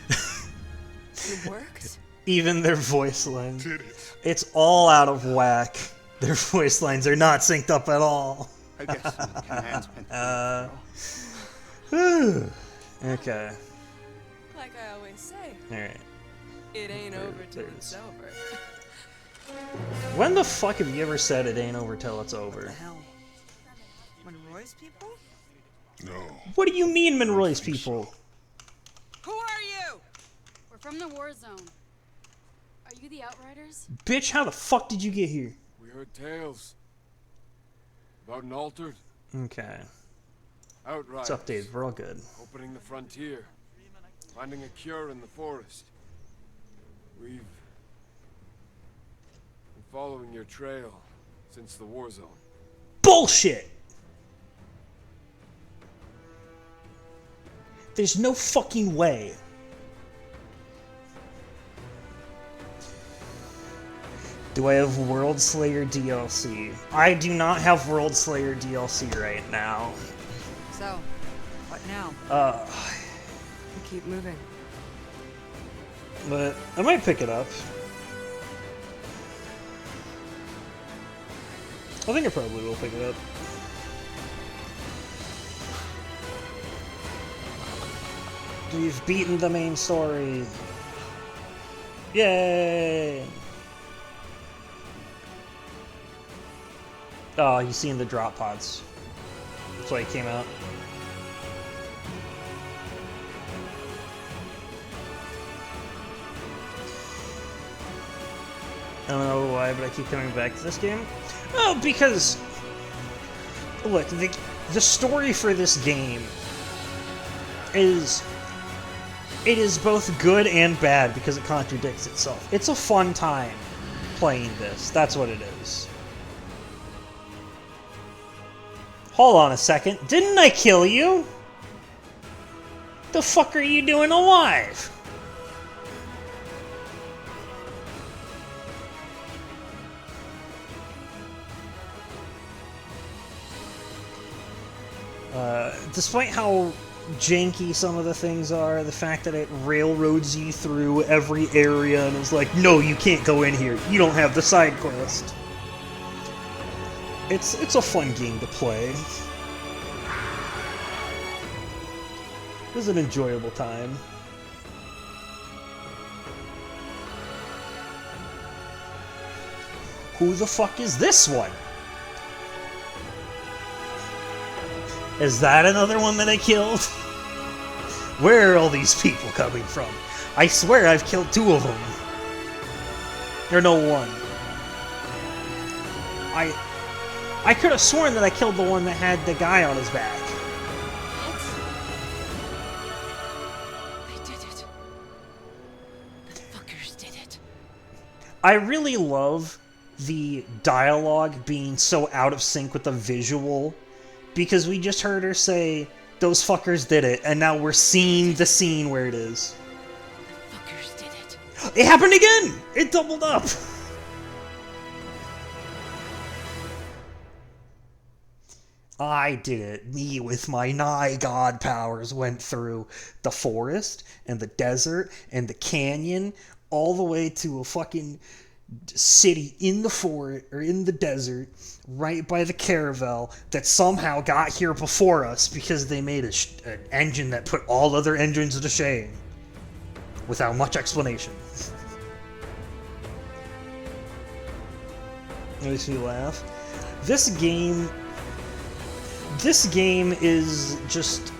It worked? Even their voice lines. Did it? It's all out of whack. Their voice lines are not synced up at all. I guess some commands Okay. Like I always say. Alright. It ain't over till it's over. When the fuck have you ever said it ain't over till it's over? What the hell? Monroy's people? No. What do you mean, Monroy's people? Who are you? We're from the war zone. Are you the Outriders? Bitch, how the fuck did you get here? We heard tales about an altered. Okay. Outriders. It's updated. We're all good. Opening the frontier. Finding a cure in the forest. We've been following your trail since the war zone. Bullshit! There's no fucking way. Do I have World Slayer DLC? I do not have World Slayer DLC right now. So, what now? We keep moving. But I might pick it up. I think I probably will pick it up. We've beaten the main story. Yay! Oh, you seen the drop pods. That's why it came out. I don't know why, but I keep coming back to this game. Oh, because... Look, the story for this game is... It is both good and bad because it contradicts itself. It's a fun time playing this. That's what it is. Hold on a second. Didn't I kill you? The fuck are you doing alive? Despite how janky some of the things are, the fact that it railroads you through every area and is like, no, you can't go in here. You don't have the side quest. It's a fun game to play. It was an enjoyable time. Who the fuck is this one? Is that another one that I killed? Where are all these people coming from? I swear I've killed 2 of them. Or no, 1. I could have sworn that I killed the one that had the guy on his back. They did it. The fuckers did it. I really love the dialogue being so out of sync with the visual, because we just heard her say, those fuckers did it, and now we're seeing the scene where it is. The fuckers did it. It happened again! It doubled up! I did it. Me with my nigh god powers went through the forest, and the desert, and the canyon, all the way to a fucking city in the forest, or in the desert, right by the Caravel, that somehow got here before us because they made an engine that put all other engines to shame. Without much explanation. Makes me laugh. This game is just...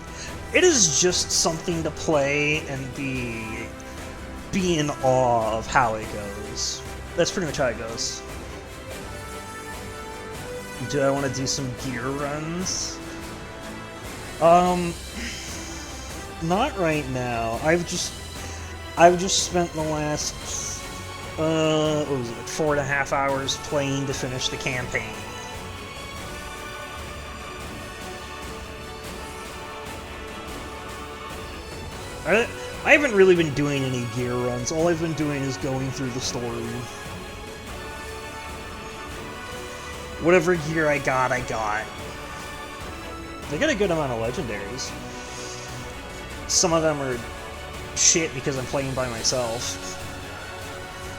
It is just something to play and be in awe of how it goes. That's pretty much how it goes. Do I want to do some gear runs? Not right now. I've just spent the last what was it, 4.5 hours playing to finish the campaign. I haven't really been doing any gear runs. All I've been doing is going through the story. Whatever gear I got, I got. I got a good amount of legendaries. Some of them are shit because I'm playing by myself.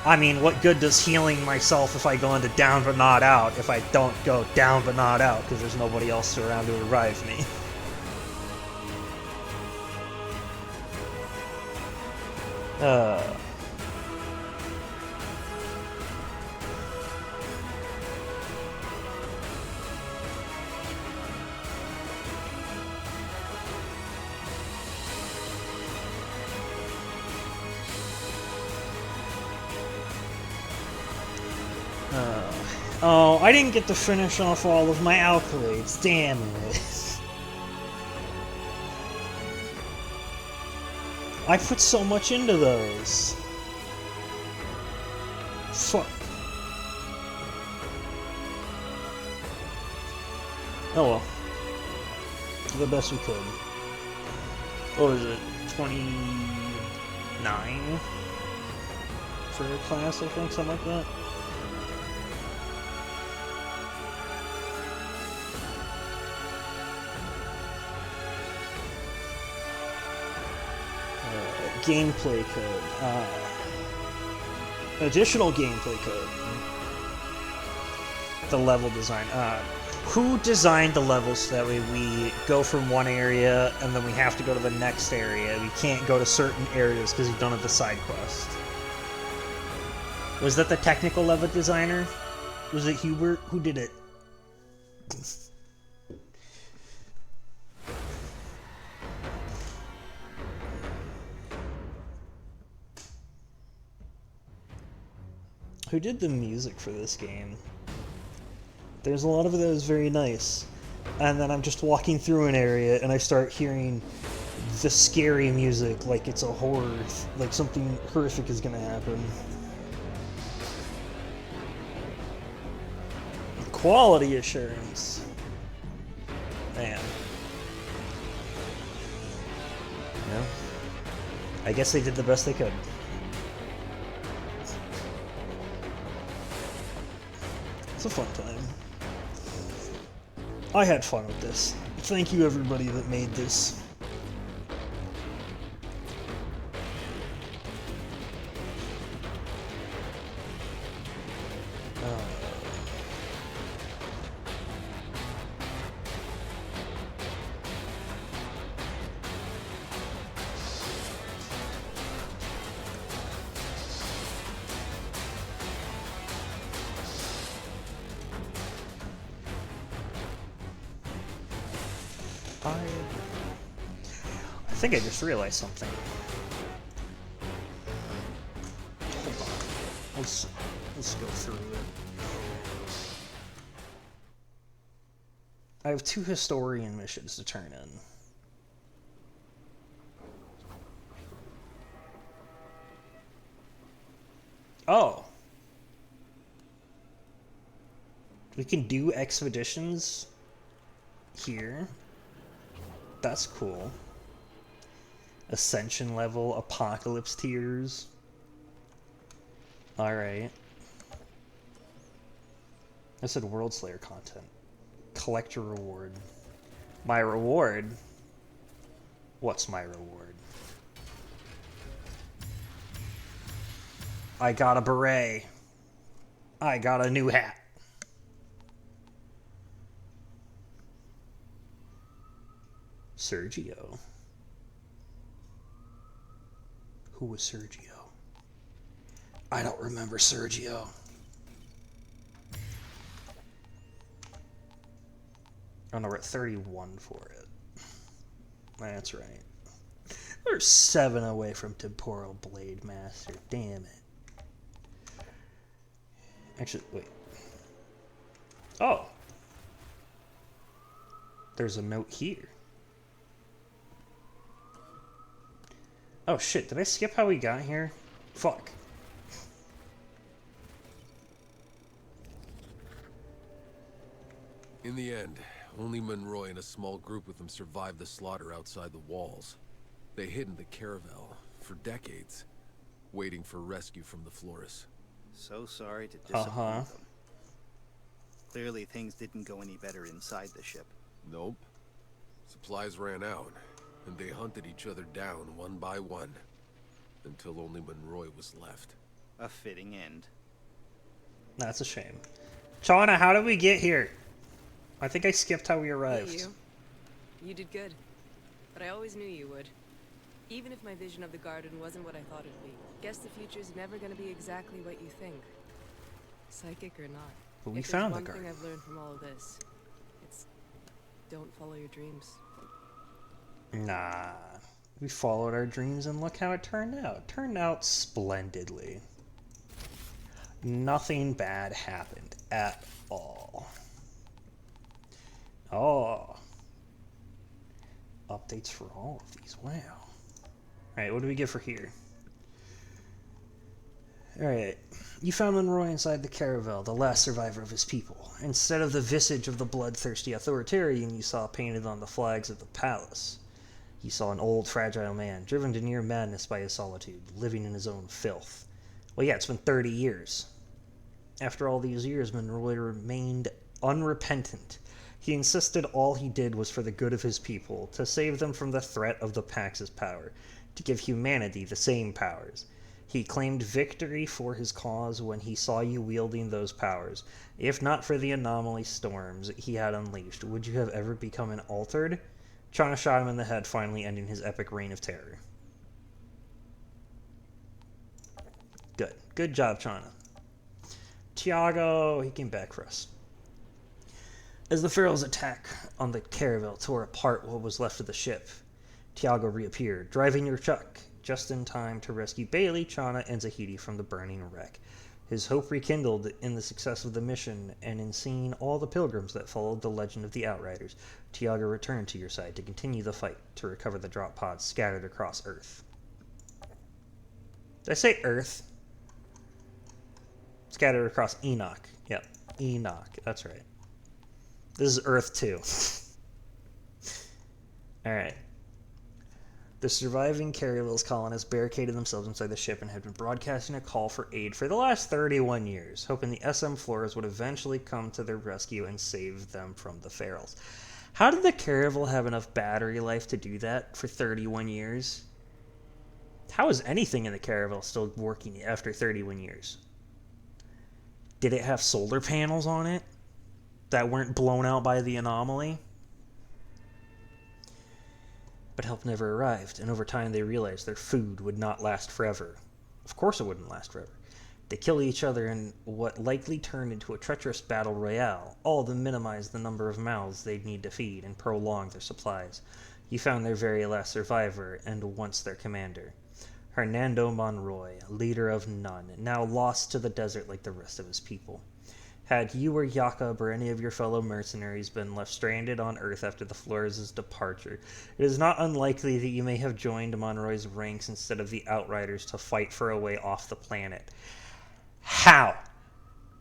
I mean, what good does healing myself if I go into down but not out if I don't go down but not out because there's nobody else around to revive me? Oh, I didn't get to finish off all of my Outriders, damn it. I put so much into those. Fuck. Oh well. The best we could. What was it? 29? For a class, I think, something like that. Gameplay code. Additional gameplay code. The level design. Who designed the levels so that way we go from one area and then we have to go to the next area? We can't go to certain areas because we don't have the side quest. Was that the technical level designer? Was it Hubert? Who did it? Who did the music for this game? There's a lot of it that was very nice. And then I'm just walking through an area and I start hearing the scary music like it's a horror, like something horrific is gonna happen. Quality assurance. Man. Yeah. I guess they did the best they could. It's a fun time. I had fun with this. Thank you everybody that made this. I think I just realized something. Hold on. Let's go through it. I have 2 historian missions to turn in. Oh. We can do expeditions here. That's cool. Ascension level, apocalypse tiers. Alright. I said World Slayer content. Collect your reward. My reward? What's my reward? I got a beret. I got a new hat. Sergio. Who was Sergio? I don't remember Sergio. Oh no, we're at 31 for it. That's right. We're 7 away from Temporal Blade Master. Damn it. Actually, wait. Oh. There's a note here. Oh shit, did I skip how we got here? Fuck. In the end, only Monroy and a small group with him survived the slaughter outside the walls. They hid in the Caravel for decades, waiting for rescue from the Flores. So sorry to disappoint them. Clearly things didn't go any better inside the ship. Nope. Supplies ran out, and they hunted each other down one by one, until only Monroy was left. A fitting end. That's a shame. Chana, how did we get here? I think I skipped how we arrived. Hey, you did good. But I always knew you would. Even if my vision of the garden wasn't what I thought it'd be. Guess the future's never gonna be exactly what you think. Psychic or not. But we If found the there's one garden. thing I've learned from all of this, it's don't follow your dreams. Nah. We followed our dreams and look how it turned out. It turned out splendidly. Nothing bad happened at all. Oh. Updates for all of these. Wow. Alright, what do we get for here? Alright. You found Monroy inside the Caravel, the last survivor of his people. Instead of the visage of the bloodthirsty authoritarian you saw painted on the flags of the palace, you saw an old, fragile man, driven to near madness by his solitude, living in his own filth. Well, yeah, it's been 30 years. After all these years, Monroy remained unrepentant. He insisted all he did was for the good of his people, to save them from the threat of the Pax's power, to give humanity the same powers. He claimed victory for his cause when he saw you wielding those powers. If not for the anomaly storms he had unleashed, would you have ever become an altered? Chana shot him in the head, finally ending his epic reign of terror. Good. Good job, Chana. Tiago, he came back for us. As the Pharaoh's attack on the Caravel tore apart what was left of the ship, Tiago reappeared, driving your truck just in time to rescue Bailey, Chana, and Zahidi from the burning wreck. His hope rekindled in the success of the mission and in seeing all the pilgrims that followed the legend of the Outriders. Tiago returned to your side to continue the fight to recover the drop pods scattered across Earth. Did I say Earth? Scattered across Enoch. Yep, Enoch. That's right. This is Earth 2. Alright. The surviving Caravel's colonists barricaded themselves inside the ship and had been broadcasting a call for aid for the last 31 years, hoping the SM Flores would eventually come to their rescue and save them from the Ferals. How did the Caravel have enough battery life to do that for 31 years? How is anything in the Caravel still working after 31 years? Did it have solar panels on it that weren't blown out by the anomaly? But help never arrived, and over time they realized their food would not last forever. Of course it wouldn't last forever. They killed each other in what likely turned into a treacherous battle royale, all to minimize the number of mouths they'd need to feed and prolong their supplies. You found their very last survivor, and once their commander. Hernando Monroy, leader of none, now lost to the desert like the rest of his people. Had you or Jakob or any of your fellow mercenaries been left stranded on Earth after the Flores' departure, it is not unlikely that you may have joined Monroy's ranks instead of the Outriders to fight for a way off the planet. How?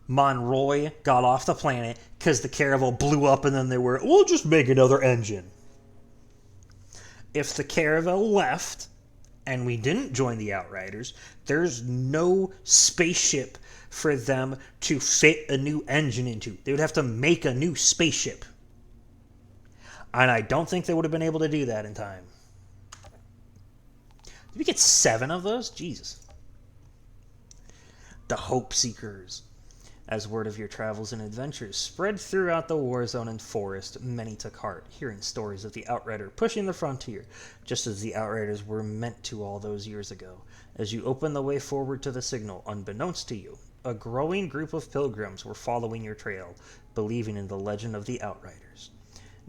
Monroy got off the planet because the Caravel blew up and then they were, we'll just make another engine. If the Caravel left and we didn't join the Outriders, there's no spaceship for them to fit a new engine into. They would have to make a new spaceship. And I don't think they would have been able to do that in time. Did we get 7 of those? Jesus. The Hope Seekers. As word of your travels and adventures spread throughout the war zone and forest, many took heart, hearing stories of the Outrider pushing the frontier, just as the Outriders were meant to all those years ago. As you opened the way forward to the signal, unbeknownst to you, a growing group of pilgrims were following your trail, believing in the legend of the Outriders.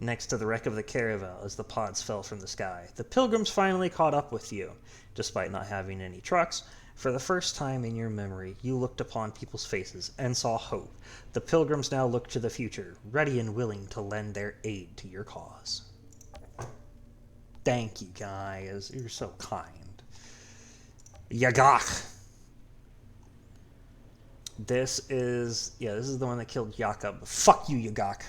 Next to the wreck of the Caravel, as the pods fell from the sky, the pilgrims finally caught up with you. Despite not having any trucks, for the first time in your memory, you looked upon people's faces and saw hope. The pilgrims now looked to the future, ready and willing to lend their aid to your cause. Thank you, guys. You're so kind. Yagak. This is the one that killed Jakob. Fuck you, Yagak.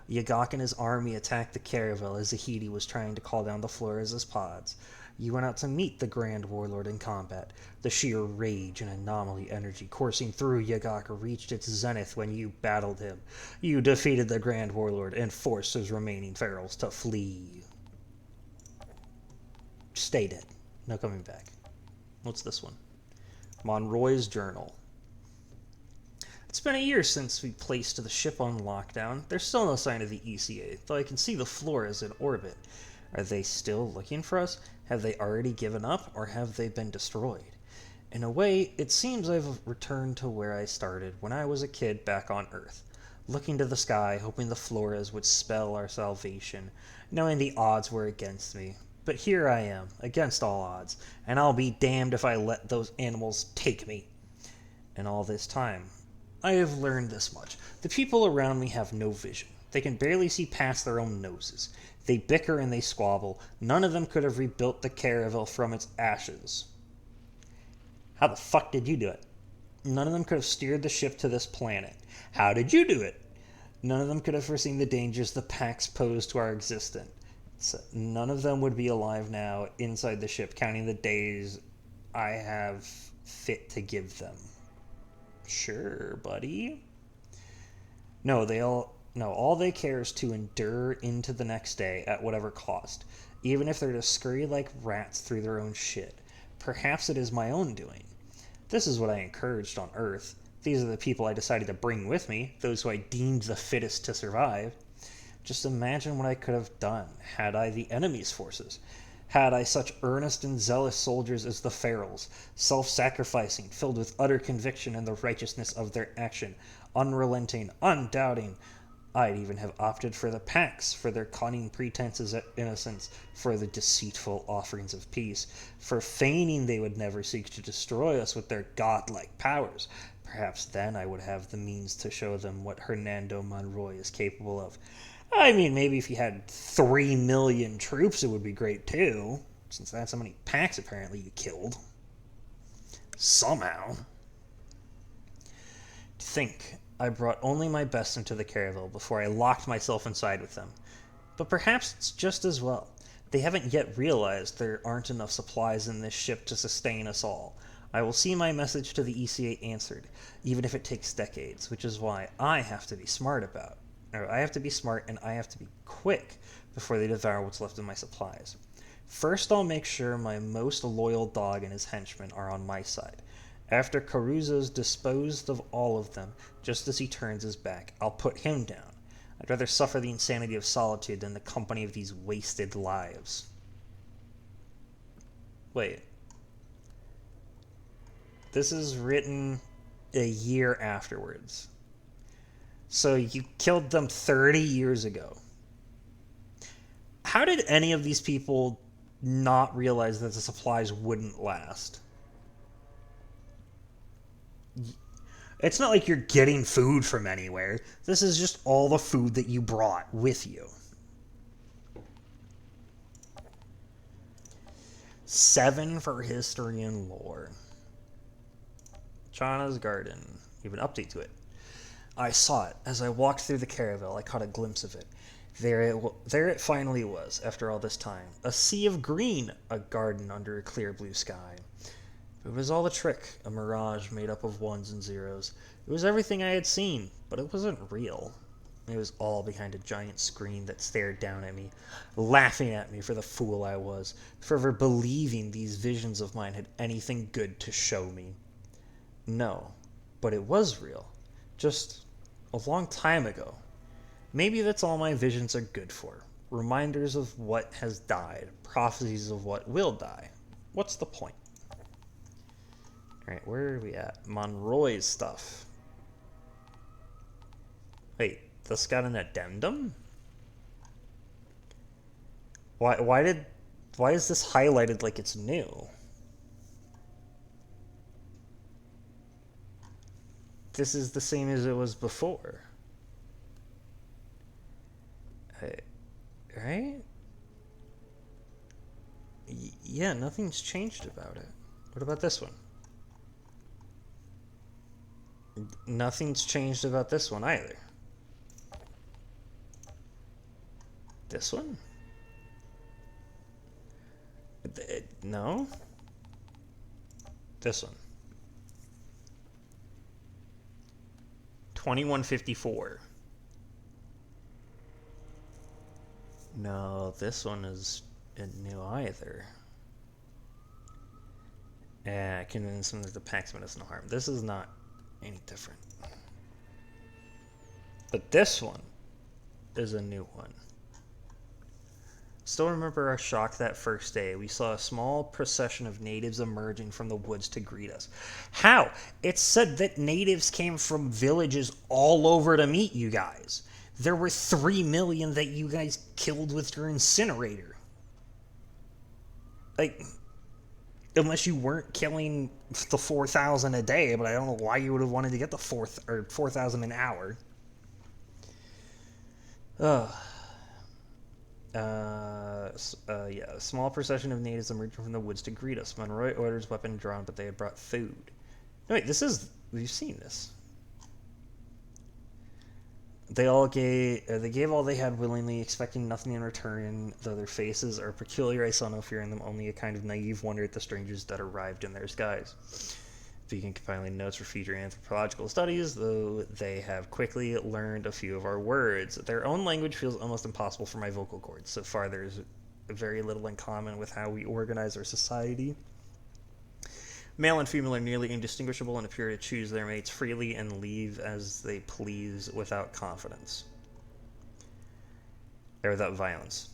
Yagak and his army attacked the Caravel as Zahedi was trying to call down the Flores' pods. You went out to meet the Grand Warlord in combat. The sheer rage and anomaly energy coursing through Yagak reached its zenith when you battled him. You defeated the Grand Warlord and forced his remaining ferals to flee. Stay dead. No coming back. What's this one? Monroy's Journal. It's been a year since we placed the ship on lockdown. There's still no sign of the ECA, though I can see the Flores in orbit. Are they still looking for us? Have they already given up, or have they been destroyed? In a way, it seems I've returned to where I started when I was a kid back on Earth, looking to the sky, hoping the Flores would spell our salvation, knowing the odds were against me. But here I am, against all odds, and I'll be damned if I let those animals take me. And all this time, I have learned this much. The people around me have no vision. They can barely see past their own noses. They bicker and they squabble. None of them could have rebuilt the Caravel from its ashes. How the fuck did you do it? None of them could have steered the ship to this planet. How did you do it? None of them could have foreseen the dangers the Pax posed to our existence. So none of them would be alive now inside the ship, counting the days I have fit to give them. Sure, buddy. All they care is to endure into the next day at whatever cost, even if they're to scurry like rats through their own shit. Perhaps it is my own doing. This is what I encouraged on Earth. These are the people I decided to bring with me, those who I deemed the fittest to survive. Just imagine what I could have done had I the enemy's forces. Had I such earnest and zealous soldiers as the Ferals, self-sacrificing, filled with utter conviction in the righteousness of their action, unrelenting, undoubting. I'd even have opted for the Pax, for their cunning pretenses at innocence, for the deceitful offerings of peace, for feigning they would never seek to destroy us with their godlike powers. Perhaps then I would have the means to show them what Hernando Monroy is capable of. I mean, maybe if you had 3 million troops, it would be great too, since that's how many Pax apparently you killed. Somehow. To think I brought only my best into the Caravel before I locked myself inside with them. But perhaps it's just as well. They haven't yet realized there aren't enough supplies in this ship to sustain us all. I will see my message to the ECA answered, even if it takes decades, which is why I have to be smart I have to be smart and I have to be quick before they devour what's left of my supplies. First, I'll make sure my most loyal dog and his henchmen are on my side. After Caruso's disposed of all of them, just as he turns his back, I'll put him down. I'd rather suffer the insanity of solitude than the company of these wasted lives. Wait. This is written a year afterwards. So you killed them 30 years ago. How did any of these people not realize that the supplies wouldn't last? It's not like you're getting food from anywhere. This is just all the food that you brought with you. 7 for history and lore. Chana's Garden. You have an update to it. I saw it. As I walked through the Caravel, I caught a glimpse of it. There it finally was, after all this time. A sea of green, a garden under a clear blue sky. It was all a trick, a mirage made up of ones and zeros. It was everything I had seen, but it wasn't real. It was all behind a giant screen that stared down at me, laughing at me for the fool I was, forever believing these visions of mine had anything good to show me. No, but it was real. Just a long time ago. Maybe that's all my visions are good for. Reminders of what has died, prophecies of what will die. What's the point? Alright, where are we at? Monroy's stuff. Wait, this got an addendum? Why is this highlighted like it's new? This is the same as it was before. Right? Yeah, nothing's changed about it. What about this one? Nothing's changed about this one either. This one? No? This one. 2154. No, this one isn't new either. Yeah, convince them that the Paxman does no harm. This is not any different. But this one is a new one. Still remember our shock that first day. We saw a small procession of natives emerging from the woods to greet us. How? It said that natives came from villages all over to meet you guys. There were 3 million that you guys killed with your incinerator. Like, unless you weren't killing the 4,000 a day, but I don't know why you would have wanted to get the 4,000 an hour. Yeah, a small procession of natives emerged from the woods to greet us. Monroy orders weapon drawn, but they had brought food. No, wait, we've seen this. They gave all they had willingly, expecting nothing in return, though their faces are peculiar. I saw no fear in them, only a kind of naive wonder at the strangers that arrived in their skies. Began compiling notes for future anthropological studies, though they have quickly learned a few of our words. Their own language feels almost impossible for my vocal cords. So far, there's very little in common with how we organize our society. Male and female are nearly indistinguishable and appear to choose their mates freely and leave as they please without confidence. Or without violence.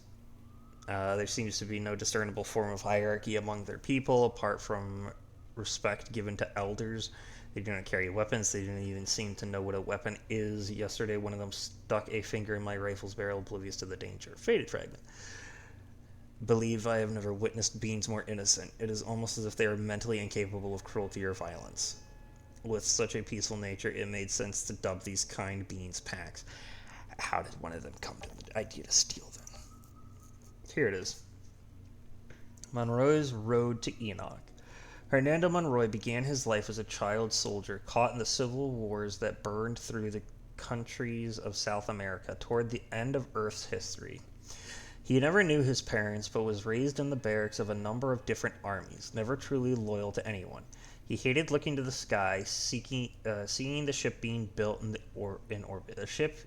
There seems to be no discernible form of hierarchy among their people, apart from respect given to elders. They do not carry weapons. They don't even seem to know what a weapon is. Yesterday, one of them stuck a finger in my rifle's barrel, oblivious to the danger. Faded fragment. Believe I have never witnessed beings more innocent. It is almost as if they are mentally incapable of cruelty or violence. With such a peaceful nature, it made sense to dub these kind beings packs. How did one of them come to the idea to steal them? Here it is. Monroy's Road to Enoch. Hernando Monroy began his life as a child soldier caught in the civil wars that burned through the countries of South America toward the end of Earth's history. He never knew his parents, but was raised in the barracks of a number of different armies, never truly loyal to anyone. He hated looking to the sky, seeing the ship being built in orbit. A ship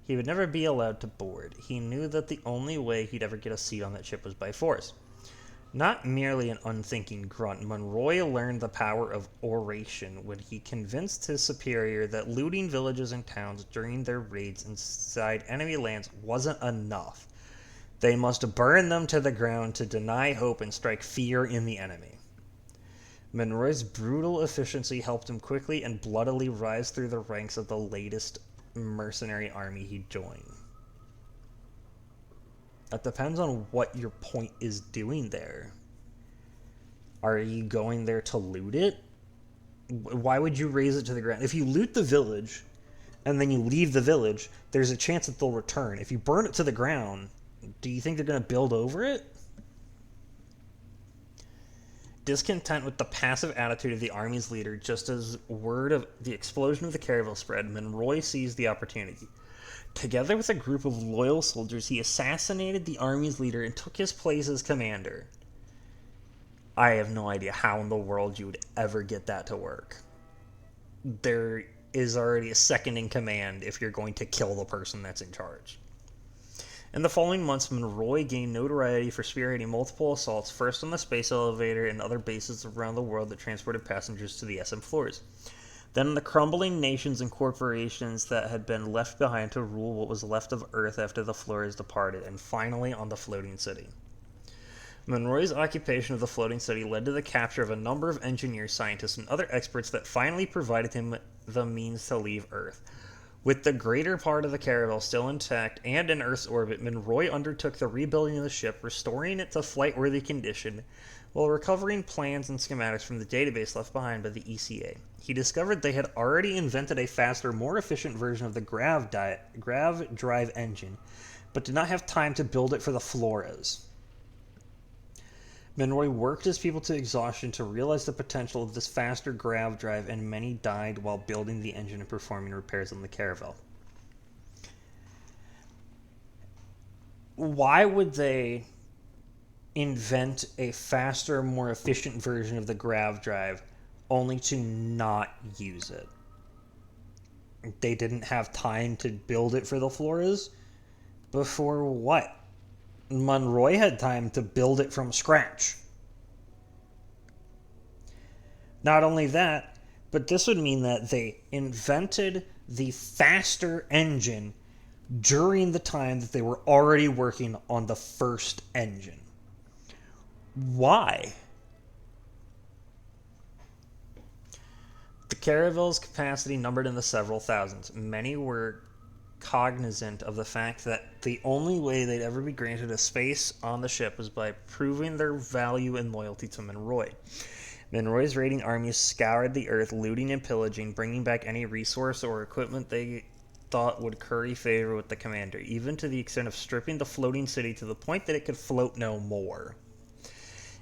he would never be allowed to board. He knew that the only way he'd ever get a seat on that ship was by force. Not merely an unthinking grunt, Monroy learned the power of oration when he convinced his superior that looting villages and towns during their raids inside enemy lands wasn't enough. They must burn them to the ground to deny hope and strike fear in the enemy. Monroy's brutal efficiency helped him quickly and bloodily rise through the ranks of the latest mercenary army he joined. That depends on what your point is doing there. Are you going there to loot it? Why would you raise it to the ground? If you loot the village and then you leave the village, there's a chance that they'll return. If you burn it to the ground, do you think they're going to build over it? Discontent with the passive attitude of the army's leader, just as word of the explosion of the Caravel spread, Monroy seized the opportunity. Together with a group of loyal soldiers, he assassinated the army's leader and took his place as commander. I have no idea how in the world you would ever get that to work. There is already a second in command if you're going to kill the person that's in charge. In the following months, Monroy gained notoriety for spearheading multiple assaults, first on the space elevator and other bases around the world that transported passengers to the SM floors. Then on the crumbling nations and corporations that had been left behind to rule what was left of Earth after the Flores departed, and finally on the floating city. Monroy's occupation of the floating city led to the capture of a number of engineers, scientists, and other experts that finally provided him the means to leave Earth. With the greater part of the Caravel still intact and in Earth's orbit, Monroy undertook the rebuilding of the ship, restoring it to flight-worthy condition, while recovering plans and schematics from the database left behind by the ECA. He discovered they had already invented a faster, more efficient version of the grav drive engine, but did not have time to build it for the Flores. Monroy worked his people to exhaustion to realize the potential of this faster grav drive, and many died while building the engine and performing repairs on the Caravel. Why would they invent a faster, more efficient version of the grav drive only to not use it? They didn't have time to build it for the Flores? Before what? Monroy had time to build it from scratch. Not only that, but this would mean that they invented the faster engine during the time that they were already working on the first engine. Why? The Caravel's capacity numbered in the several thousands. Many were cognizant of the fact that the only way they'd ever be granted a space on the ship was by proving their value and loyalty to Monroy. Monroy's raiding armies scoured the earth, looting and pillaging, bringing back any resource or equipment they thought would curry favor with the commander, even to the extent of stripping the floating city to the point that it could float no more.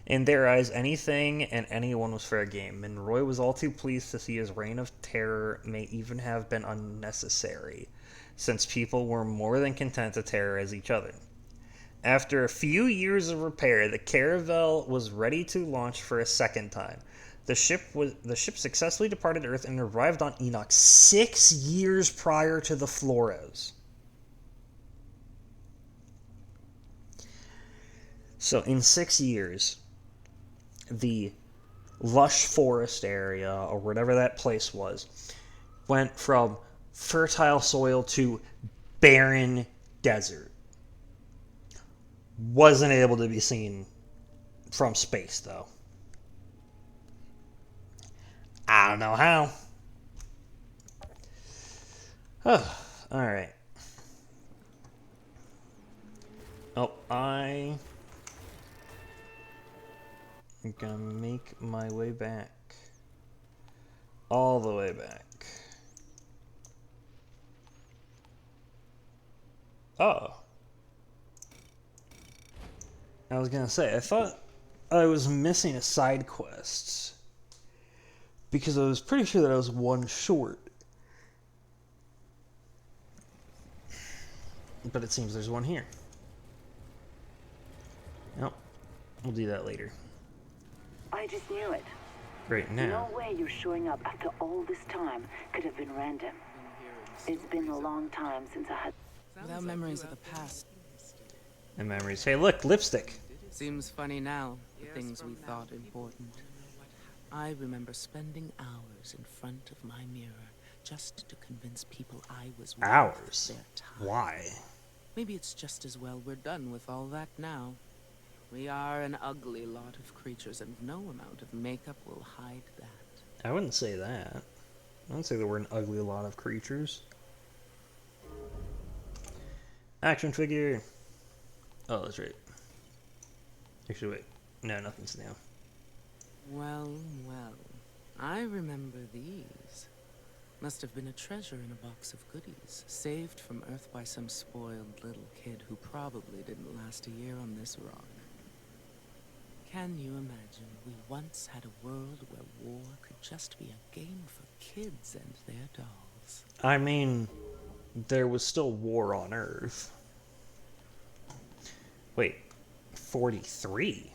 In their eyes, anything and anyone was fair game. Monroy was all too pleased to see his reign of terror may even have been unnecessary, since people were more than content to terrorize each other. After a few years of repair, the Caravel was ready to launch for a second time. The ship successfully departed Earth and arrived on Enoch 6 years prior to the Flores. So in 6 years, the lush forest area, or whatever that place was, went from fertile soil to barren desert. Wasn't able to be seen from space, though. I don't know how. Oh, alright. Oh, I'm gonna make my way back. All the way back. Oh. I was gonna say, I thought I was missing a side quest, because I was pretty sure that I was one short. But it seems there's one here. Nope. We'll do that later. I just knew it. Right now. No way you're showing up after all this time could have been random. It's been a long time since I had... Without memories of the past. And memories. Hey, look, lipstick. Seems funny now, the things we thought important. I remember spending hours in front of my mirror just to convince people I was worth Hours? their time. Why? Maybe it's just as well we're done with all that now. We are an ugly lot of creatures, and no amount of makeup will hide that. I wouldn't say that. I wouldn't say that we're an ugly lot of creatures. Action figure. Oh, that's right. Actually, wait. No, nothing's new. Well, well. I remember these. Must have been a treasure in a box of goodies, saved from Earth by some spoiled little kid who probably didn't last a year on this rock. Can you imagine we once had a world where war could just be a game for kids and their dolls? I mean, there was still war on Earth. Wait, 43?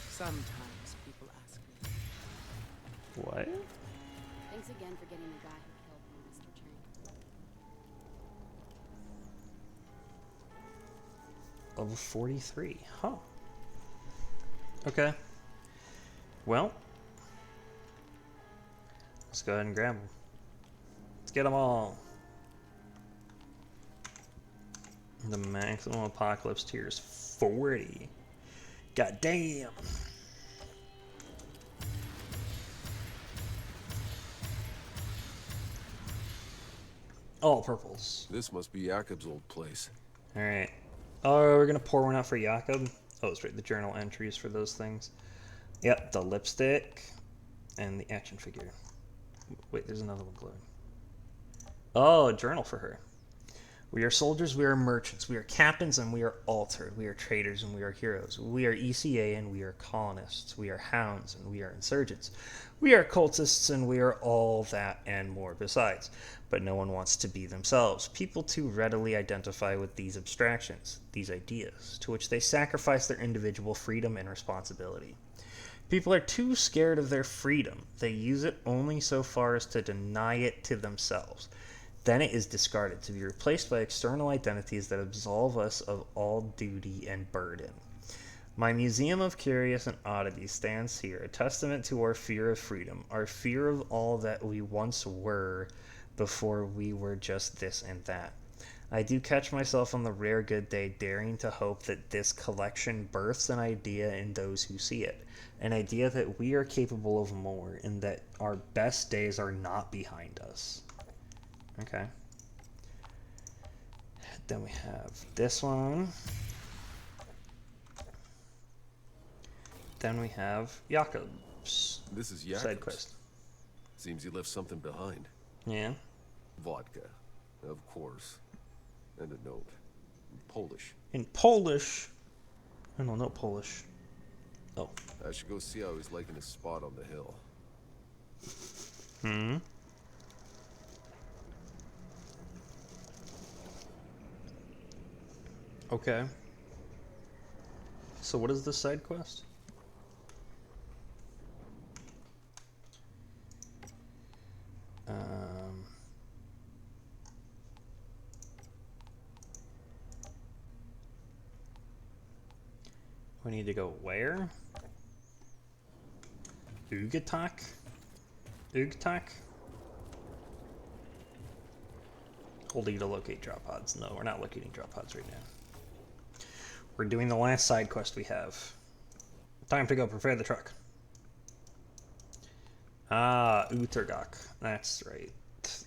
Sometimes people ask me. What? Thanks again for getting the guy who killed me, Mr. Chang. Level 43. Huh. Okay. Well. Let's go ahead and grab them. Let's get them all. The maximum apocalypse tier is 40. God damn. All purples. This must be Jakob's old place. Alright. Oh, we're gonna pour one out for Jakob. Oh, that's right, the journal entries for those things. Yep, the lipstick and the action figure. Wait, there's another one glowing. Oh, a journal for her. We are soldiers, we are merchants, we are captains, and we are altered. We are traders, and we are heroes. We are ECA, and we are colonists. We are hounds, and we are insurgents. We are cultists, and we are all that and more besides. But no one wants to be themselves. People too readily identify with these abstractions, these ideas, to which they sacrifice their individual freedom and responsibility. People are too scared of their freedom. They use it only so far as to deny it to themselves. Then it is discarded to be replaced by external identities that absolve us of all duty and burden. My Museum of Curious and Oddities stands here, a testament to our fear of freedom, our fear of all that we once were before we were just this and that. I do catch myself on the rare good day daring to hope that this collection births an idea in those who see it, an idea that we are capable of more and that our best days are not behind us. Okay. Then we have this one. Then we have Jakob's. This is Jakob's side quest. Seems he left something behind. Yeah. Vodka, of course, and a note in Polish. In Polish. I don't know Polish. Oh. I should go see how he's liking his spot on the hill. Hmm. Okay. So what is this side quest? We need to go where? Ugatak? Ugtak? Holding to locate drop pods. No, we're not locating drop pods right now. We're doing the last side quest we have. Time to go prepare the truck. Ah, Utergak. That's right.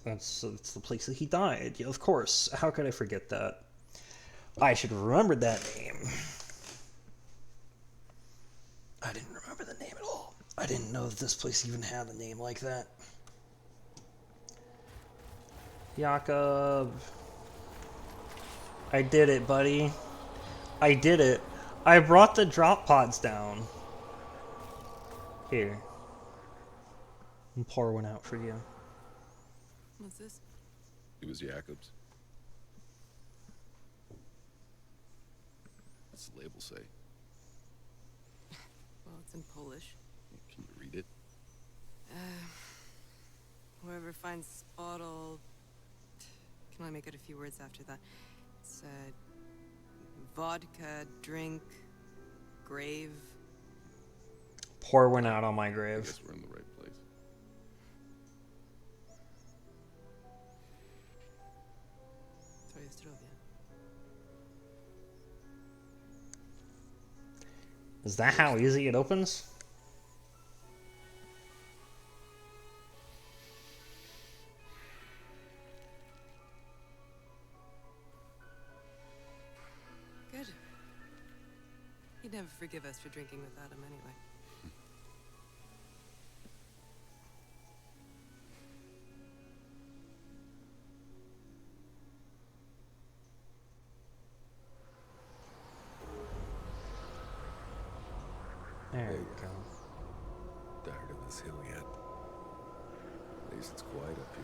That's the place that he died. Yeah, of course. How could I forget that? I should remember that name. I didn't remember the name at all. I didn't know that this place even had a name like that. Jakob. I did it, buddy. I did it. I brought the drop pods down. Here. And pour one out for you. What's this? It was Jakob's. What's the label say? Well, it's in Polish. Can you read it? Whoever finds this bottle can only make it a few words after that. It's vodka, drink, grave. Pour one out on my I grave. guess we're in the right place. Is that how easy it opens? Good. He'd never forgive us for drinking without him anyway. There we go. Tired of this hill yet? At least it's quiet up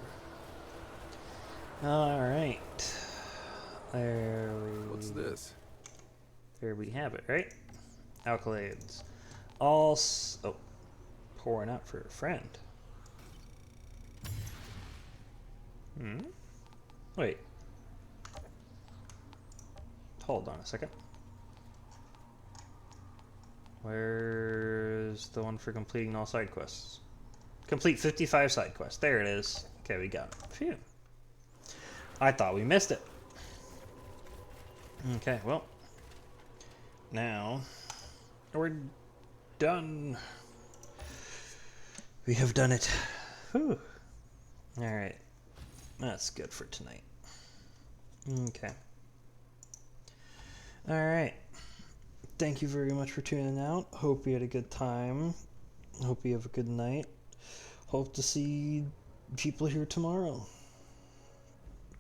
here. Alright. What's this? There we have it, right? Accolades. Pouring out for a friend. Wait. Hold on a second. Where's the one for completing all side quests? Complete 55 side quests. There it is. Okay, we got it. Phew. I thought we missed it. Okay, well. Now, we're done. We have done it. Whew. Alright. That's good for tonight. Okay. Alright. Thank you very much for tuning out. Hope you had a good time. Hope you have a good night. Hope to see people here tomorrow.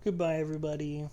Goodbye, everybody.